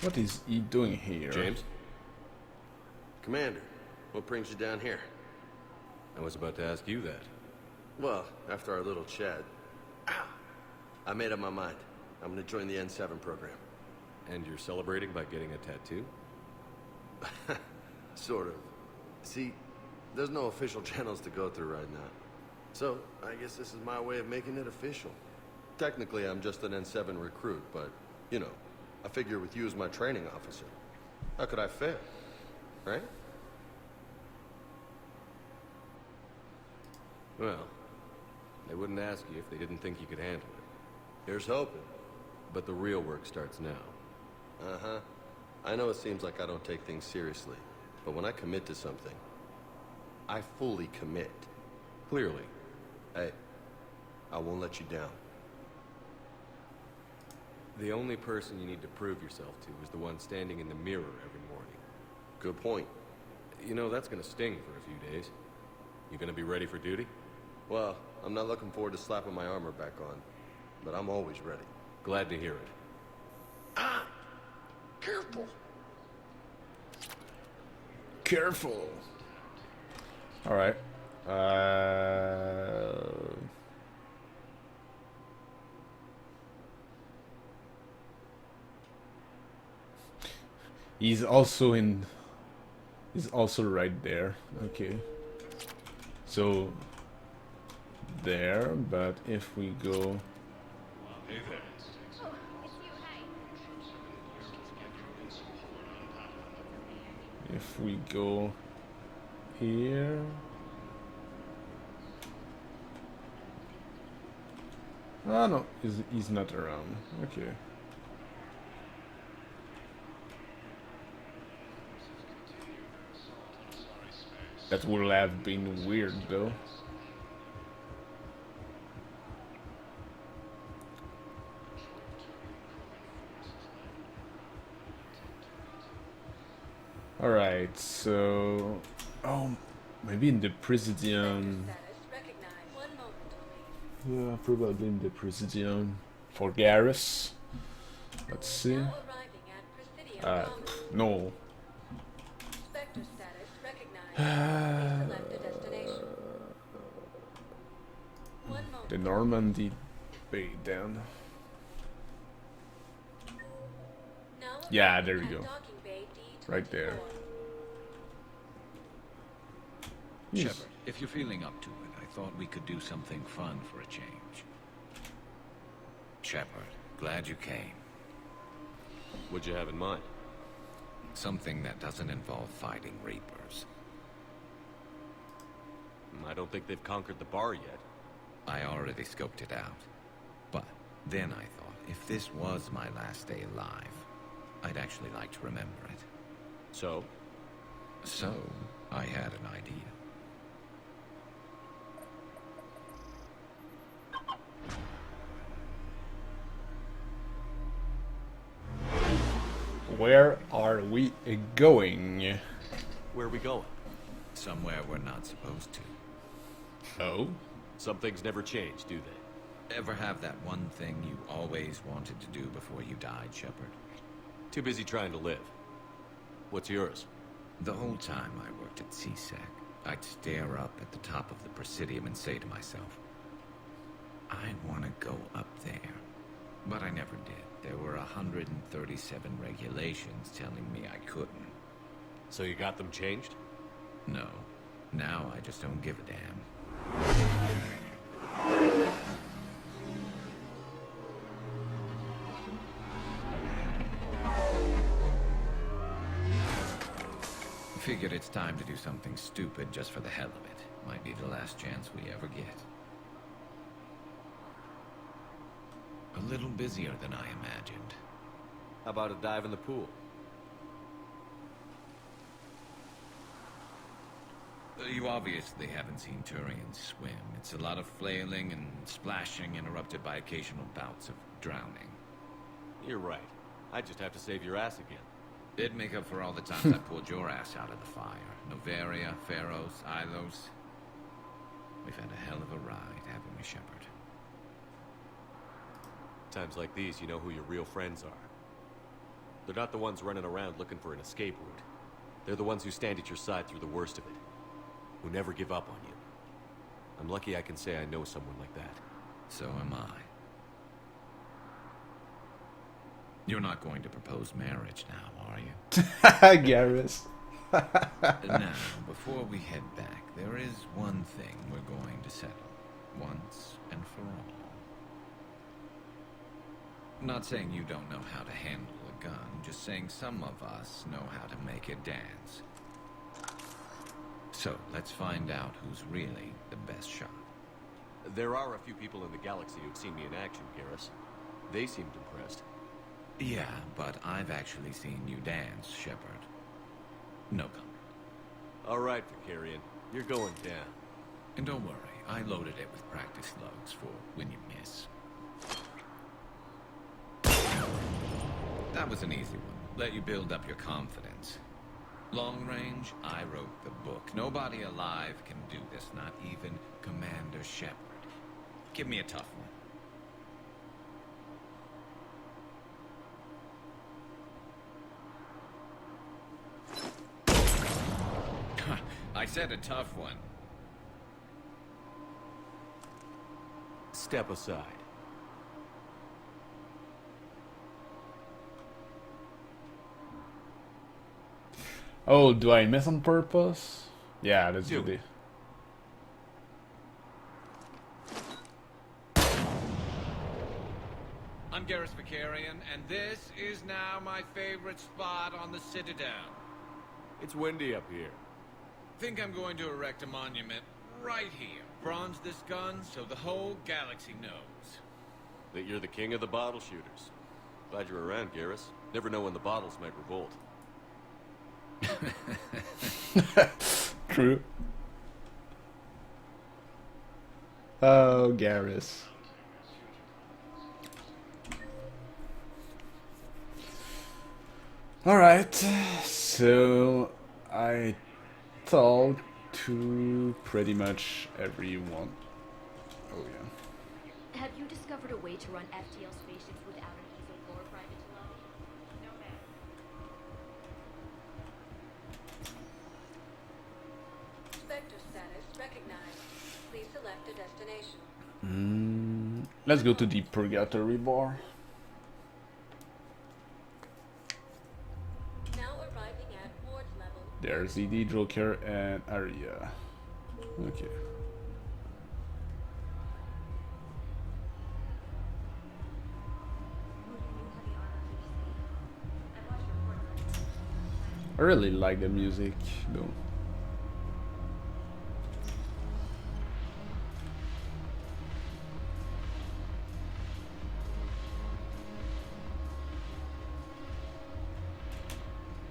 What is he doing here? James? Commander, what brings you down here? I was about to ask you that. Well, after our little chat, I made up my mind. I'm gonna join the N7 program. And you're celebrating by getting a tattoo? Sort of. See, there's no official channels to go through right now. So, I guess this is my way of making it official. Technically, I'm just an N7 recruit, but, you know, I figure with you as my training officer, how could I fail? Right? Well, they wouldn't ask you if they didn't think you could handle it. Here's hoping. But the real work starts now. Uh-huh. I know it seems like I don't take things seriously, but when I commit to something, I fully commit. Clearly. Hey, I won't let you down. The only person you need to prove yourself to is the one standing in the mirror every morning. Good point. You know, that's gonna sting for a few days. You gonna be ready for duty? Well, I'm not looking forward to slapping my armor back on, but I'm always ready. Glad to hear it. Ah! Careful! Careful! Alright. He's also right there. Okay. So there, but if we go Hey there. if we go here, ah no, he's not around. Okay. That would have been weird though. Alright, so... Oh, maybe in the Presidium... Yeah, probably in the Presidium for Garrus. Let's see. No. The Normandy Bay down. Yeah, there we go. Right there. Shepard, if you're feeling up to it, I thought we could do something fun for a change. Shepard, glad you came. What'd you have in mind? Something that doesn't involve fighting Reapers. I don't think they've conquered the bar yet. I already scoped it out. But then I thought, if this was my last day alive, I'd actually like to remember it. So? So, I had an idea. Where are we going? Where are we going? Somewhere we're not supposed to. Oh? Some things never change, do they? Ever have that one thing you always wanted to do before you died, Shepard? Too busy trying to live. What's yours? The whole time I worked at CSEC, I'd stare up at the top of the Presidium and say to myself, I want to go up there. But I never did. There were 137 regulations telling me I couldn't. So you got them changed? No. Now I just don't give a damn. Figured it's time to do something stupid just for the hell of it. Might be the last chance we ever get. A little busier than I imagined. How about a dive in the pool? You obviously haven't seen Turians swim. It's a lot of flailing and splashing, interrupted by occasional bouts of drowning. You're right. I just have to save your ass again. It'd make up for all the times I pulled your ass out of the fire. Noveria, Pharos, Ilos. We've had a hell of a ride, haven't we, Shepard? Times like these, you know who your real friends are. They're not the ones running around looking for an escape route. They're the ones who stand at your side through the worst of it. Who never give up on you. I'm lucky I can say I know someone like that. So am I. You're not going to propose marriage now, are you? Garrus. Now, before we head back, there is one thing we're going to settle, once and for all. Not saying you don't know how to handle a gun, just saying some of us know how to make it dance. So, let's find out who's really the best shot. There are a few people in the galaxy who've seen me in action, Garrus. They seemed impressed. Yeah, but I've actually seen you dance, Shepard. No comment. All right, Vicarian. You're going down. And don't worry, I loaded it with practice slugs for when you miss. That was an easy one. Let you build up your confidence. Long range, I wrote the book. Nobody alive can do this, not even Commander Shepard. Give me a tough one. I said a tough one. Step aside. Oh, do I miss on purpose? Yeah, let's do it. I'm Garrus Vicarian, and this is now my favorite spot on the Citadel. It's windy up here. Think I'm going to erect a monument right here. Bronze this gun so the whole galaxy knows. That you're the king of the bottle shooters. Glad you're around, Garrus. Never know when the bottles might revolt. True. Oh, Garrus. Alright, so I talked to pretty much everyone. Oh yeah. Have you discovered a way to run FTL spaceships without an ESO floor private to lobby? No, ma'am. Spectre status recognized. Please select a destination. Let's go to the Purgatory Bar. Now arriving at ward level. There's ED, Joker, and Arya. Okay. I really like the music, though.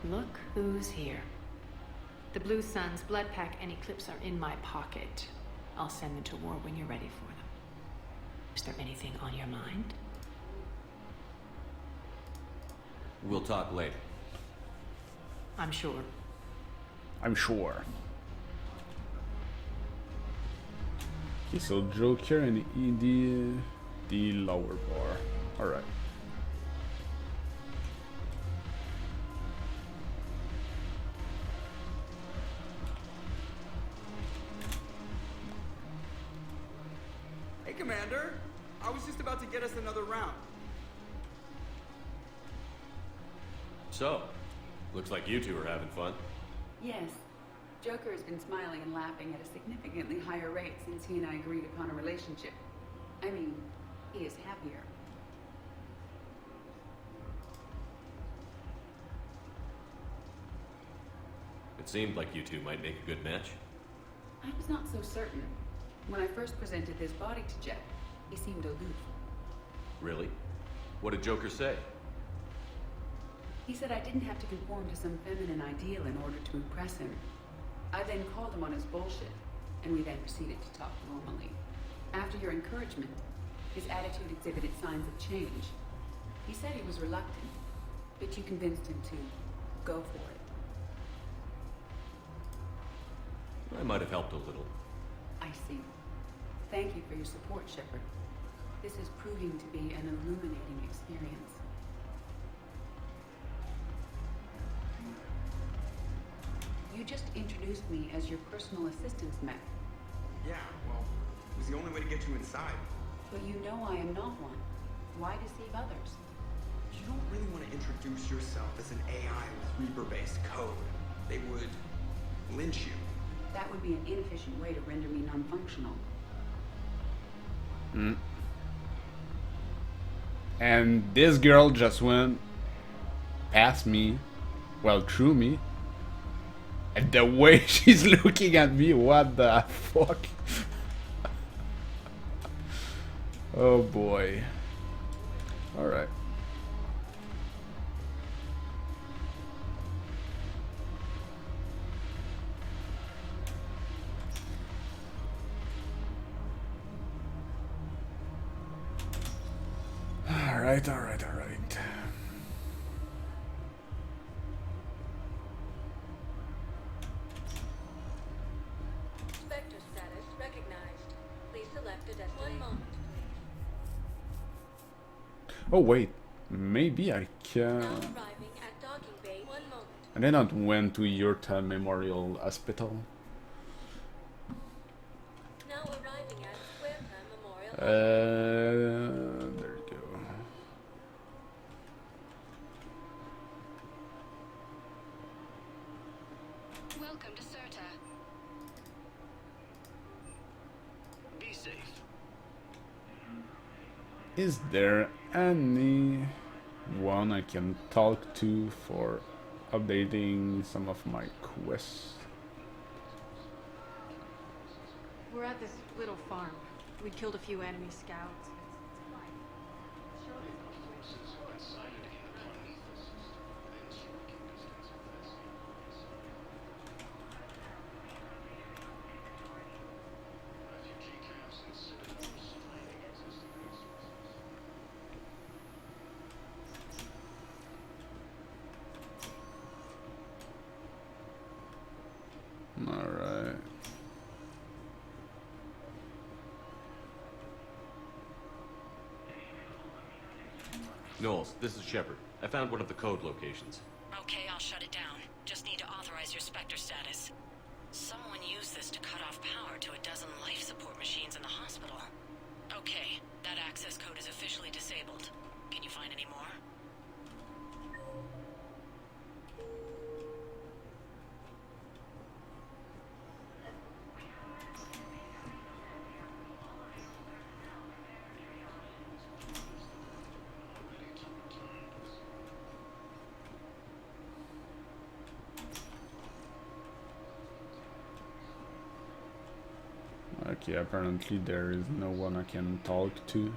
Look who's here. The Blue Suns, Blood Pack, and Eclipse are in my pocket. I'll send them to war when you're ready for them. Is there anything on your mind? We'll talk later. I'm sure. I'm sure. Okay, so Joker and ED, the lower bar. Alright. Hey, Commander. I was just about to get us another round. So, looks like you two are having fun. Yes. Joker has been smiling and laughing at a significantly higher rate since he and I agreed upon a relationship. I mean, he is happier. It seemed like you two might make a good match. I was not so certain. When I first presented this body to Jeff, he seemed aloof. Really? What did Joker say? He said I didn't have to conform to some feminine ideal in order to impress him. I then called him on his bullshit, and we then proceeded to talk normally. After your encouragement, his attitude exhibited signs of change. He said he was reluctant, but you convinced him to go for it. I might have helped a little. I see. Thank you for your support, Shepard. This is proving to be an illuminating experience. You just introduced me as your personal assistance mech. Yeah, well, it was the only way to get you inside. But you know I am not one. Why deceive others? You don't really want to introduce yourself as an AI with Reaper-based code. they would lynch you. That would be an inefficient way to render me non-functional. And this girl just went past me, well, through me. And the way she's looking at me, what the fuck? Oh boy. Alright. Alright. Spectre status recognized. Please select a destination. 1 moment, please. Oh wait, maybe I Now can... arriving at docking bay. 1 moment. And then I went to Yurta Memorial Hospital. Now arriving at Huerta Memorial. There you go. Welcome to Serta. Be safe. Is there anyone I can talk to for updating some of my quests? We're at this little farm. We killed a few enemy scouts. Alright. Knowles, this is Shepard. I found one of the code locations. Okay, I'll shut it down. Just need to authorize your Spectre status. Someone used this to cut off power to a dozen life support machines in the hospital. Okay, that access code is officially disabled. Can you find any more? Okay, apparently there is no one I can talk to.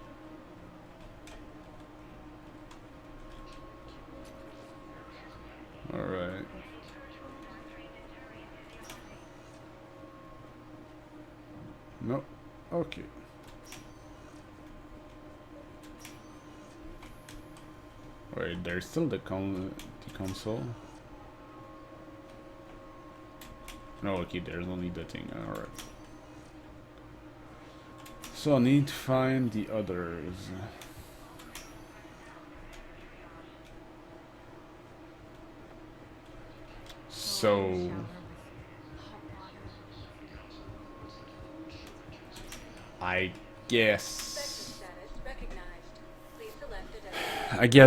Alright. No. Okay. Wait, there's still the console. No, okay, there's only the thing. Alright. So I need to find the others. So I guess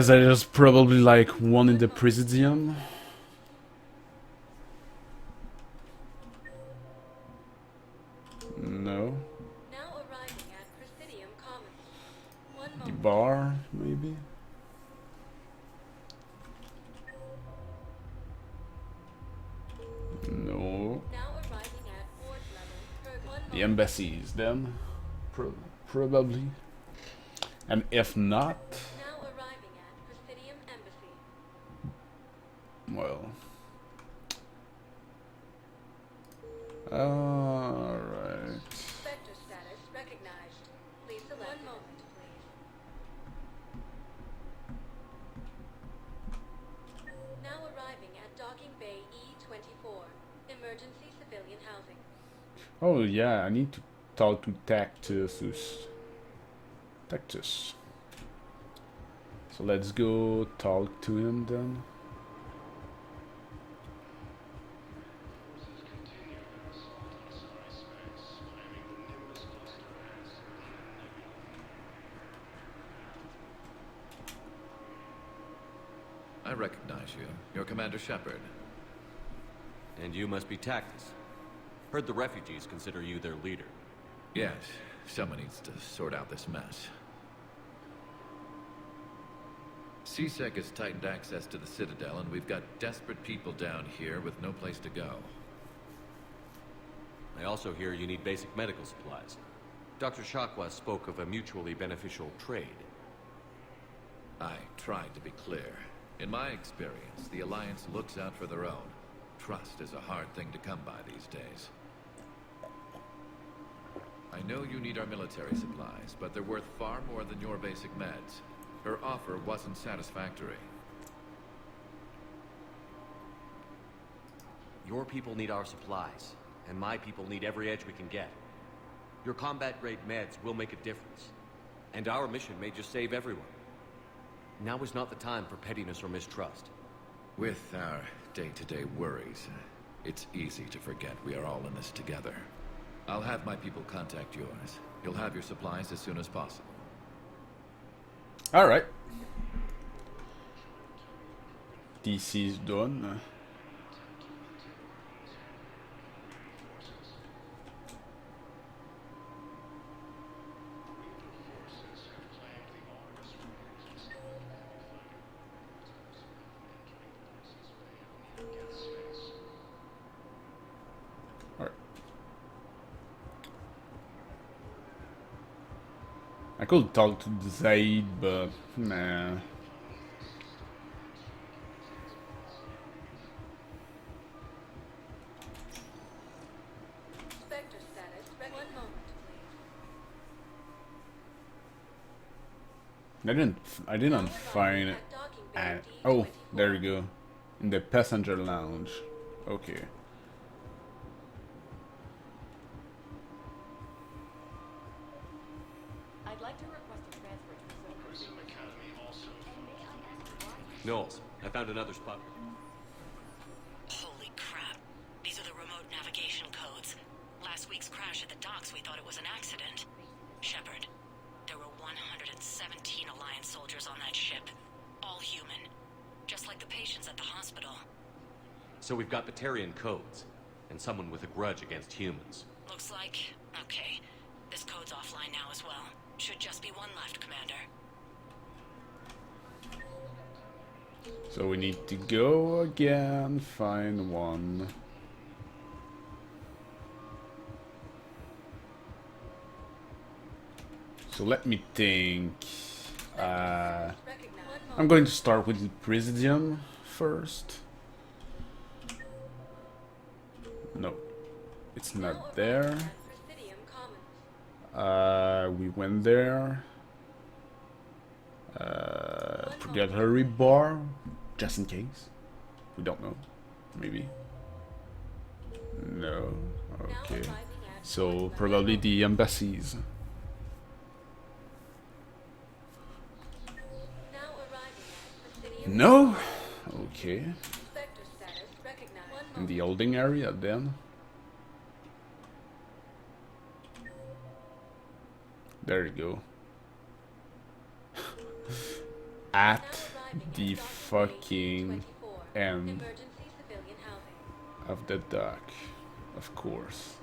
there's probably like one in the Presidium. No. The bar, maybe? No. The embassies, then? Probably. And if not... Well... Alright. Spectre status recognized. Please select 1 moment, please. Now arriving at Docking Bay E-24. Emergency civilian housing. Oh yeah, I need to talk to Tactus. So let's go talk to him then. I recognize you. You're Commander Shepard. And you must be Tactus. Heard the refugees consider you their leader. Yes, someone needs to sort out this mess. CSEC has tightened access to the Citadel, and we've got desperate people down here with no place to go. I also hear you need basic medical supplies. Dr. Shakwa spoke of a mutually beneficial trade. I tried to be clear. In my experience, the Alliance looks out for their own. Trust is a hard thing to come by these days. I know you need our military supplies, but they're worth far more than your basic meds. Her offer wasn't satisfactory. Your people need our supplies, and my people need every edge we can get. Your combat-grade meds will make a difference, and our mission may just save everyone. Now is not the time for pettiness or mistrust. With our day-to-day worries, it's easy to forget we are all in this together. I'll have my people contact yours. You'll have your supplies as soon as possible. Alright. DC's done. I could talk to Zaid, but nah. Spectre status. 1 moment, please. I didn't find it. Oh, there you go. In the passenger lounge. Okay. Knowles, I found another spot. Holy crap. These are the remote navigation codes. Last week's crash at the docks, we thought it was an accident. Shepard, there were 117 Alliance soldiers on that ship. All human. Just like the patients at the hospital. So we've got Batarian codes, and someone with a grudge against humans. Looks like... okay. This code's offline now as well. Should just be one left, Commander. So we need to go again, find one. So let me think. I'm going to start with the Presidium first. No, it's not there. We went there. Purgatory Bar, just in case. We don't know. Maybe. No. Okay. So probably the embassies. No. Okay. In the holding area then. There you go. At the fucking end of the dock, of course.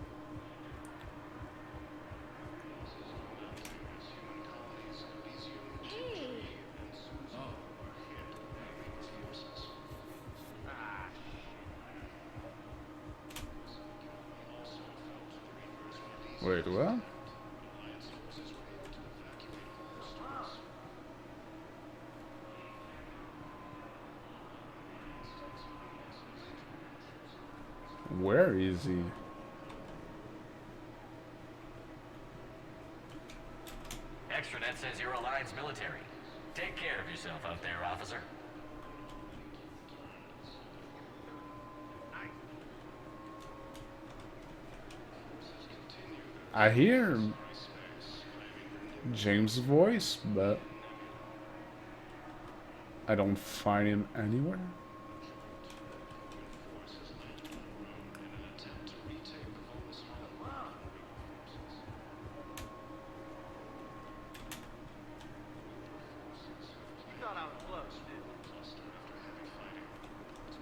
Wait, what? Where is he? Extranet says you're Alliance military. Take care of yourself out there, officer. I hear James' voice, but I don't find him anywhere.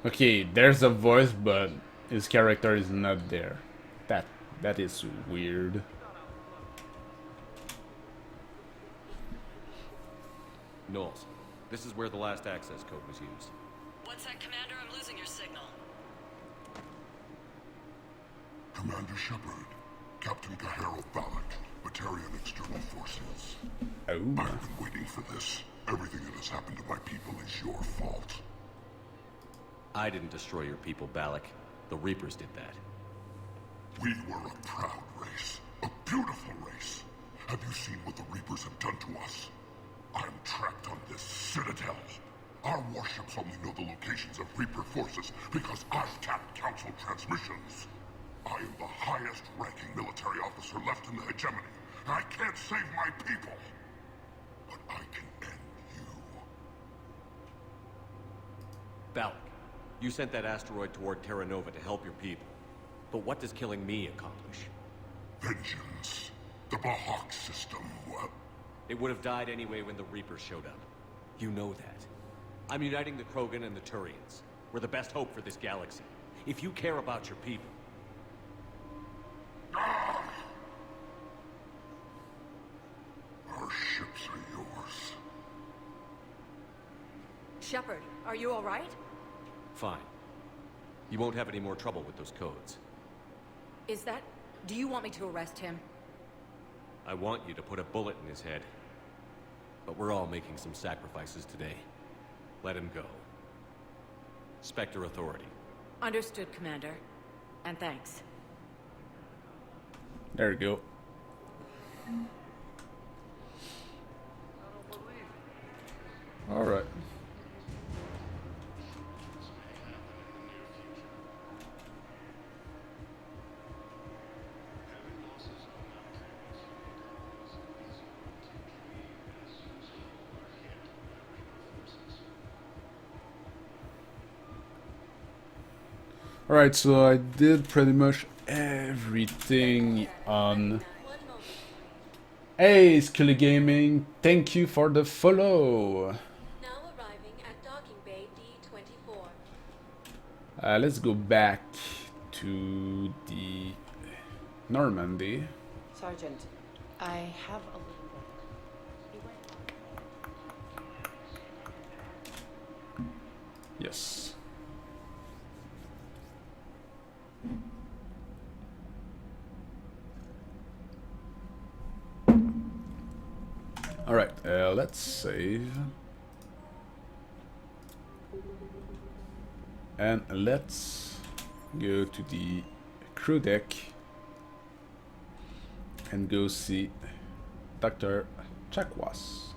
Okay, there's a voice, but his character is not there. That is weird. Knowles, this is where the last access code was used. What's that, Commander? I'm losing your signal. Commander Shepard, Captain Kaharo Balak, Batarian External Forces. Oh. I've been waiting for this. Everything that has happened to my people is your fault. I didn't destroy your people, Balak. The Reapers did that. We were a proud race. A beautiful race. Have you seen what the Reapers have done to us? I'm trapped on this citadel. Our warships only know the locations of Reaper forces because I've tapped Council transmissions. I am the highest-ranking military officer left in the hegemony. I can't save my people. But I can end you. Balak, you sent that asteroid toward Terra Nova to help your people. But what does killing me accomplish? Vengeance. The Bahak system, well... It would have died anyway when the Reapers showed up. You know that. I'm uniting the Krogan and the Turians. We're the best hope for this galaxy. If you care about your people... Our ships are yours. Shepard, are you all right? Fine. You won't have any more trouble with those codes. Is that... Do you want me to arrest him? I want you to put a bullet in his head. But we're all making some sacrifices today. Let him go. Spectre Authority. Understood, Commander. And thanks. There you go. All right. Alright, so I did pretty much everything on... Hey, Scully Gaming, thank you for the follow! Now arriving at Docking Bay D-24. Let's go back to the Normandy. Sergeant, I have a little bit. Yes. Alright, let's save. And let's go to the crew deck and go see Dr. Chakwas.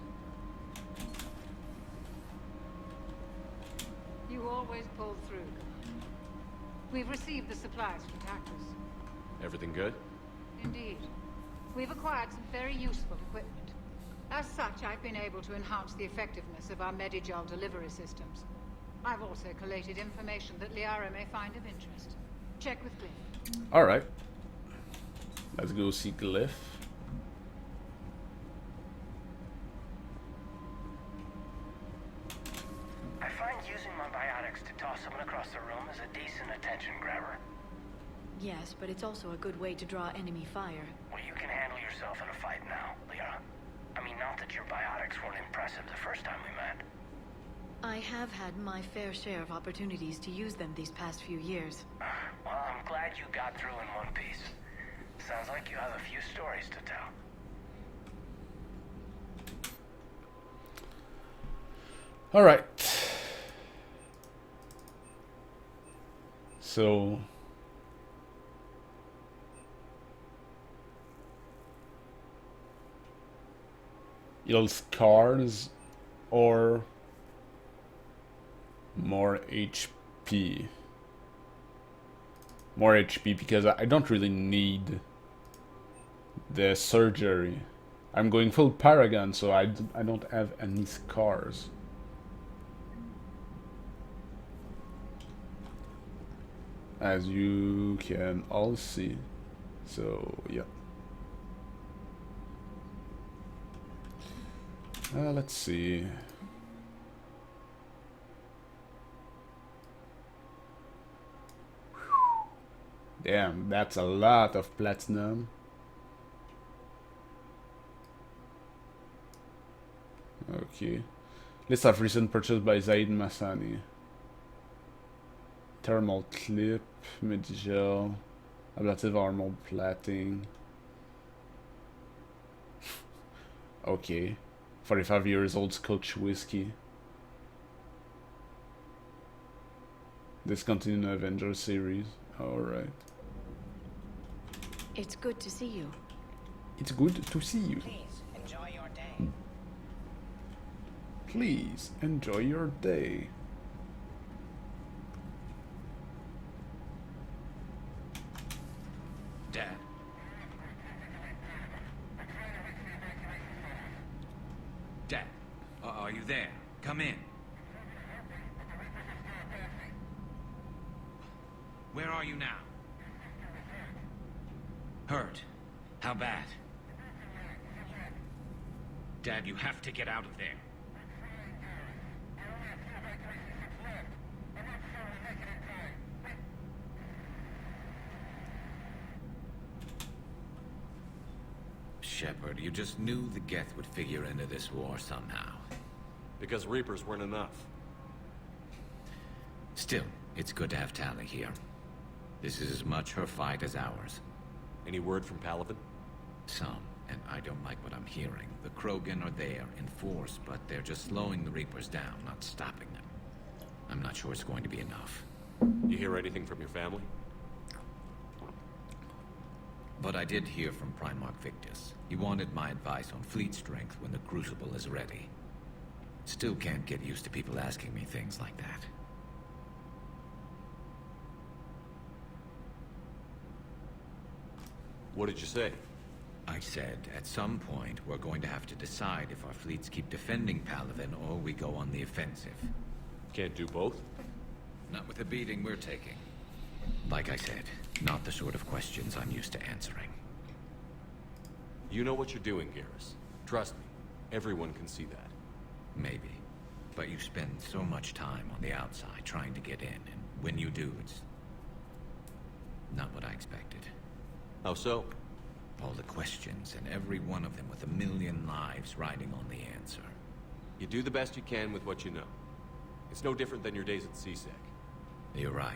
You always pull through. We've received the supplies from Tactus. Everything good? Indeed. We've acquired some very useful equipment. As such, I've been able to enhance the effectiveness of our Medigel delivery systems. I've also collated information that Liara may find of interest. Check with Glyph. Alright. Let's go see Glyph. I find using my biotics to toss someone across the room is a decent attention grabber. Yes, but it's also a good way to draw enemy fire. Well, you can handle yourself in a fight now, Liara. I mean, not that your biotics weren't impressive the first time we met. I have had my fair share of opportunities to use them these past few years. Well, I'm glad you got through in one piece. Sounds like you have a few stories to tell. Alright. So... scars or more HP. More HP because I don't really need the surgery. I'm going full Paragon, so I don't have any scars. As you can all see. So, yeah. Let's see. Damn, that's a lot of platinum. Okay. List of recent purchase by Zaid Masani. Thermal clip, Medigel, ablative armor plating. Okay. 45 years old Scotch whiskey. Discontinued Avengers series. Alright. It's good to see you. It's good to see you. Please enjoy your day. Please enjoy your day. Dad. Dad, are you there? Come in. Where are you now? Hurt? How bad? Dad, you have to get out of there. Shepard, you just knew the Geth would figure into this war somehow. Because Reapers weren't enough. Still, it's good to have Tali here. This is as much her fight as ours. Any word from Palaven? Some, and I don't like what I'm hearing. The Krogan are there in force, but they're just slowing the Reapers down, not stopping them. I'm not sure it's going to be enough. You hear anything from your family? But I did hear from Primarch Victus. He wanted my advice on fleet strength when the Crucible is ready. Still can't get used to people asking me things like that. What did you say? I said, at some point, we're going to have to decide if our fleets keep defending Palaven or we go on the offensive. Can't do both? Not with the beating we're taking. Like I said, not the sort of questions I'm used to answering. You know what you're doing, Garrus. Trust me, everyone can see that. Maybe. But you spend so much time on the outside trying to get in, and when you do, it's not what I expected. How so? All the questions, and every one of them with a million lives riding on the answer. You do the best you can with what you know. It's no different than your days at CSEC. You're right.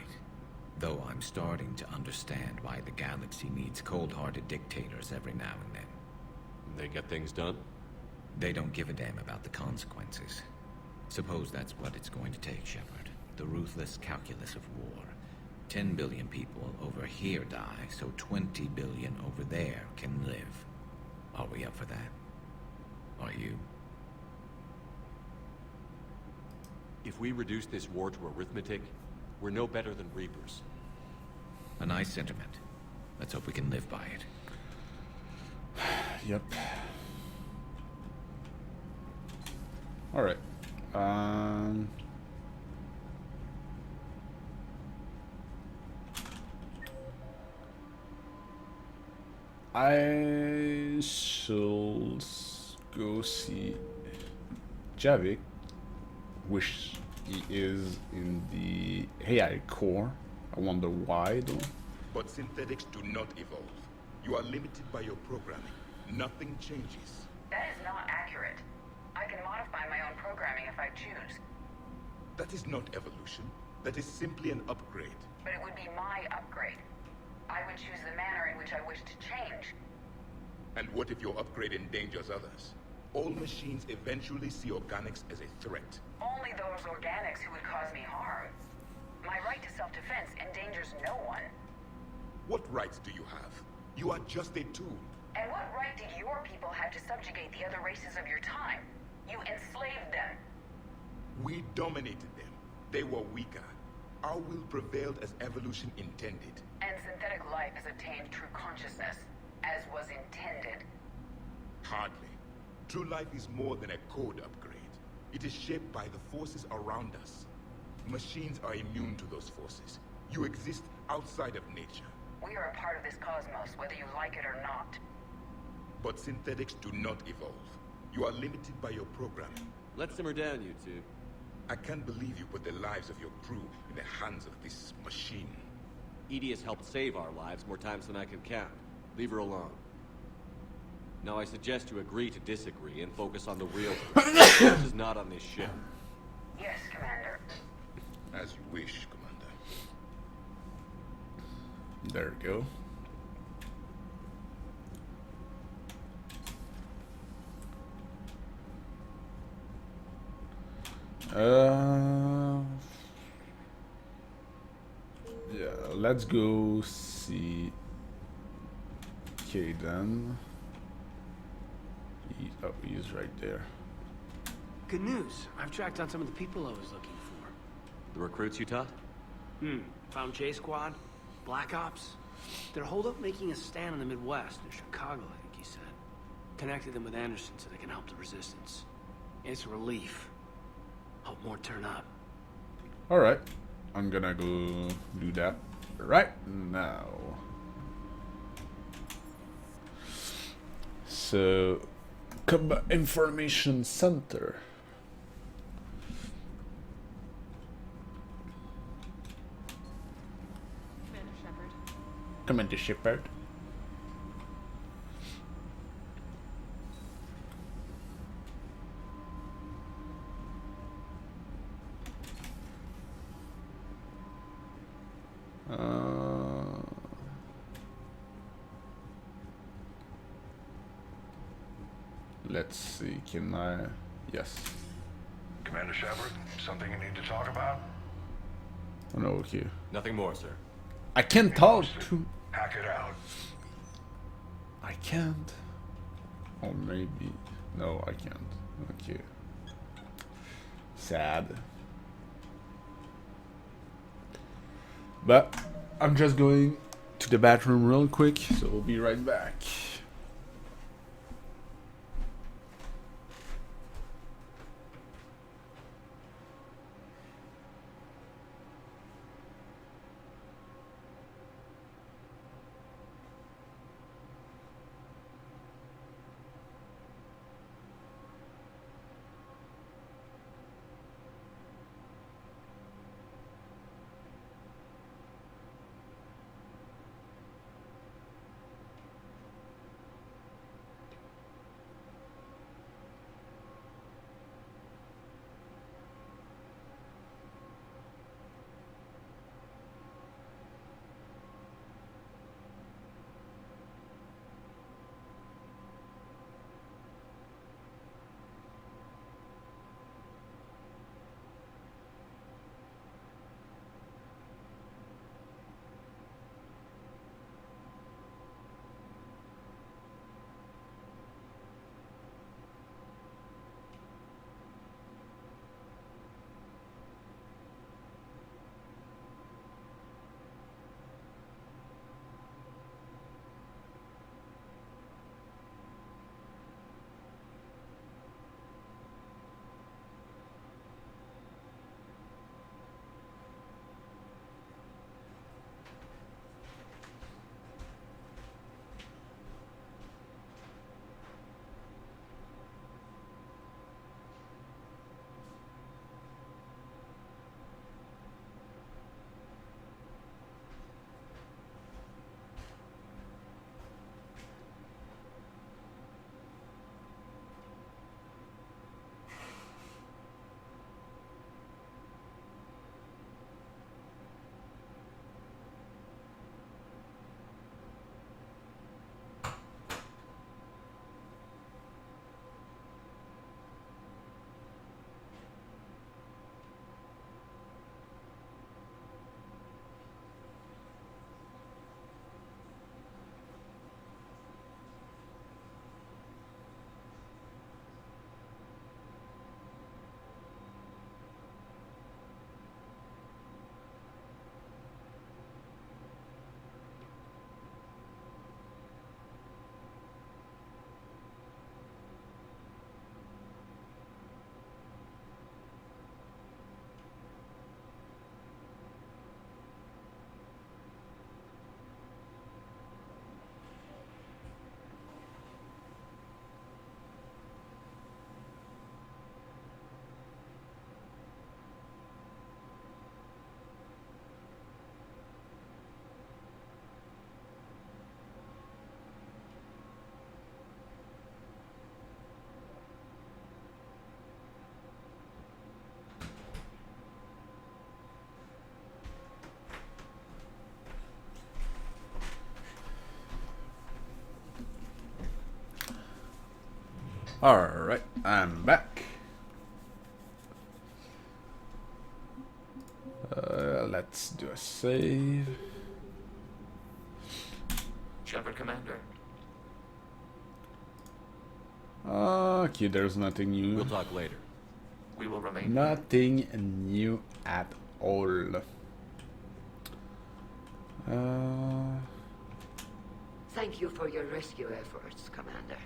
Though I'm starting to understand why the galaxy needs cold-hearted dictators every now and then. They get things done? They don't give a damn about the consequences. Suppose that's what it's going to take, Shepard. The ruthless calculus of war. 10 billion people over here die, so 20 billion over there can live. Are we up for that? Are you? If we reduce this war to arithmetic, we're no better than Reapers. A nice sentiment. Let's hope we can live by it. Yep. Alright. I should go see Javik, which he is in the AI core. I wonder why though. But synthetics do not evolve. You are limited by your programming. Nothing changes. That is not accurate. I can modify my own programming if I choose. That is not evolution. That is simply an upgrade. But it would be my upgrade. I would choose the manner in which I wish to change. And what if your upgrade endangers others? All machines eventually see organics as a threat. Only those organics who would cause me harm. My right to self-defense endangers no one. What rights do you have? You are just a tool. And what right did your people have to subjugate the other races of your time? You enslaved them. We dominated them. They were weaker. Our will prevailed as evolution intended. And synthetic life has attained true consciousness, as was intended. Hardly. True life is more than a code upgrade. It is shaped by the forces around us. Machines are immune to those forces. You exist outside of nature. We are a part of this cosmos, whether you like it or not. But synthetics do not evolve. You are limited by your programming. Let's simmer down, you two. I can't believe you put the lives of your crew in the hands of this machine. Edie has helped save our lives more times than I can count. Leave her alone. Now I suggest you agree to disagree and focus on the real threat. This is not on this ship. Yes, Commander. As you wish, Commander. There we go. Yeah, let's go see Kaidan. Oh, he's right there. Good news. I've tracked down some of the people I was looking for. The recruits you taught? Found J Squad, Black Ops. They're holed up making a stand in the Midwest, in Chicago, I think he said. Connected them with Anderson so they can help the resistance. It's a relief. Hope more turn up. Alright, I'm gonna go do that right now. So, Combat Information Center. Commander Shepard. Let's see, can I? Yes. Commander Shepard, something you need to talk about? Oh, no, okay. Nothing more, sir. I can't talk to... Hack it out. I can't. Or maybe... No, I can't. Okay. Sad. But I'm just going to the bathroom real quick, so we'll be right back. Alright, I'm back. Let's do a save. Shepard, Commander. Okay, there's nothing new. We'll talk later. We will remain. Nothing new at all. Thank you for your rescue efforts, Commander.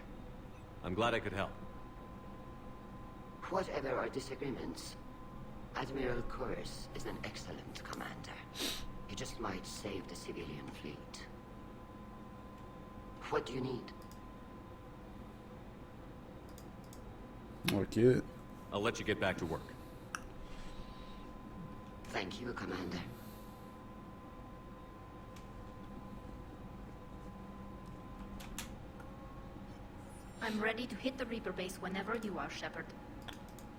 I'm glad I could help. Whatever our disagreements, Admiral Kurz is an excellent commander. He just might save the civilian fleet. What do you need? Okay. I'll let you get back to work. Thank you, Commander. I'm ready to hit the Reaper base whenever you are, Shepard.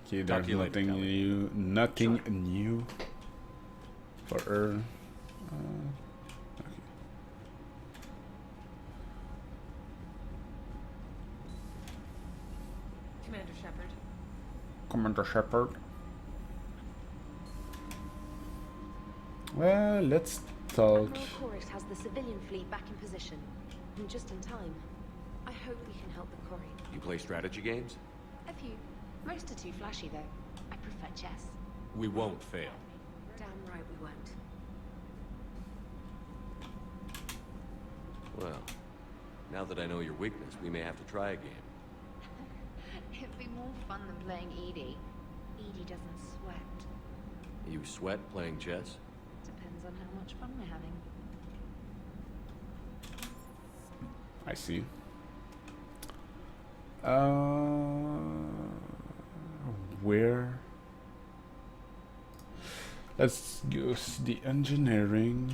Okay, Talk there's to you later, nothing Kelly. new. Nothing new for her. Commander Shepard. Commander Shepard. Well, let's talk. Admiral Koris has the civilian fleet back in position. And just in time. I hope we can help the Quarry. You play strategy games? A few. Most are too flashy, though. I prefer chess. We won't fail. Damn right we won't. Well, now that I know your weakness, we may have to try a game. It'd be more fun than playing Edie. Edie doesn't sweat. You sweat playing chess? Depends on how much fun we're having. I see. Where? Let's go see the engineering.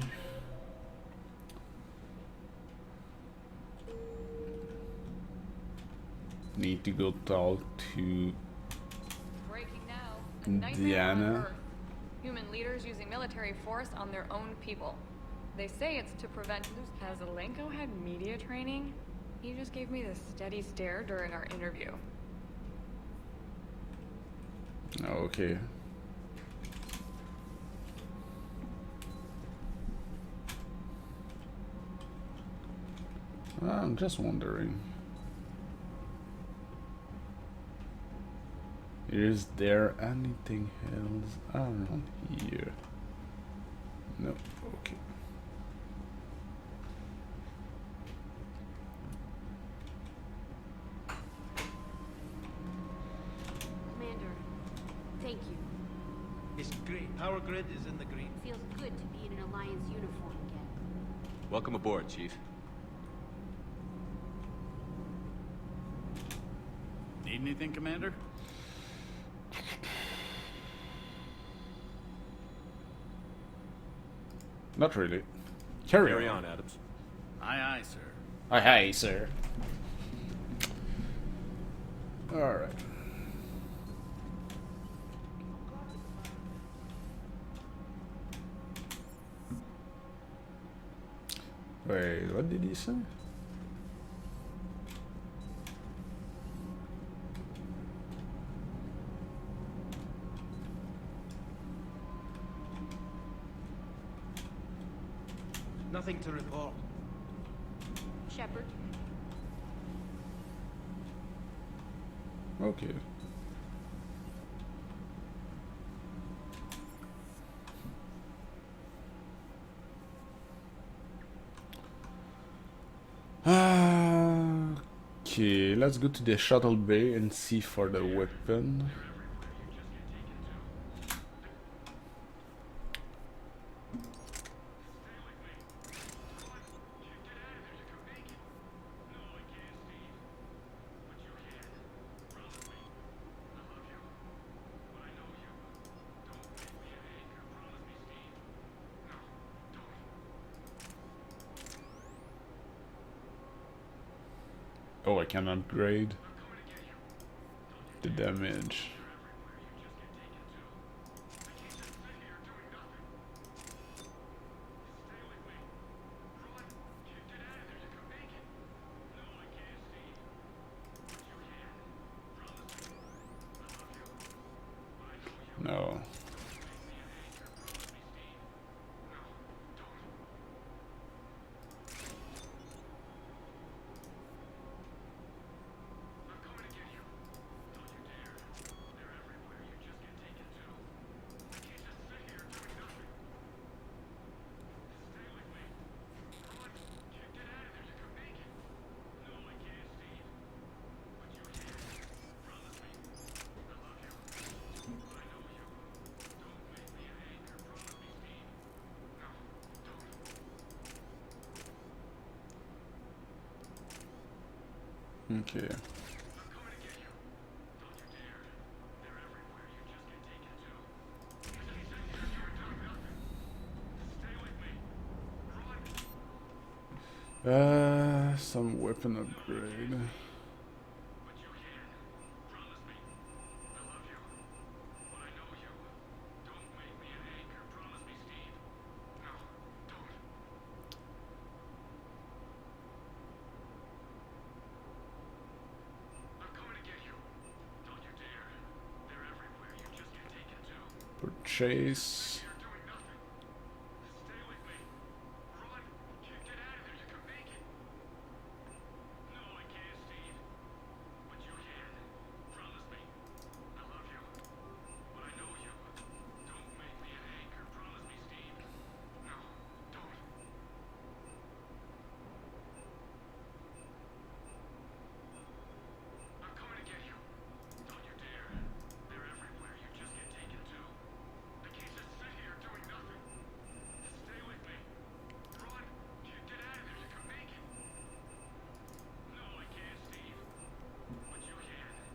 Need to go talk to Breaking now. A nightmare on Diana. Earth. Human leaders using military force on their own people. They say it's to prevent. Has Alenko had media training? He just gave me this steady stare during our interview. Okay. I'm just wondering. Is there anything else around here? No. Okay. Commander, thank you. It's great. Power grid is in the green. Feels good to be in an Alliance uniform again. Welcome aboard, Chief. Need anything, Commander? Not really. Carry Carry on. on, Adams. Aye, aye, sir. Aye, aye, sir. Alright. Wait, what did he say? Nothing to report. Shepard, Okay. Okay, let's go to the shuttle bay and see for the weapon. Oh, I can upgrade the damage. Okay. Some weapon upgrade. Purchase.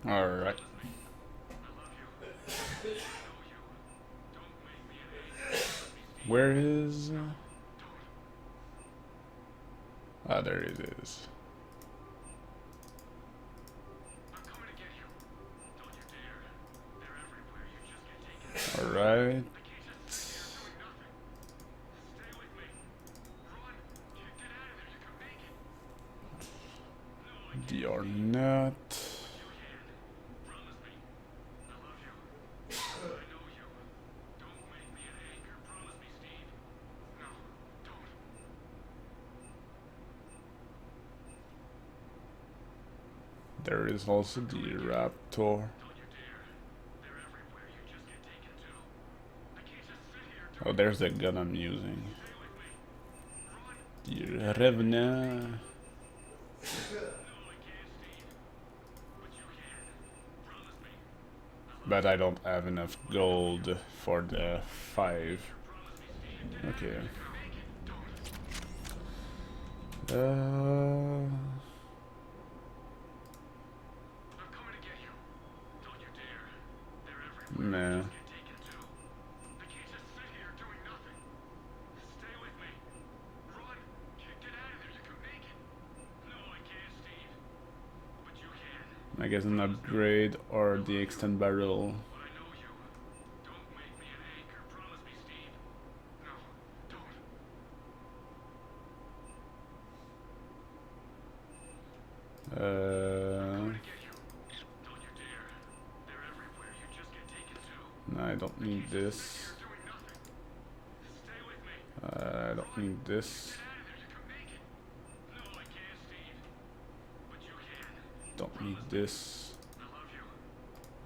All right. Where is? Ah, there it is. All right. They are not. There is also the Raptor. Oh, there's the gun I'm using. The Revenant. But I don't have enough gold for the 5. Okay. Nah. I guess an upgrade or the extend barrel. No, I don't need this. I don't need this. Don't need this.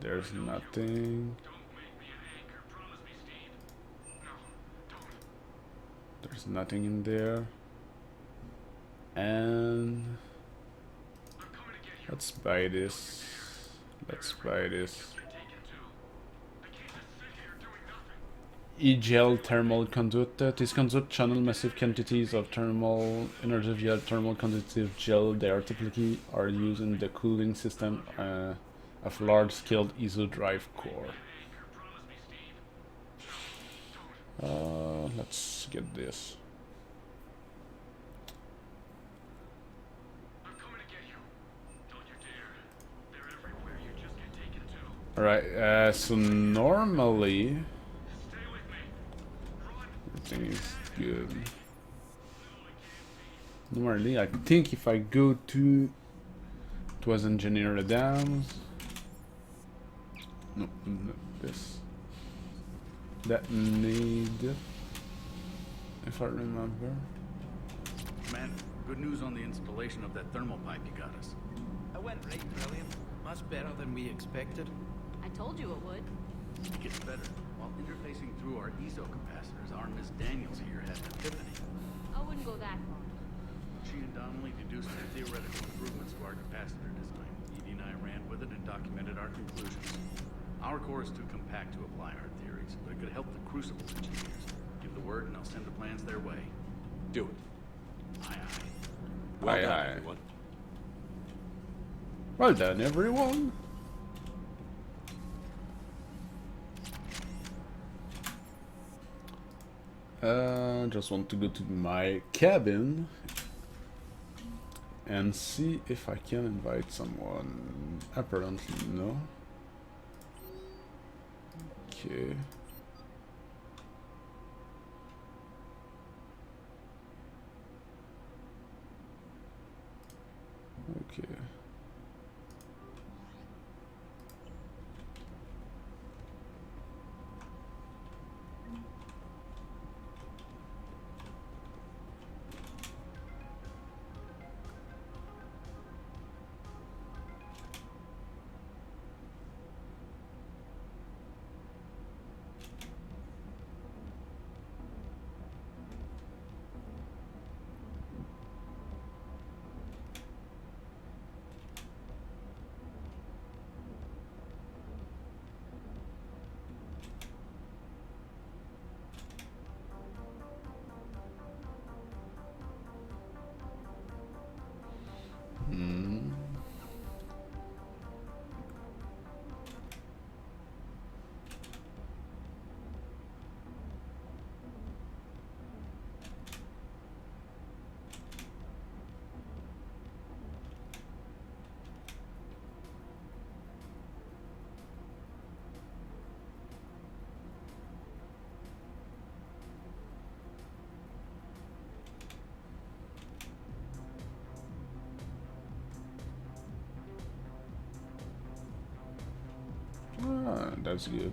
There's nothing. There's nothing in there. And let's buy this. Let's buy this. E-gel thermal conduit. This conduit channel massive quantities of thermal energy via thermal conductive gel. They are typically used in the cooling system of large-scale ISO drive core. Let's get this. Alright, so normally everything is good. Normally, I think if I go to it was Engineer Adams. No, not this. That need, if I remember. Man, good news on the installation of that thermal pipe you got us. It went right brilliant. Much better than we expected. I told you it would. It gets better. While interfacing through our ESO capacitors, our Miss Daniels here had an epiphany. I wouldn't go that far. She and Donnelly deduced the theoretical improvements to our capacitor design. Edie and I ran with it and documented our conclusions. Our core is too compact to apply our theories, but it could help the Crucible engineers. Give the word and I'll send the plans their way. Do it. Aye, aye. Well Aye, done, aye. everyone. Well done, everyone. Just want to go to my cabin and see if I can invite someone. Apparently no. Okay. Okay. Ah, that's good.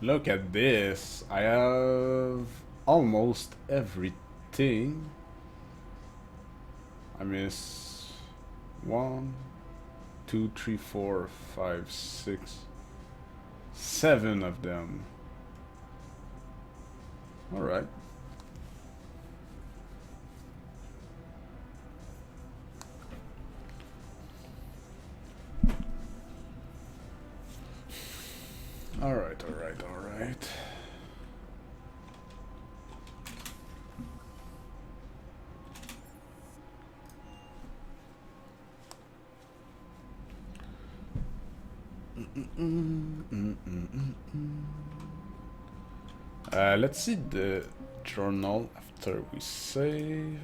Look at this. I have almost everything. I miss 1, 2, 3, 4, 5, 6, 7 of them. All right. All right, all right, all right. Let's see the journal after we save.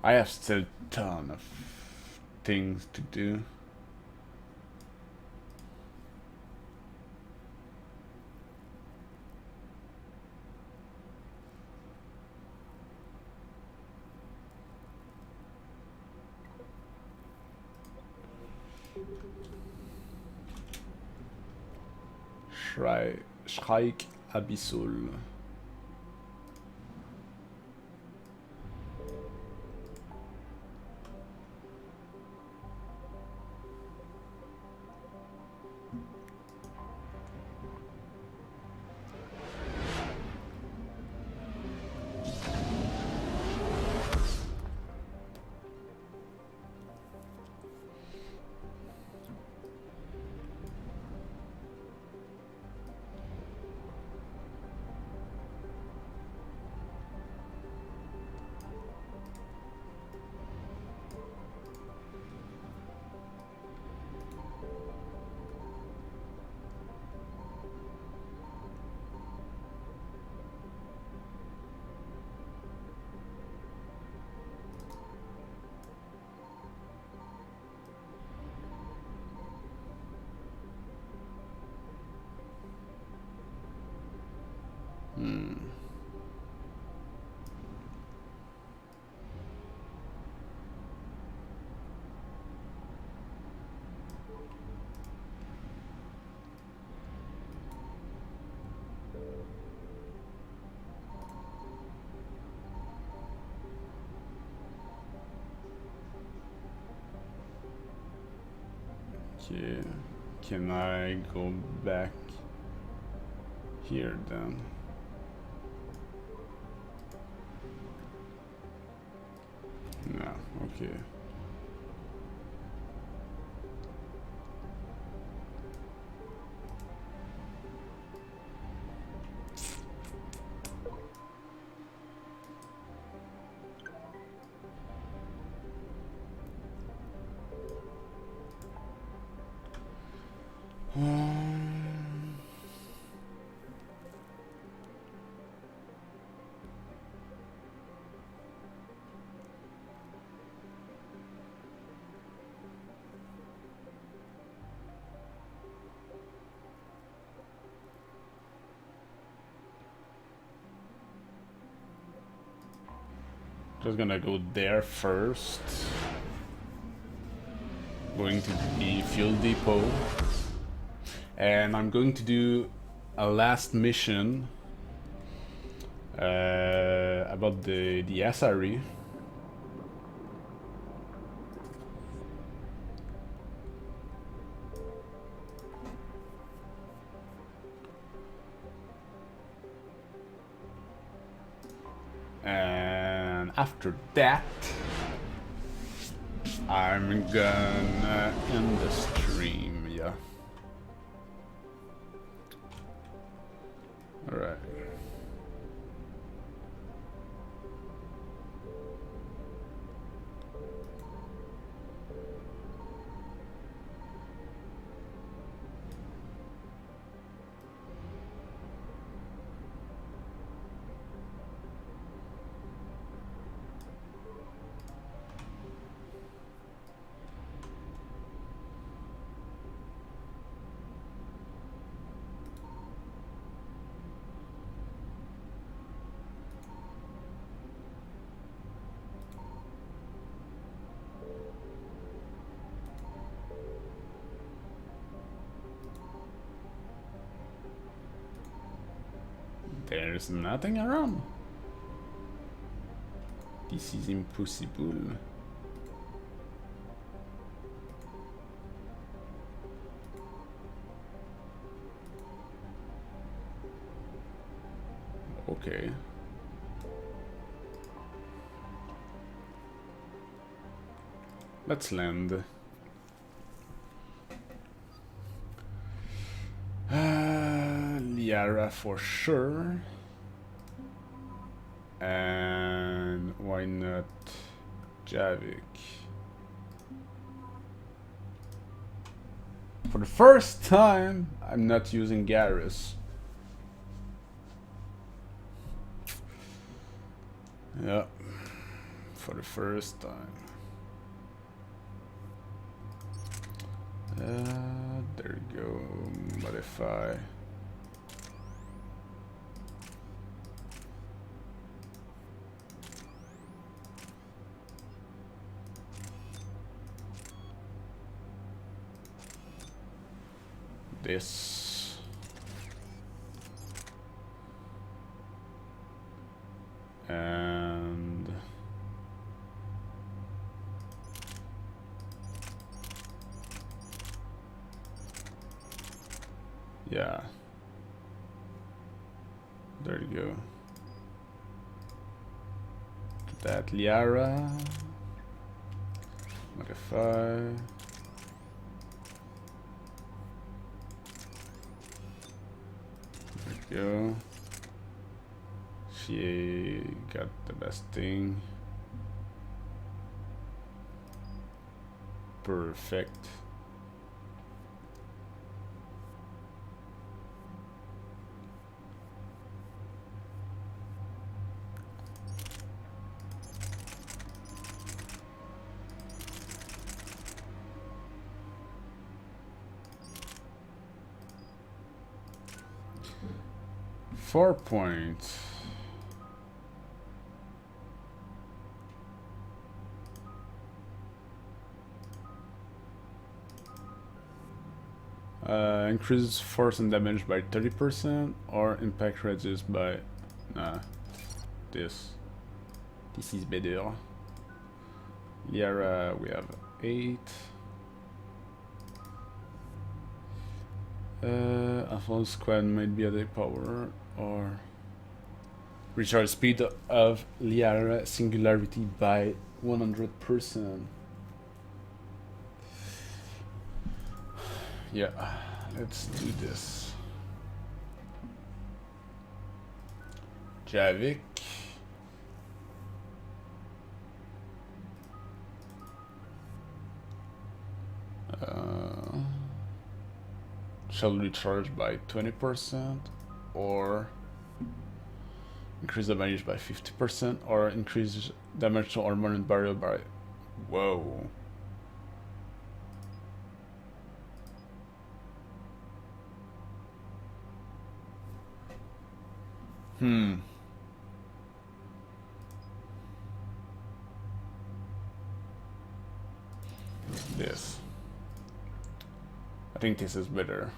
I have still a ton of things to do. Shrike Abyssal. Okay, can I go back here then? No, okay. Just gonna go there first. Going to the fuel depot. And I'm going to do a last mission about the SRE. And after that, I'm gonna end the stream, yeah. Alright. There's nothing around. This is impossible. Okay. Let's land. Liara for sure. And why not Javik? For the first time, I'm not using Garrus. Yeah, for the first time. There you go, modify. This. And yeah, there you go. That Liara, modify. Go. She got the best thing. Perfect. Four points. Increases force and damage by 30% or impact reduced by... Nah, this is better. Liara, we have 8. A full squad might be at a power or recharge speed of Liara Singularity by 100%. Yeah, let's do this. Javik. Shall recharge by 20% or increase the damage by 50% or increase damage to armor and barrier by... Whoa. This. I think this is better.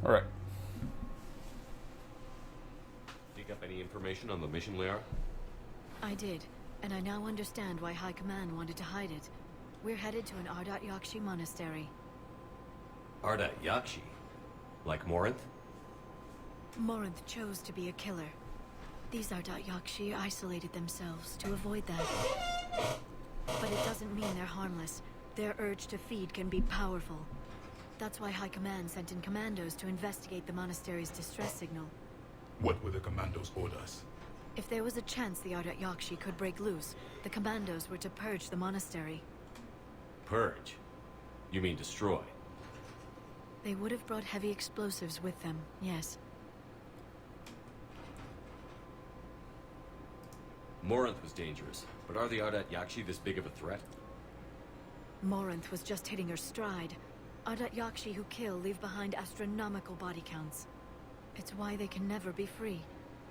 Alright. Dig up any information on the mission, Liara? I did, and I now understand why High Command wanted to hide it. We're headed to an Ardat Yakshi monastery. Ardat Yakshi? Like Morinth? Morinth chose to be a killer. These Ardat Yakshi isolated themselves to avoid that. But it doesn't mean they're harmless. Their urge to feed can be powerful. That's why High Command sent in commandos to investigate the monastery's distress signal. What were the commandos' orders? If there was a chance the Ardat Yakshi could break loose, the commandos were to purge the monastery. Purge? You mean destroy? They would have brought heavy explosives with them, yes. Morinth was dangerous, but are the Ardat Yakshi this big of a threat? Morinth was just hitting her stride. Ardat Yakshi who kill leave behind astronomical body counts. It's why they can never be free,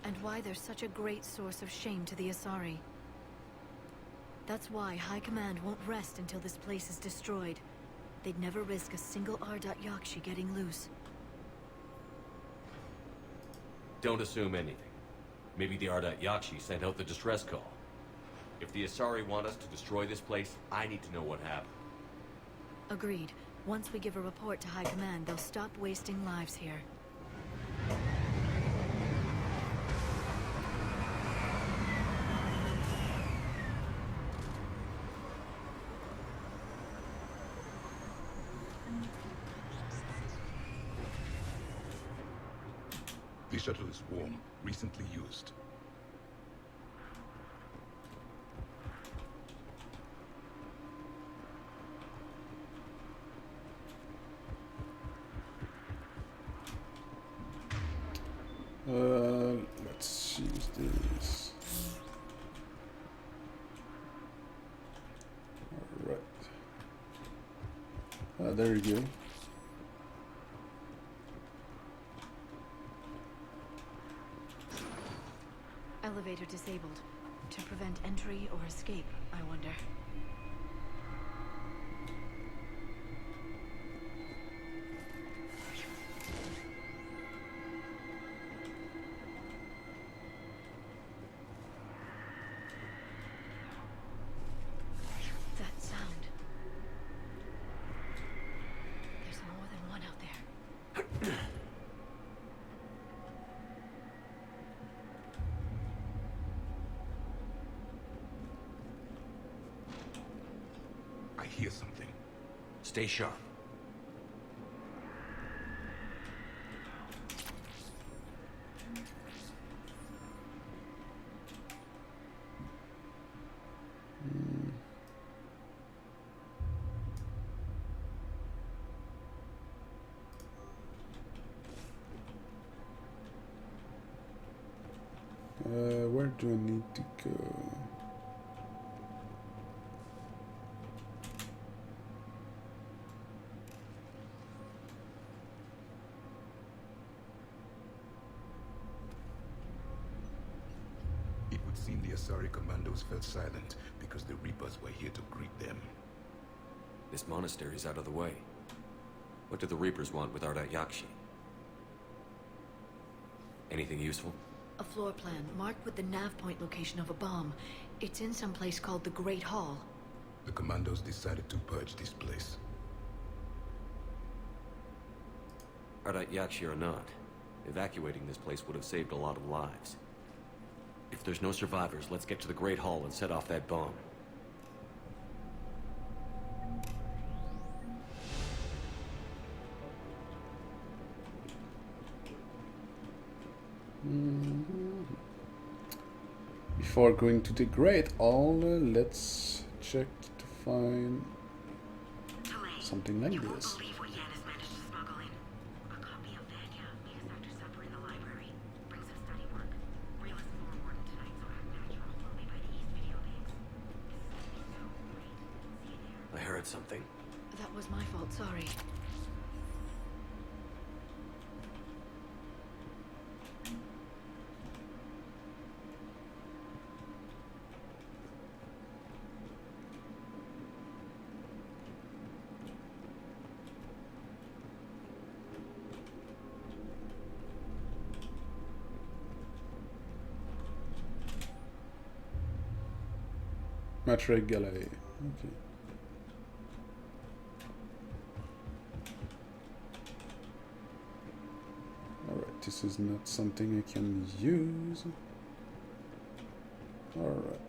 and why they're such a great source of shame to the Asari. That's why High Command won't rest until this place is destroyed. They'd never risk a single Ardat Yakshi getting loose. Don't assume anything. Maybe the Ardat Yakshi sent out the distress call. If the Asari want us to destroy this place, I need to know what happened. Agreed. Once we give a report to High Command, they'll stop wasting lives here. The shuttle is warm, recently used. Let's use this. Alright. There you go. Elevator disabled. To prevent entry or escape, I wonder. That sound. There's more than one out there. I hear something. Stay sharp. Where do I need to go? It would seem the Asari commandos fell silent because the Reapers were here to greet them. This monastery's out of the way. What do the Reapers want with Ardat Yakshi? Anything useful? A floor plan marked with the nav point location of a bomb. It's in some place called the Great Hall. The commandos decided to purge this place. Ardat Yakshi or not, evacuating this place would have saved a lot of lives. If there's no survivors, let's get to the Great Hall and set off that bomb. Before going to the Great Hall, let's check to find something like this. I heard something. That was my fault, sorry. Matrix Gallery. Okay. Alright, this is not something I can use. Alright.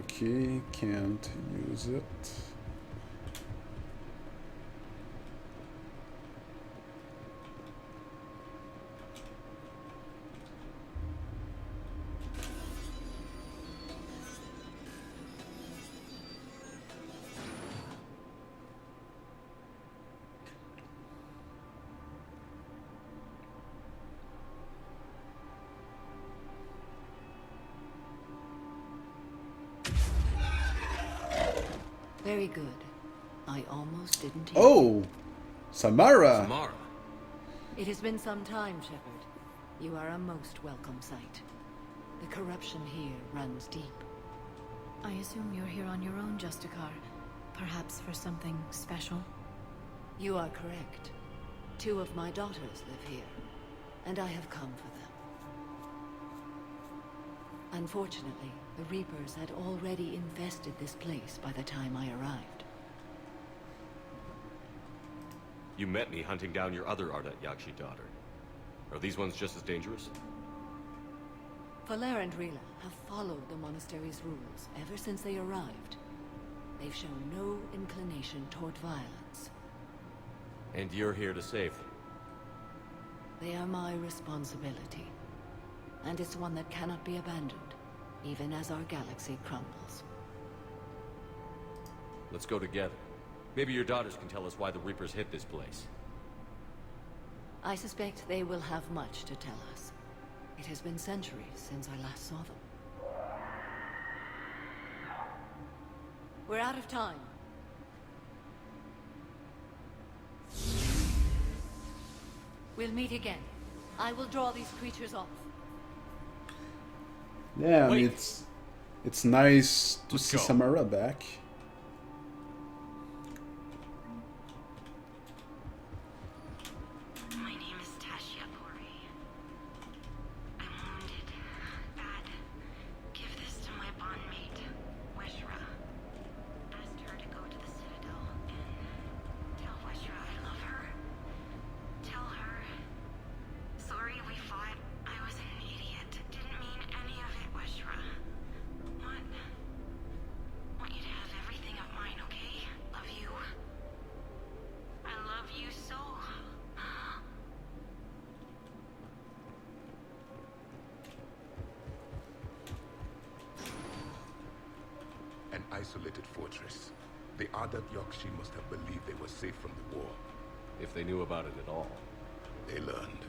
Okay, can't use it. Very good. I almost didn't hear. Oh! Samara! Samara? It has been some time, Shepard. You are a most welcome sight. The corruption here runs deep. I assume you're here on your own, Justicar. Perhaps for something special? You are correct. 2 of my daughters live here, and I have come for them. Unfortunately, the Reapers had already infested this place by the time I arrived. You met me hunting down your other Ardat Yakshi daughter. Are these ones just as dangerous? Falere and Rila have followed the monastery's rules ever since they arrived. They've shown no inclination toward violence. And you're here to save them? They are my responsibility. And it's one that cannot be abandoned, even as our galaxy crumbles. Let's go together. Maybe your daughters can tell us why the Reapers hit this place. I suspect they will have much to tell us. It has been centuries since I last saw them. We're out of time. We'll meet again. I will draw these creatures off. Yeah, I mean, it's nice to see go. Samara back. My name is Tasha Pori. I'm wounded. Bad. Give this to my bondmate, Weshra. Asked her to go to the Citadel and tell Weshra I love her. Tell her. Sorry we fought. I was an idiot. Didn't mean any of it, Weshra. Want you to have everything of mine, okay? Love you. I love you so. An isolated fortress. The Ardat Yakshi must have believed they were safe from the war. If they knew about it at all. They learned.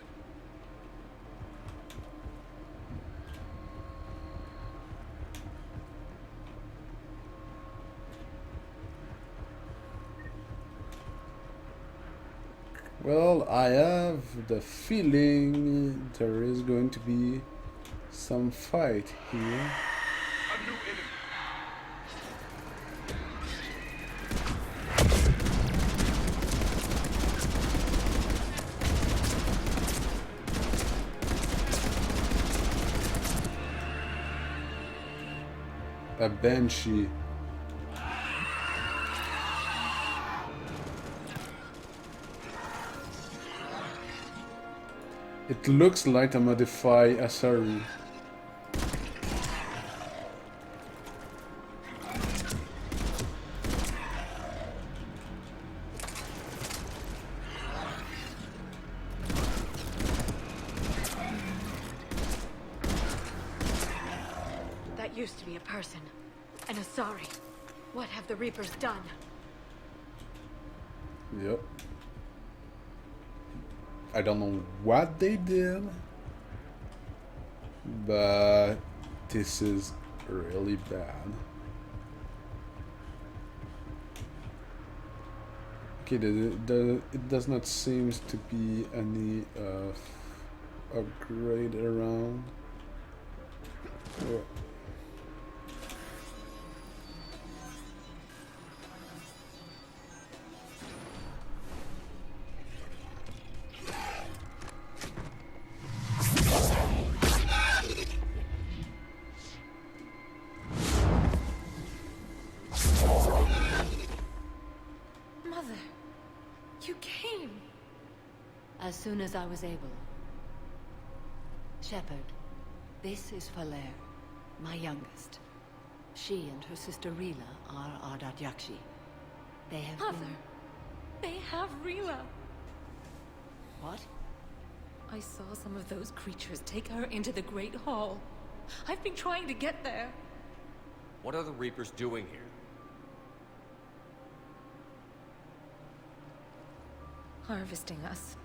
Well, I have the feeling there is going to be some fight here. A Banshee. It looks like a modified Asari. That used to be a person. An Asari. What have the Reapers done? Yep. I don't know what they did, but this is really bad. Okay, it does not seem to be any upgrade around. Oh. As soon as I was able. Shepard, this is Falere, my youngest. She and her sister Rila are Ardat Yakshi. They have Mother, they have Rila. What? I saw some of those creatures take her into the Great Hall. I've been trying to get there. What are the Reapers doing here? Harvesting us.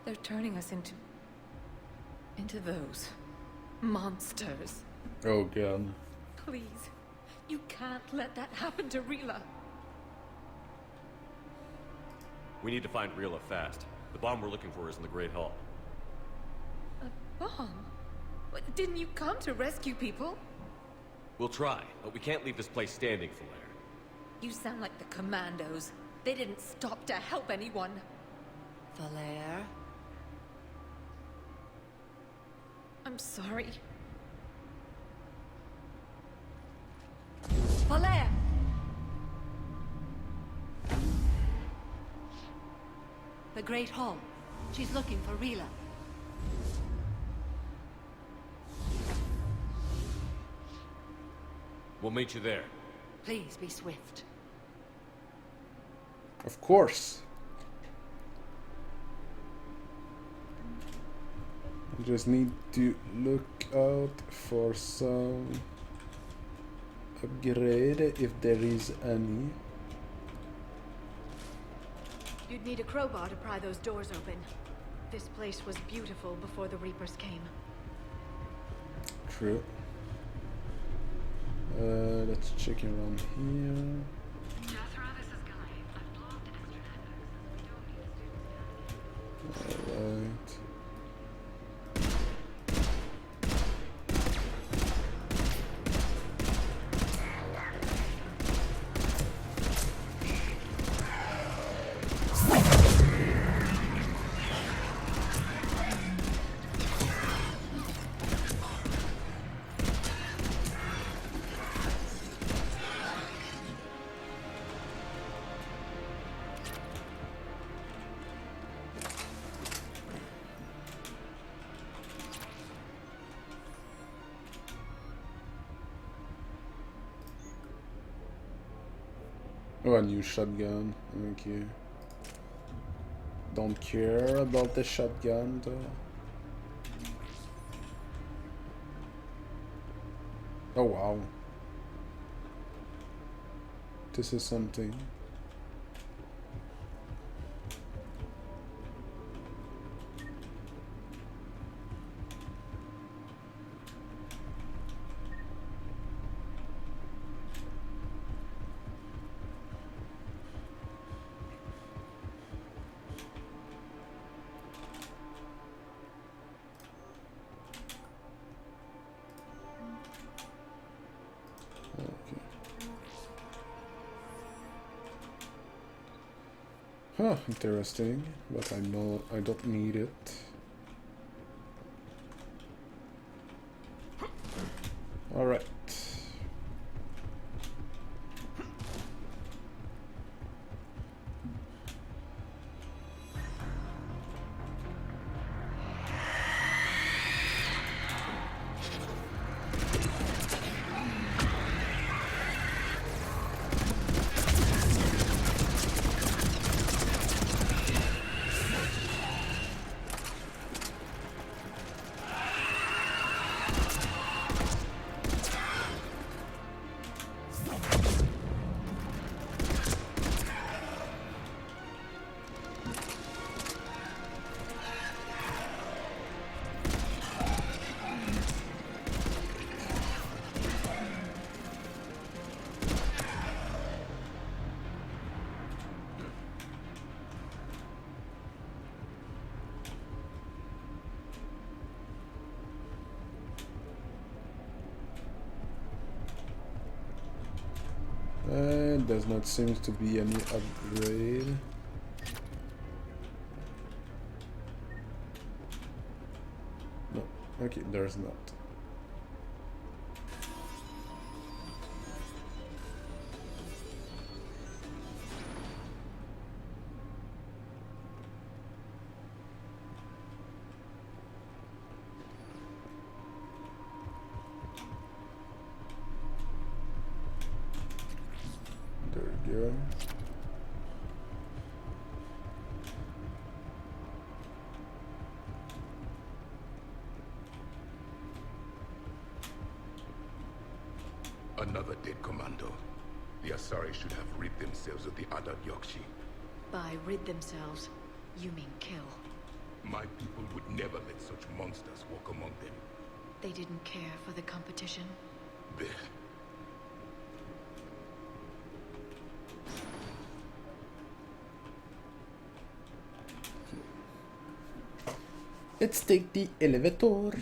They're turning us into those monsters. Oh god. Please, you can't let that happen to Rila. We need to find Rila fast. The bomb we're looking for is in the Great Hall. A bomb? What, didn't you come to rescue people? We'll try, but we can't leave this place standing, Falere. You sound like the Commandos. They didn't stop to help anyone. Falere? I'm sorry. Falere! The Great Hall. She's looking for Rila. We'll meet you there. Please be swift. Of course. I just need to look out for some upgrade if there is any. You'd need a crowbar to pry those doors open. This place was beautiful before the Reapers came. True. Let's check around here. Alright. Oh, a new shotgun. Okay. Don't care about the shotgun though. Oh wow. This is something. Huh, interesting, but I know I don't need it. Alright. Does not seem to be any upgrade. No, okay, there's not. Another dead commando. The Asari should have rid themselves of the Adat Yakshi. By rid themselves, you mean kill. My people would never let such monsters walk among them. They didn't care for the competition? Blech. Let's take the elevator.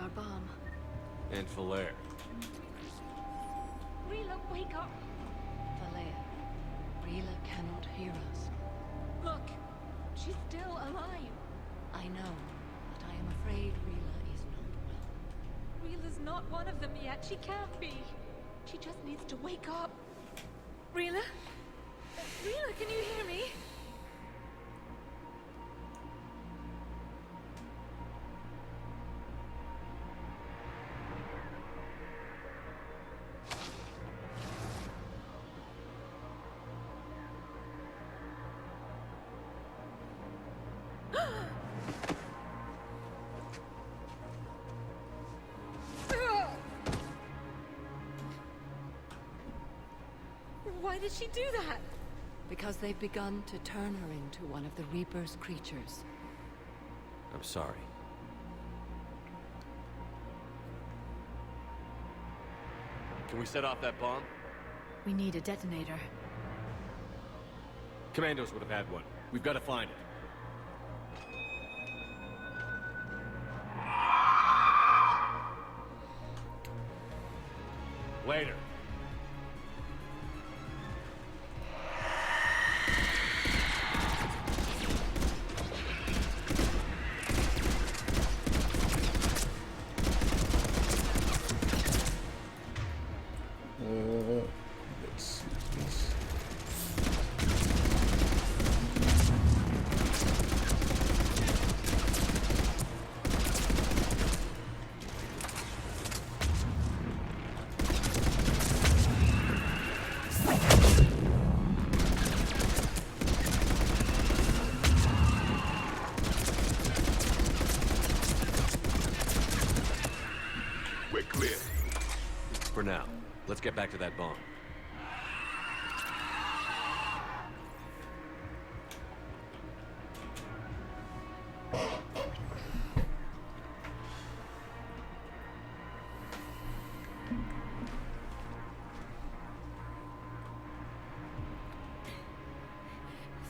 Our bomb. And Falere. Rila, wake up! Falere, Rila cannot hear us. Look, she's still alive. I know, but I am afraid Rila is not well. Rila's not one of them yet. She can't be. She just needs to wake up. Rila? Rila, can you hear me? Why did she do that? Because they've begun to turn her into one of the Reaper's creatures. I'm sorry. Can we set off that bomb? We need a detonator. Commandos would have had one. We've got to find it. Later. Let's use this. for now. Let's get back to that bomb.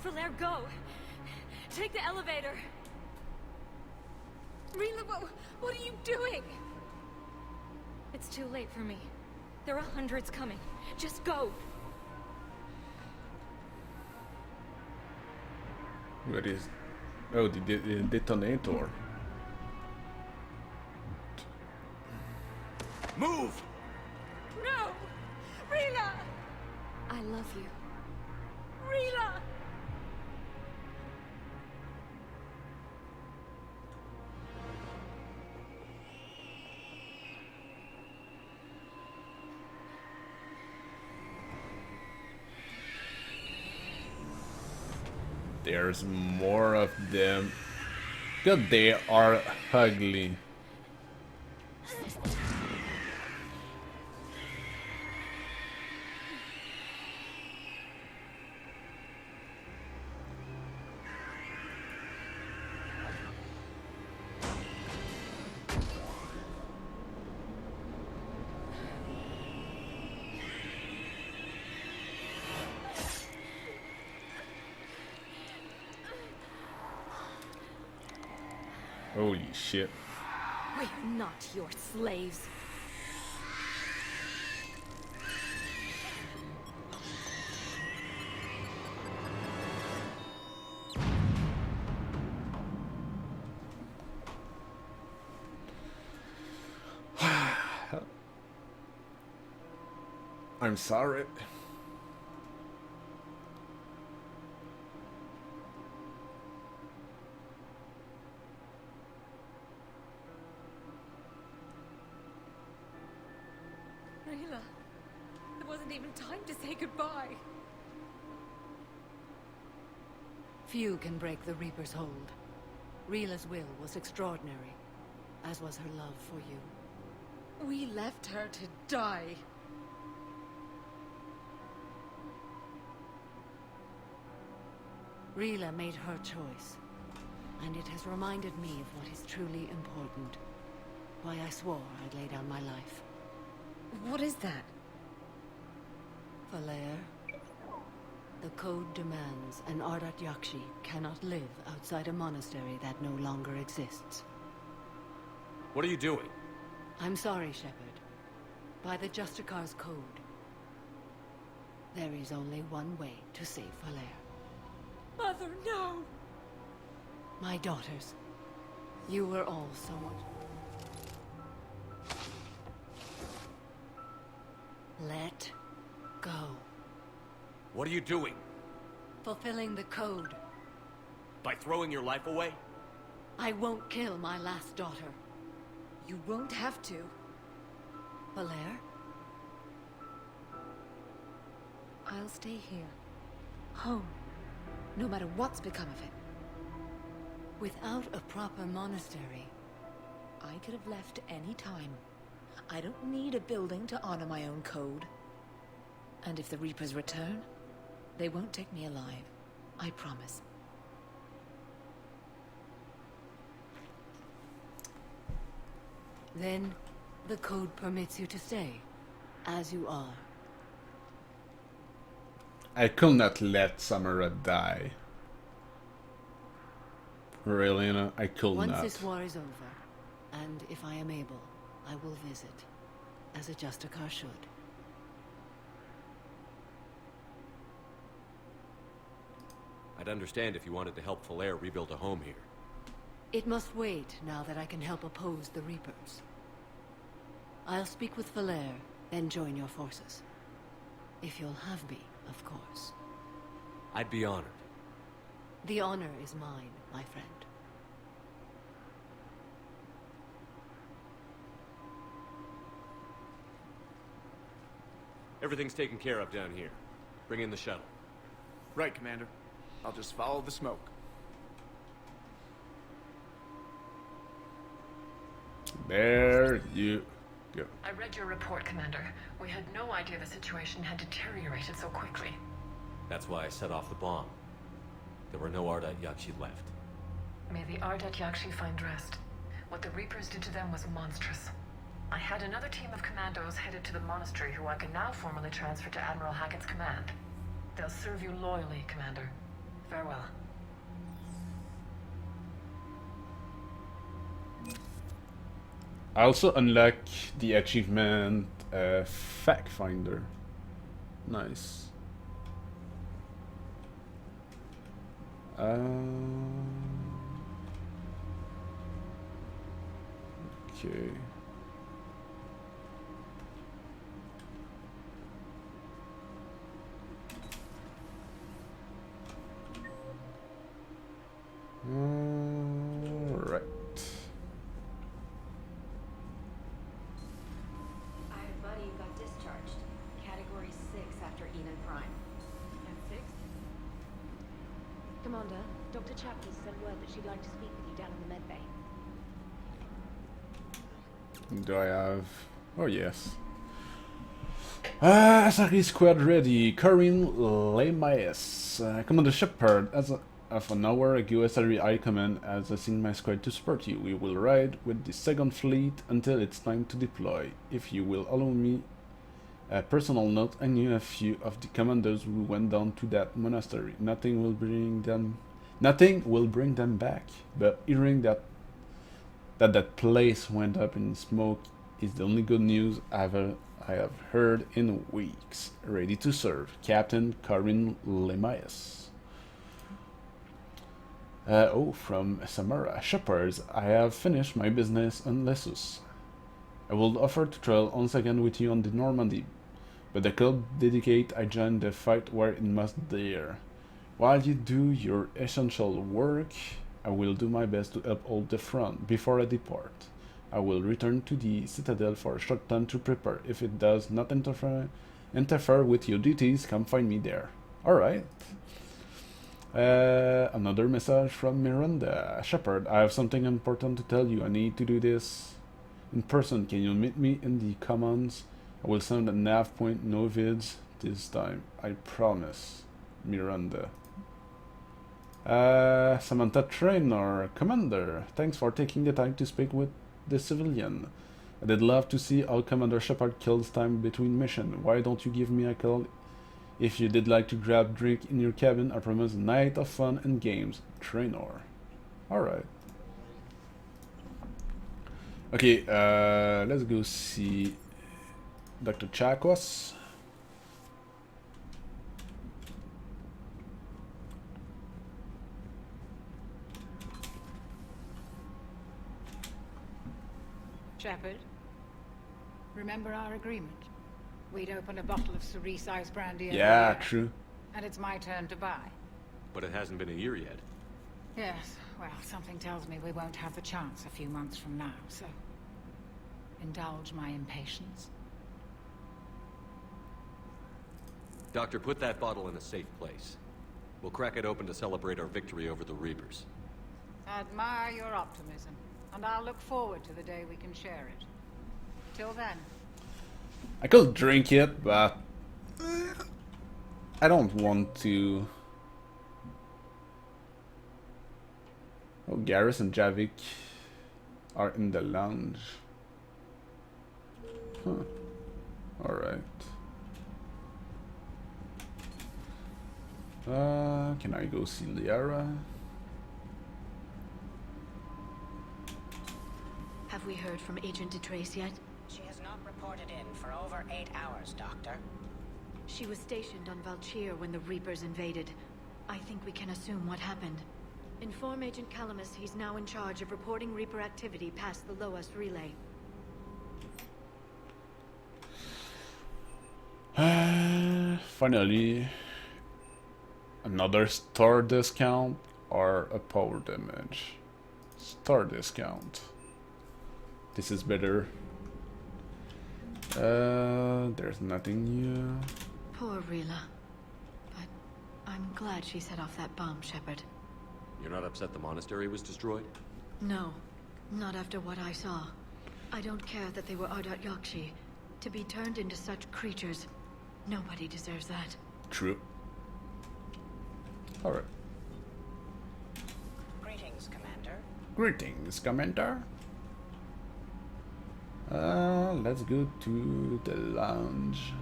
Falaire, go! Take the elevator! Rila, what are you doing? It's too late for me. There are hundreds coming. Just go! Where is... Oh, the detonator. Move! No! Rila! I love you. Rila! There's more of them. God, they are ugly. Holy shit. We are not your slaves. I'm sorry. Rila, there wasn't even time to say goodbye. Few can break the Reaper's hold. Rila's will was extraordinary, as was her love for you. We left her to die. Rila made her choice, and it has reminded me of what is truly important. Why I swore I'd lay down my life. What is that? Falaire, the code demands an Ardat Yakshi cannot live outside a monastery that no longer exists. What are you doing? I'm sorry, Shepard. By the Justicar's code, there is only one way to save Falaire. Mother, no! My daughters, you were all so much. Let go. What are you doing? Fulfilling the code. By throwing your life away? I won't kill my last daughter. You won't have to. Falaire? I'll stay here. Home. No matter what's become of it. Without a proper monastery, I could have left any time. I don't need a building to honor my own code. And if the Reapers return, they won't take me alive. I promise. Then, the code permits you to stay, as you are. I could not let Samara die. Really, no, I could Once not. this war is over, and if I am able, I will visit, as a Justicar should. I'd understand if you wanted to help Falaire rebuild a home here. It must wait now that I can help oppose the Reapers. I'll speak with Falaire, then join your forces. If you'll have me, of course. I'd be honored. The honor is mine, my friend. Everything's taken care of down here. Bring in the shuttle. Right, Commander. I'll just follow the smoke. There you Go. I read your report, Commander. We had no idea the situation had deteriorated so quickly. That's why I set off the bomb. There were no Ardat Yakshi left. May the Ardat Yakshi find rest. What the Reapers did to them was monstrous. I had another team of commandos headed to the monastery who I can now formally transfer to Admiral Hackett's command. They'll serve you loyally, Commander. Farewell. I also unlock the achievement Fact Finder. Nice. Okay. Alright. Iron Buddy got discharged. Category 6 after Enon Prime. That's 6? Commander, Dr. Chapman sent word that she'd like to speak with you down in the medbay. Do I have... Oh, yes. SRE squad ready. Corinne Lemaes. Commander Shepard, as of an hour ago, SRE High Command has assigned my squad to support you. We will ride with the 2nd Fleet until it's time to deploy. If you will allow me a personal note, I knew a few of the commanders who went down to that monastery. Nothing will bring them back, but hearing that place went up in smoke is the only good news I have heard in weeks. Ready to serve. Captain Corinne Lemaes. From Samara. Shepherds, I have finished my business on Lessus. I will offer to travel once again with you on the Normandy, but the club dedicate I join the fight where it must dare. While you do your essential work, I will do my best to uphold the front before I depart. I will return to the Citadel for a short time to prepare. If it does not interfere with your duties, come find me there. Alright. Another message from Miranda. Shepard, I have something important to tell you. I need to do this in person. Can you meet me in the commons? I will send a nav point, no vids this time. I promise. Miranda. Samantha Traynor, Commander, thanks for taking the time to speak with the civilian. I did love to see how Commander Shepard kills time between missions. Why don't you give me a call if you did like to grab drink in your cabin? I promise a night of fun and games. Traynor. Alright. Okay, let's go see Dr. Chakwas. Shepard, remember our agreement? We'd open a bottle of Cerise Ice Brandy every Yeah, year, true. and it's my turn to buy. But it hasn't been a year yet. Yes, well, something tells me we won't have the chance a few months from now, so indulge my impatience. Doctor, put that bottle in a safe place. We'll crack it open to celebrate our victory over the Reapers. I admire your optimism, and I'll look forward to the day we can share it. Till then. I could drink it, but I don't want to. Oh, Garrus and Javik are in the lounge. Huh. Alright. Can I go see Liara? Have we heard from Agent DeTrace yet? She has not reported in for over 8 hours, Doctor. She was stationed on Valchir when the Reapers invaded. I think we can assume what happened. Inform Agent Calamus he's now in charge of reporting Reaper activity past the Loas relay. Finally, another star discount or a power damage. Star discount. This is better. There's nothing new. Poor Rila. But I'm glad she set off that bomb, Shepard. You're not upset the monastery was destroyed? No, not after what I saw. I don't care that they were Ardat Yakshi. To be turned into such creatures, nobody deserves that. True. Alright. Greetings, Commander. Greetings, Commander. Let's go to the lounge.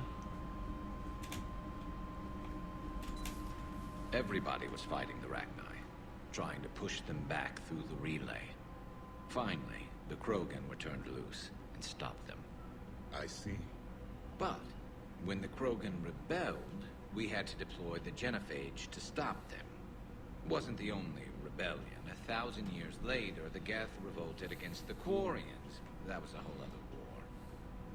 Everybody was fighting the Rachni, trying to push them back through the relay. Finally, the Krogan were turned loose and stopped them. I see. But when the Krogan rebelled, we had to deploy the Genophage to stop them. It wasn't the only rebellion. 1,000 years later, the Geth revolted against the Quarians. That was a whole other war.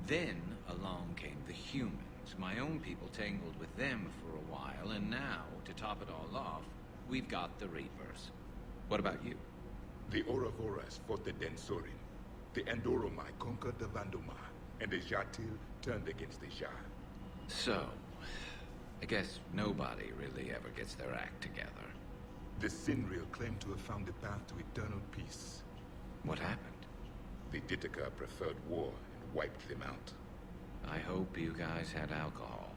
Then along came the humans. My own people tangled with them for a while, and now, to top it all off, we've got the Reapers. What about you? The Ouroboros fought the Densorin. The Andoromai conquered the Vandomai, and the Jatil turned against the Shah. So, I guess nobody really ever gets their act together. The Sinreal claimed to have found the path to eternal peace. What happened? The Ditaka preferred war and wiped them out. I hope you guys had alcohol.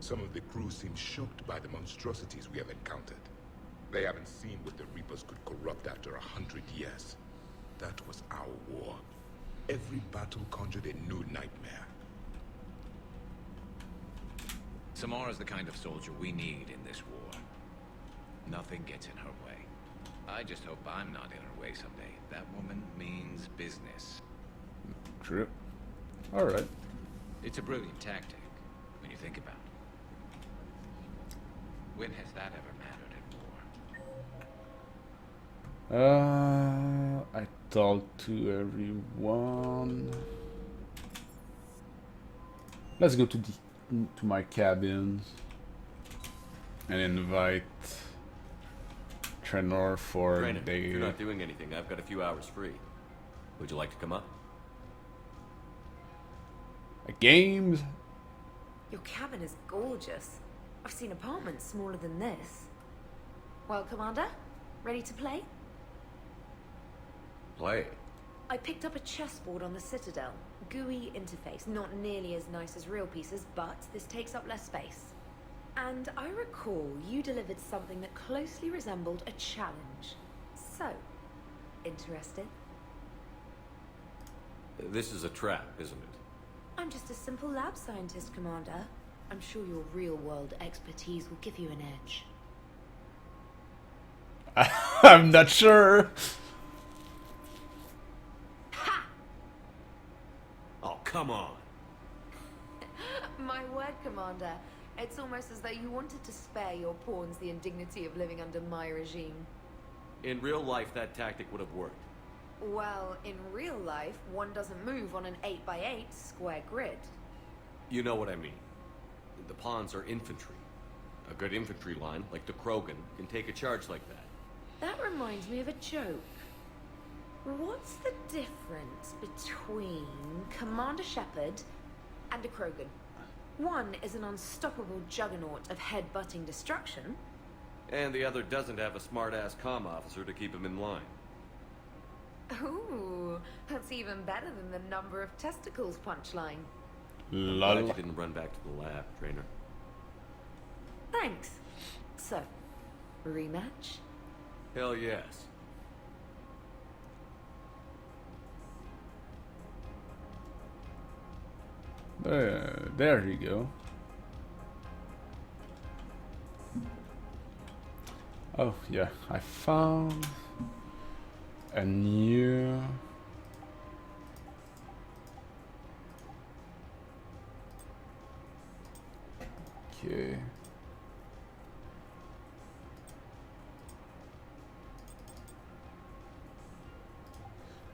Some of the crew seem shocked by the monstrosities we have encountered. They haven't seen what the Reapers could corrupt after 100 years. That was our war. Every battle conjured a new nightmare. Samara's the kind of soldier we need in this war. Nothing gets in her way. I just hope I'm not in her way someday. That woman means business. True. Alright. It's a brilliant tactic, when you think about it. When has that ever mattered in war? I talk to everyone. Let's go to my cabin and invite Trenor for Brandon, the... if you're not doing anything, I've got a few hours free. Would you like to come up? Games? Your cabin is gorgeous. I've seen apartments smaller than this. Well, Commander, ready to play? Play. I picked up a chessboard on the Citadel. GUI interface, not nearly as nice as real pieces, but this takes up less space. And I recall you delivered something that closely resembled a challenge. So, interested? This is a trap, isn't it? I'm just a simple lab scientist, Commander. I'm sure your real-world expertise will give you an edge. I'm not sure. Ha! Oh, come on. My word, Commander. It's almost as though you wanted to spare your pawns the indignity of living under my regime. In real life, that tactic would have worked. Well, in real life, one doesn't move on an 8x8 square grid. You know what I mean. The pawns are infantry. A good infantry line, like the Krogan, can take a charge like that. That reminds me of a joke. What's the difference between Commander Shepard and a Krogan? One is an unstoppable juggernaut of head-butting destruction. And the other doesn't have a smart-ass comm officer to keep him in line. Ooh, that's even better than the number of testicles punchline. I'm glad you didn't run back to the lab, Trainer. Thanks. So, rematch? Hell yes. There you go. Oh yeah, I found a new okay.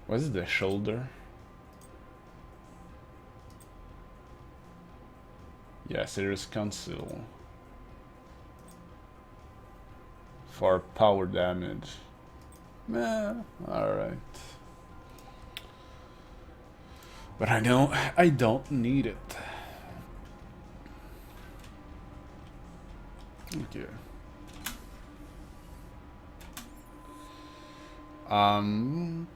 What is the shoulder? Yeah, Serious Council for power damage. Alright. But I don't need it. Okay. Um,